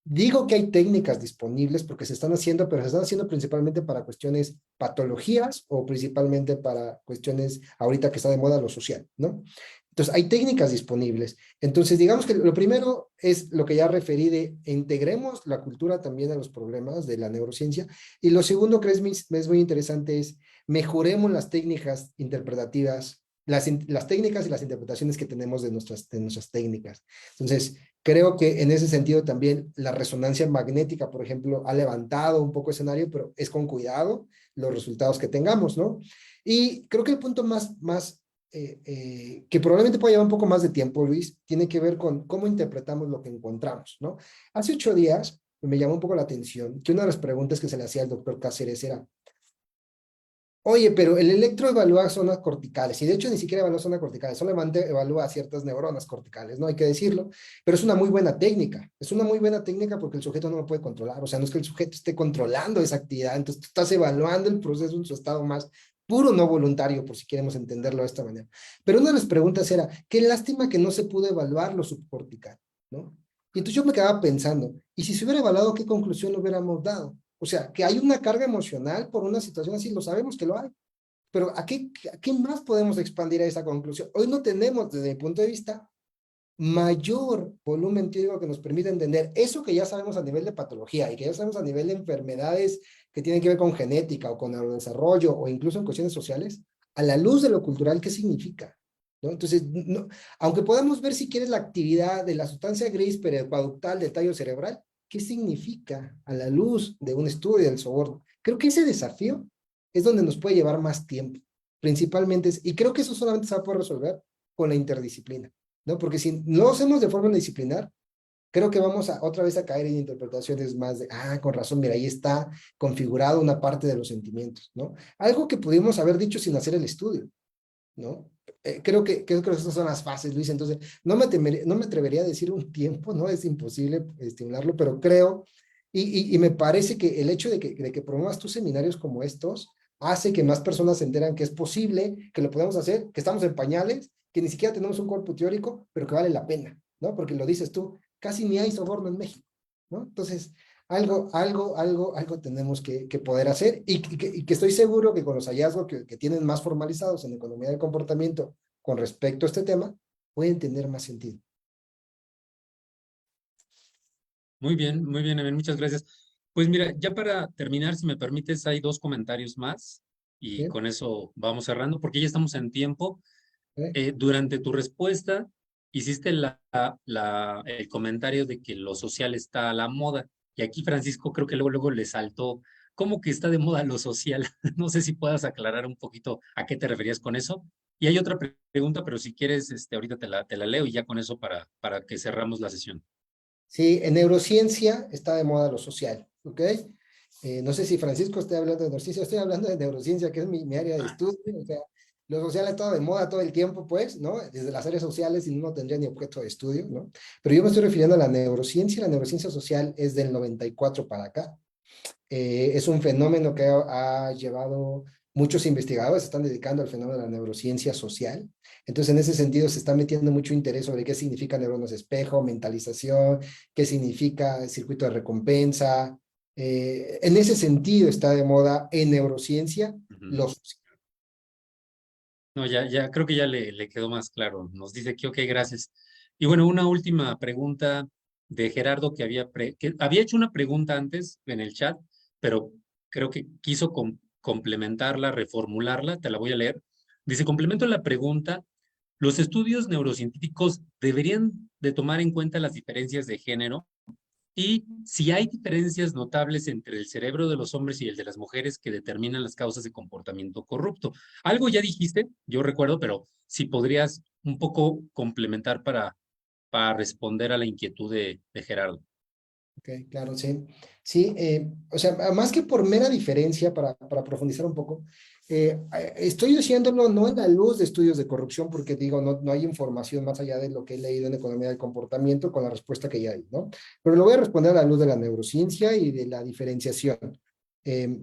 Digo que hay técnicas disponibles porque se están haciendo, pero se están haciendo principalmente para cuestiones patologías o principalmente para cuestiones ahorita que está de moda lo social, ¿no? Entonces, hay técnicas disponibles. Entonces, digamos que lo primero es lo que ya referí de integremos la cultura también a los problemas de la neurociencia. Y lo segundo que es muy interesante es mejoremos las técnicas interpretativas, las técnicas y las interpretaciones que tenemos de nuestras técnicas. Entonces, creo que en ese sentido también la resonancia magnética, por ejemplo, ha levantado un poco el escenario, pero es con cuidado los resultados que tengamos, ¿no? Y creo que el punto que probablemente pueda llevar un poco más de tiempo, Luis, tiene que ver con cómo interpretamos lo que encontramos, ¿no? Hace 8 días me llamó un poco la atención que una de las preguntas que se le hacía al doctor Cáceres era, oye, pero el electro evalúa zonas corticales, y de hecho ni siquiera evalúa zonas corticales, solamente evalúa ciertas neuronas corticales, ¿no? Hay que decirlo, pero es una muy buena técnica, porque el sujeto no lo puede controlar, o sea, no es que el sujeto esté controlando esa actividad, entonces tú estás evaluando el proceso en su estado más puro no voluntario, por si queremos entenderlo de esta manera. Pero una de las preguntas era, qué lástima que no se pudo evaluar lo subcortical, ¿no? Y entonces yo me quedaba pensando, ¿y si se hubiera evaluado, qué conclusión hubiéramos dado? O sea, que hay una carga emocional por una situación así, lo sabemos que lo hay. Pero ¿a qué más podemos expandir a esa conclusión? Hoy no tenemos, desde mi punto de vista, mayor volumen teórico que nos permita entender eso que ya sabemos a nivel de patología y que ya sabemos a nivel de enfermedades que tienen que ver con genética o con neurodesarrollo o incluso en cuestiones sociales, a la luz de lo cultural, ¿qué significa? ¿No? Entonces, no, aunque podamos ver si quieres la actividad de la sustancia gris periacueductal del tallo cerebral, ¿qué significa a la luz de un estudio del soborno? Creo que ese desafío es donde nos puede llevar más tiempo, principalmente, y creo que eso solamente se va a poder resolver con la interdisciplina, ¿no? Porque si no lo hacemos de forma disciplinar, creo que vamos otra vez a caer en interpretaciones más de, con razón, mira, ahí está configurado una parte de los sentimientos, ¿no? Algo que pudimos haber dicho sin hacer el estudio. ¿no? Creo que estas son las fases, Luis. Entonces, no me atrevería a decir un tiempo, ¿no? Es imposible estimularlo, pero creo, y me parece que el hecho de que promuevas tus seminarios como estos hace que más personas se enteran que es posible, que lo podemos hacer, que estamos en pañales, que ni siquiera tenemos un cuerpo teórico, pero que vale la pena, ¿no? Porque lo dices tú, casi ni hay soborno en México, ¿no? Entonces, algo tenemos que poder hacer y que estoy seguro que con los hallazgos que tienen más formalizados en economía del comportamiento con respecto a este tema, pueden tener más sentido. Muy bien, Evan, muchas gracias. Pues mira, ya para terminar, si me permites, hay 2 comentarios más y ¿Sí? con eso vamos cerrando porque ya estamos en tiempo. ¿Sí? Durante tu respuesta, hiciste el comentario de que lo social está a la moda. Y aquí Francisco creo que luego le saltó, ¿cómo que está de moda lo social? No sé si puedas aclarar un poquito a qué te referías con eso. Y hay otra pregunta, pero si quieres, ahorita te la leo y ya con eso para que cerramos la sesión. Sí, en neurociencia está de moda lo social, ¿ok? No sé si Francisco está hablando de neurociencia, estoy hablando de neurociencia, que es mi área de estudio, o sea, lo social ha estado de moda todo el tiempo, pues, ¿no? Desde las áreas sociales y no tendría ni objeto de estudio, ¿no? Pero yo me estoy refiriendo a la neurociencia social es del 94 para acá. Es un fenómeno que ha llevado, muchos investigadores se están dedicando al fenómeno de la neurociencia social. Entonces, en ese sentido, se está metiendo mucho interés sobre qué significa neuronas espejo, mentalización, qué significa el circuito de recompensa. En ese sentido, está de moda en neurociencia Ujú. los... No, ya creo que ya le quedó más claro. Nos dice que ok, gracias. Y bueno, una última pregunta de Gerardo que había hecho una pregunta antes en el chat, pero creo que quiso complementarla, reformularla, te la voy a leer. Dice, complemento la pregunta, ¿los estudios neurocientíficos deberían de tomar en cuenta las diferencias de género? Y si hay diferencias notables entre el cerebro de los hombres y el de las mujeres que determinan las causas de comportamiento corrupto. Algo ya dijiste, yo recuerdo, pero si podrías un poco complementar para responder a la inquietud de Gerardo. Ok, claro, sí. Sí, o sea, más que por mera diferencia, para profundizar un poco, estoy diciéndolo no en la luz de estudios de corrupción, porque digo, no hay información más allá de lo que he leído en economía del comportamiento con la respuesta que ya hay, ¿no? Pero lo voy a responder a la luz de la neurociencia y de la diferenciación. Eh,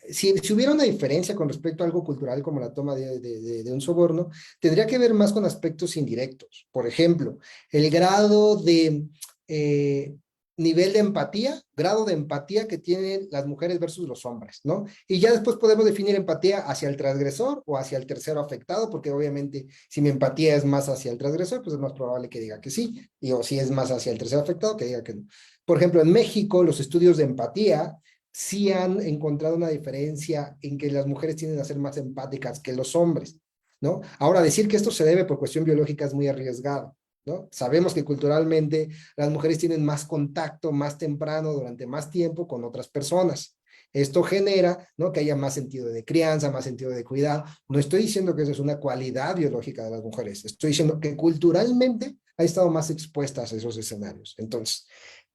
si hubiera una diferencia con respecto a algo cultural como la toma de un soborno, tendría que ver más con aspectos indirectos. Por ejemplo, el grado de eh, nivel de empatía, grado de empatía que tienen las mujeres versus los hombres, ¿no? Y ya después podemos definir empatía hacia el transgresor o hacia el tercero afectado, porque obviamente si mi empatía es más hacia el transgresor, pues es más probable que diga que sí, o si es más hacia el tercero afectado, que diga que no. Por ejemplo, en México, los estudios de empatía sí han encontrado una diferencia en que las mujeres tienden a ser más empáticas que los hombres, ¿no? Ahora, decir que esto se debe por cuestión biológica es muy arriesgado, ¿no? Sabemos que culturalmente las mujeres tienen más contacto más temprano durante más tiempo con otras personas. Esto genera, ¿no?, que haya más sentido de crianza, más sentido de cuidado. No estoy diciendo que eso es una cualidad biológica de las mujeres, estoy diciendo que culturalmente ha estado más expuestas a esos escenarios. Entonces,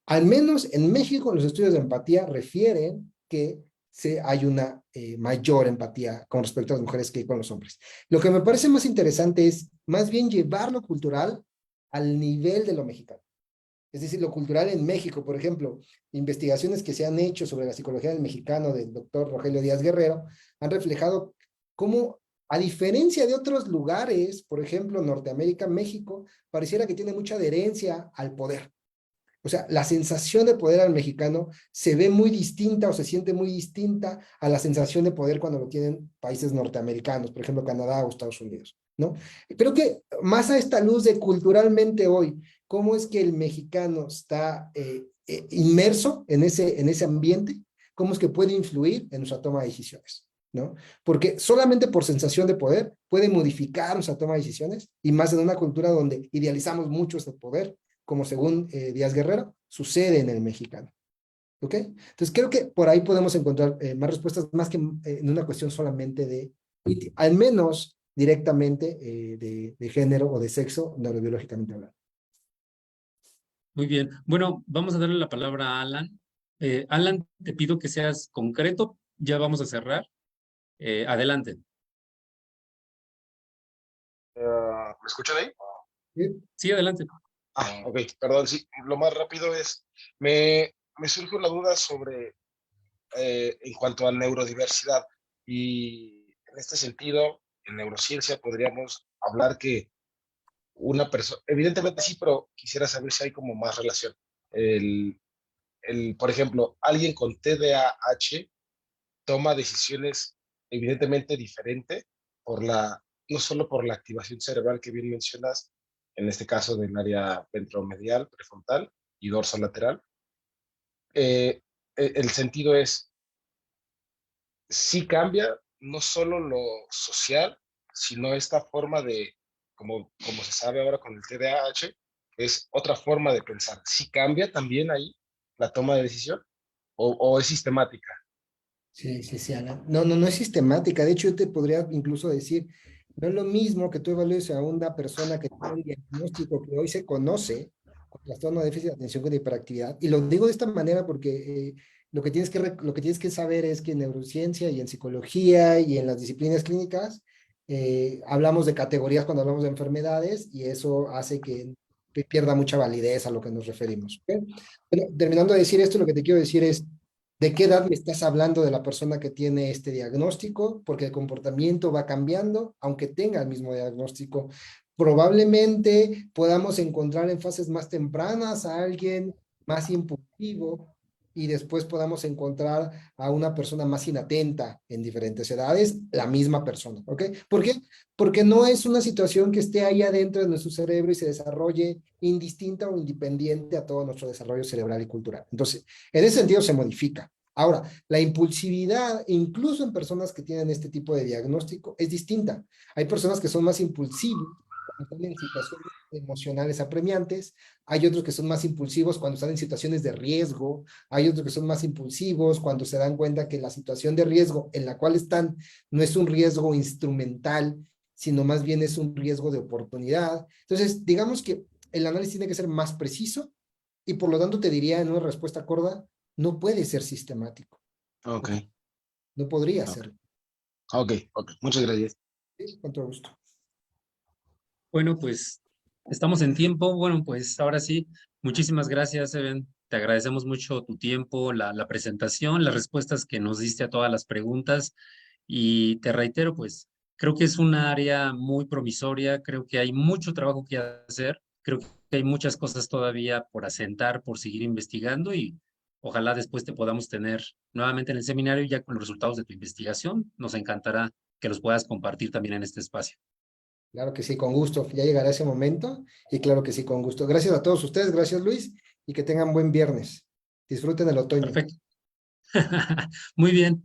al menos en México, los estudios de empatía refieren que hay una mayor empatía con respecto a las mujeres que con los hombres. Lo que me parece más interesante es más bien llevar lo cultural al nivel de lo mexicano. Es decir, lo cultural en México, por ejemplo, investigaciones que se han hecho sobre la psicología del mexicano del doctor Rogelio Díaz Guerrero han reflejado cómo, a diferencia de otros lugares, por ejemplo, Norteamérica, México, pareciera que tiene mucha adherencia al poder. O sea, la sensación de poder al mexicano se ve muy distinta o se siente muy distinta a la sensación de poder cuando lo tienen países norteamericanos, por ejemplo, Canadá o Estados Unidos, ¿no? Creo que más a esta luz de culturalmente hoy, cómo es que el mexicano está inmerso en ese ambiente, cómo es que puede influir en nuestra toma de decisiones, ¿no? Porque solamente por sensación de poder puede modificar nuestra toma de decisiones y más en una cultura donde idealizamos mucho ese poder como según Díaz Guerrero, sucede en el mexicano. ¿Ok? Entonces creo que por ahí podemos encontrar más respuestas, más que en una cuestión solamente al menos directamente de género o de sexo, neurobiológicamente hablando. Muy bien. Bueno, vamos a darle la palabra a Alan. Alan, te pido que seas concreto. Ya vamos a cerrar. Adelante. ¿me escuchan ahí? Sí, adelante. Ok, perdón, sí, lo más rápido es, me surge una duda sobre, en cuanto a neurodiversidad, y en este sentido, en neurociencia podríamos hablar que una persona, evidentemente sí, pero quisiera saber si hay como más relación. El, por ejemplo, alguien con TDAH toma decisiones evidentemente diferentes no solo por la activación cerebral que bien mencionas, en este caso del área ventromedial, prefrontal y dorsolateral. El sentido es, sí cambia no solo lo social, sino esta forma de, como se sabe ahora con el TDAH, es otra forma de pensar. ¿Sí cambia también ahí la toma de decisión o es sistemática? Sí, sí, sí, Alan. No, no, no es sistemática. De hecho, yo te podría incluso decir, no es lo mismo que tú evalúes a una persona que tiene un diagnóstico que hoy se conoce con trastorno de déficit de atención con hiperactividad. Y lo digo de esta manera porque lo que tienes que saber es que en neurociencia y en psicología y en las disciplinas clínicas hablamos de categorías cuando hablamos de enfermedades y eso hace que pierda mucha validez a lo que nos referimos. ¿Ok? Bueno, terminando de decir esto, lo que te quiero decir es, ¿de qué edad me estás hablando de la persona que tiene este diagnóstico? Porque el comportamiento va cambiando, aunque tenga el mismo diagnóstico. Probablemente podamos encontrar en fases más tempranas a alguien más impulsivo y después podamos encontrar a una persona más inatenta en diferentes edades, la misma persona, ¿ok? ¿Por qué? Porque no es una situación que esté ahí adentro de nuestro cerebro y se desarrolle indistinta o independiente a todo nuestro desarrollo cerebral y cultural. Entonces, en ese sentido se modifica. Ahora, la impulsividad, incluso en personas que tienen este tipo de diagnóstico, es distinta. Hay personas que son más impulsivas cuando están en situaciones emocionales apremiantes, hay otros que son más impulsivos cuando están en situaciones de riesgo, hay otros que son más impulsivos cuando se dan cuenta que la situación de riesgo en la cual están no es un riesgo instrumental, sino más bien es un riesgo de oportunidad. Entonces, digamos que el análisis tiene que ser más preciso y por lo tanto te diría en una respuesta corta, no puede ser sistemático. Ok, No podría ok, ser. ok, muchas gracias. Sí, con todo gusto. Bueno, pues estamos en tiempo. Bueno, pues ahora sí, muchísimas gracias, Eben. Te agradecemos mucho tu tiempo, la presentación, las respuestas que nos diste a todas las preguntas. Y te reitero, pues creo que es un área muy promisoria, creo que hay mucho trabajo que hacer, creo que hay muchas cosas todavía por asentar, por seguir investigando y ojalá después te podamos tener nuevamente en el seminario ya con los resultados de tu investigación. Nos encantará que los puedas compartir también en este espacio. Claro que sí, con gusto. Ya llegará ese momento y claro que sí, con gusto. Gracias a todos ustedes, gracias Luis, y que tengan buen viernes. Disfruten el otoño. Perfecto. Muy bien.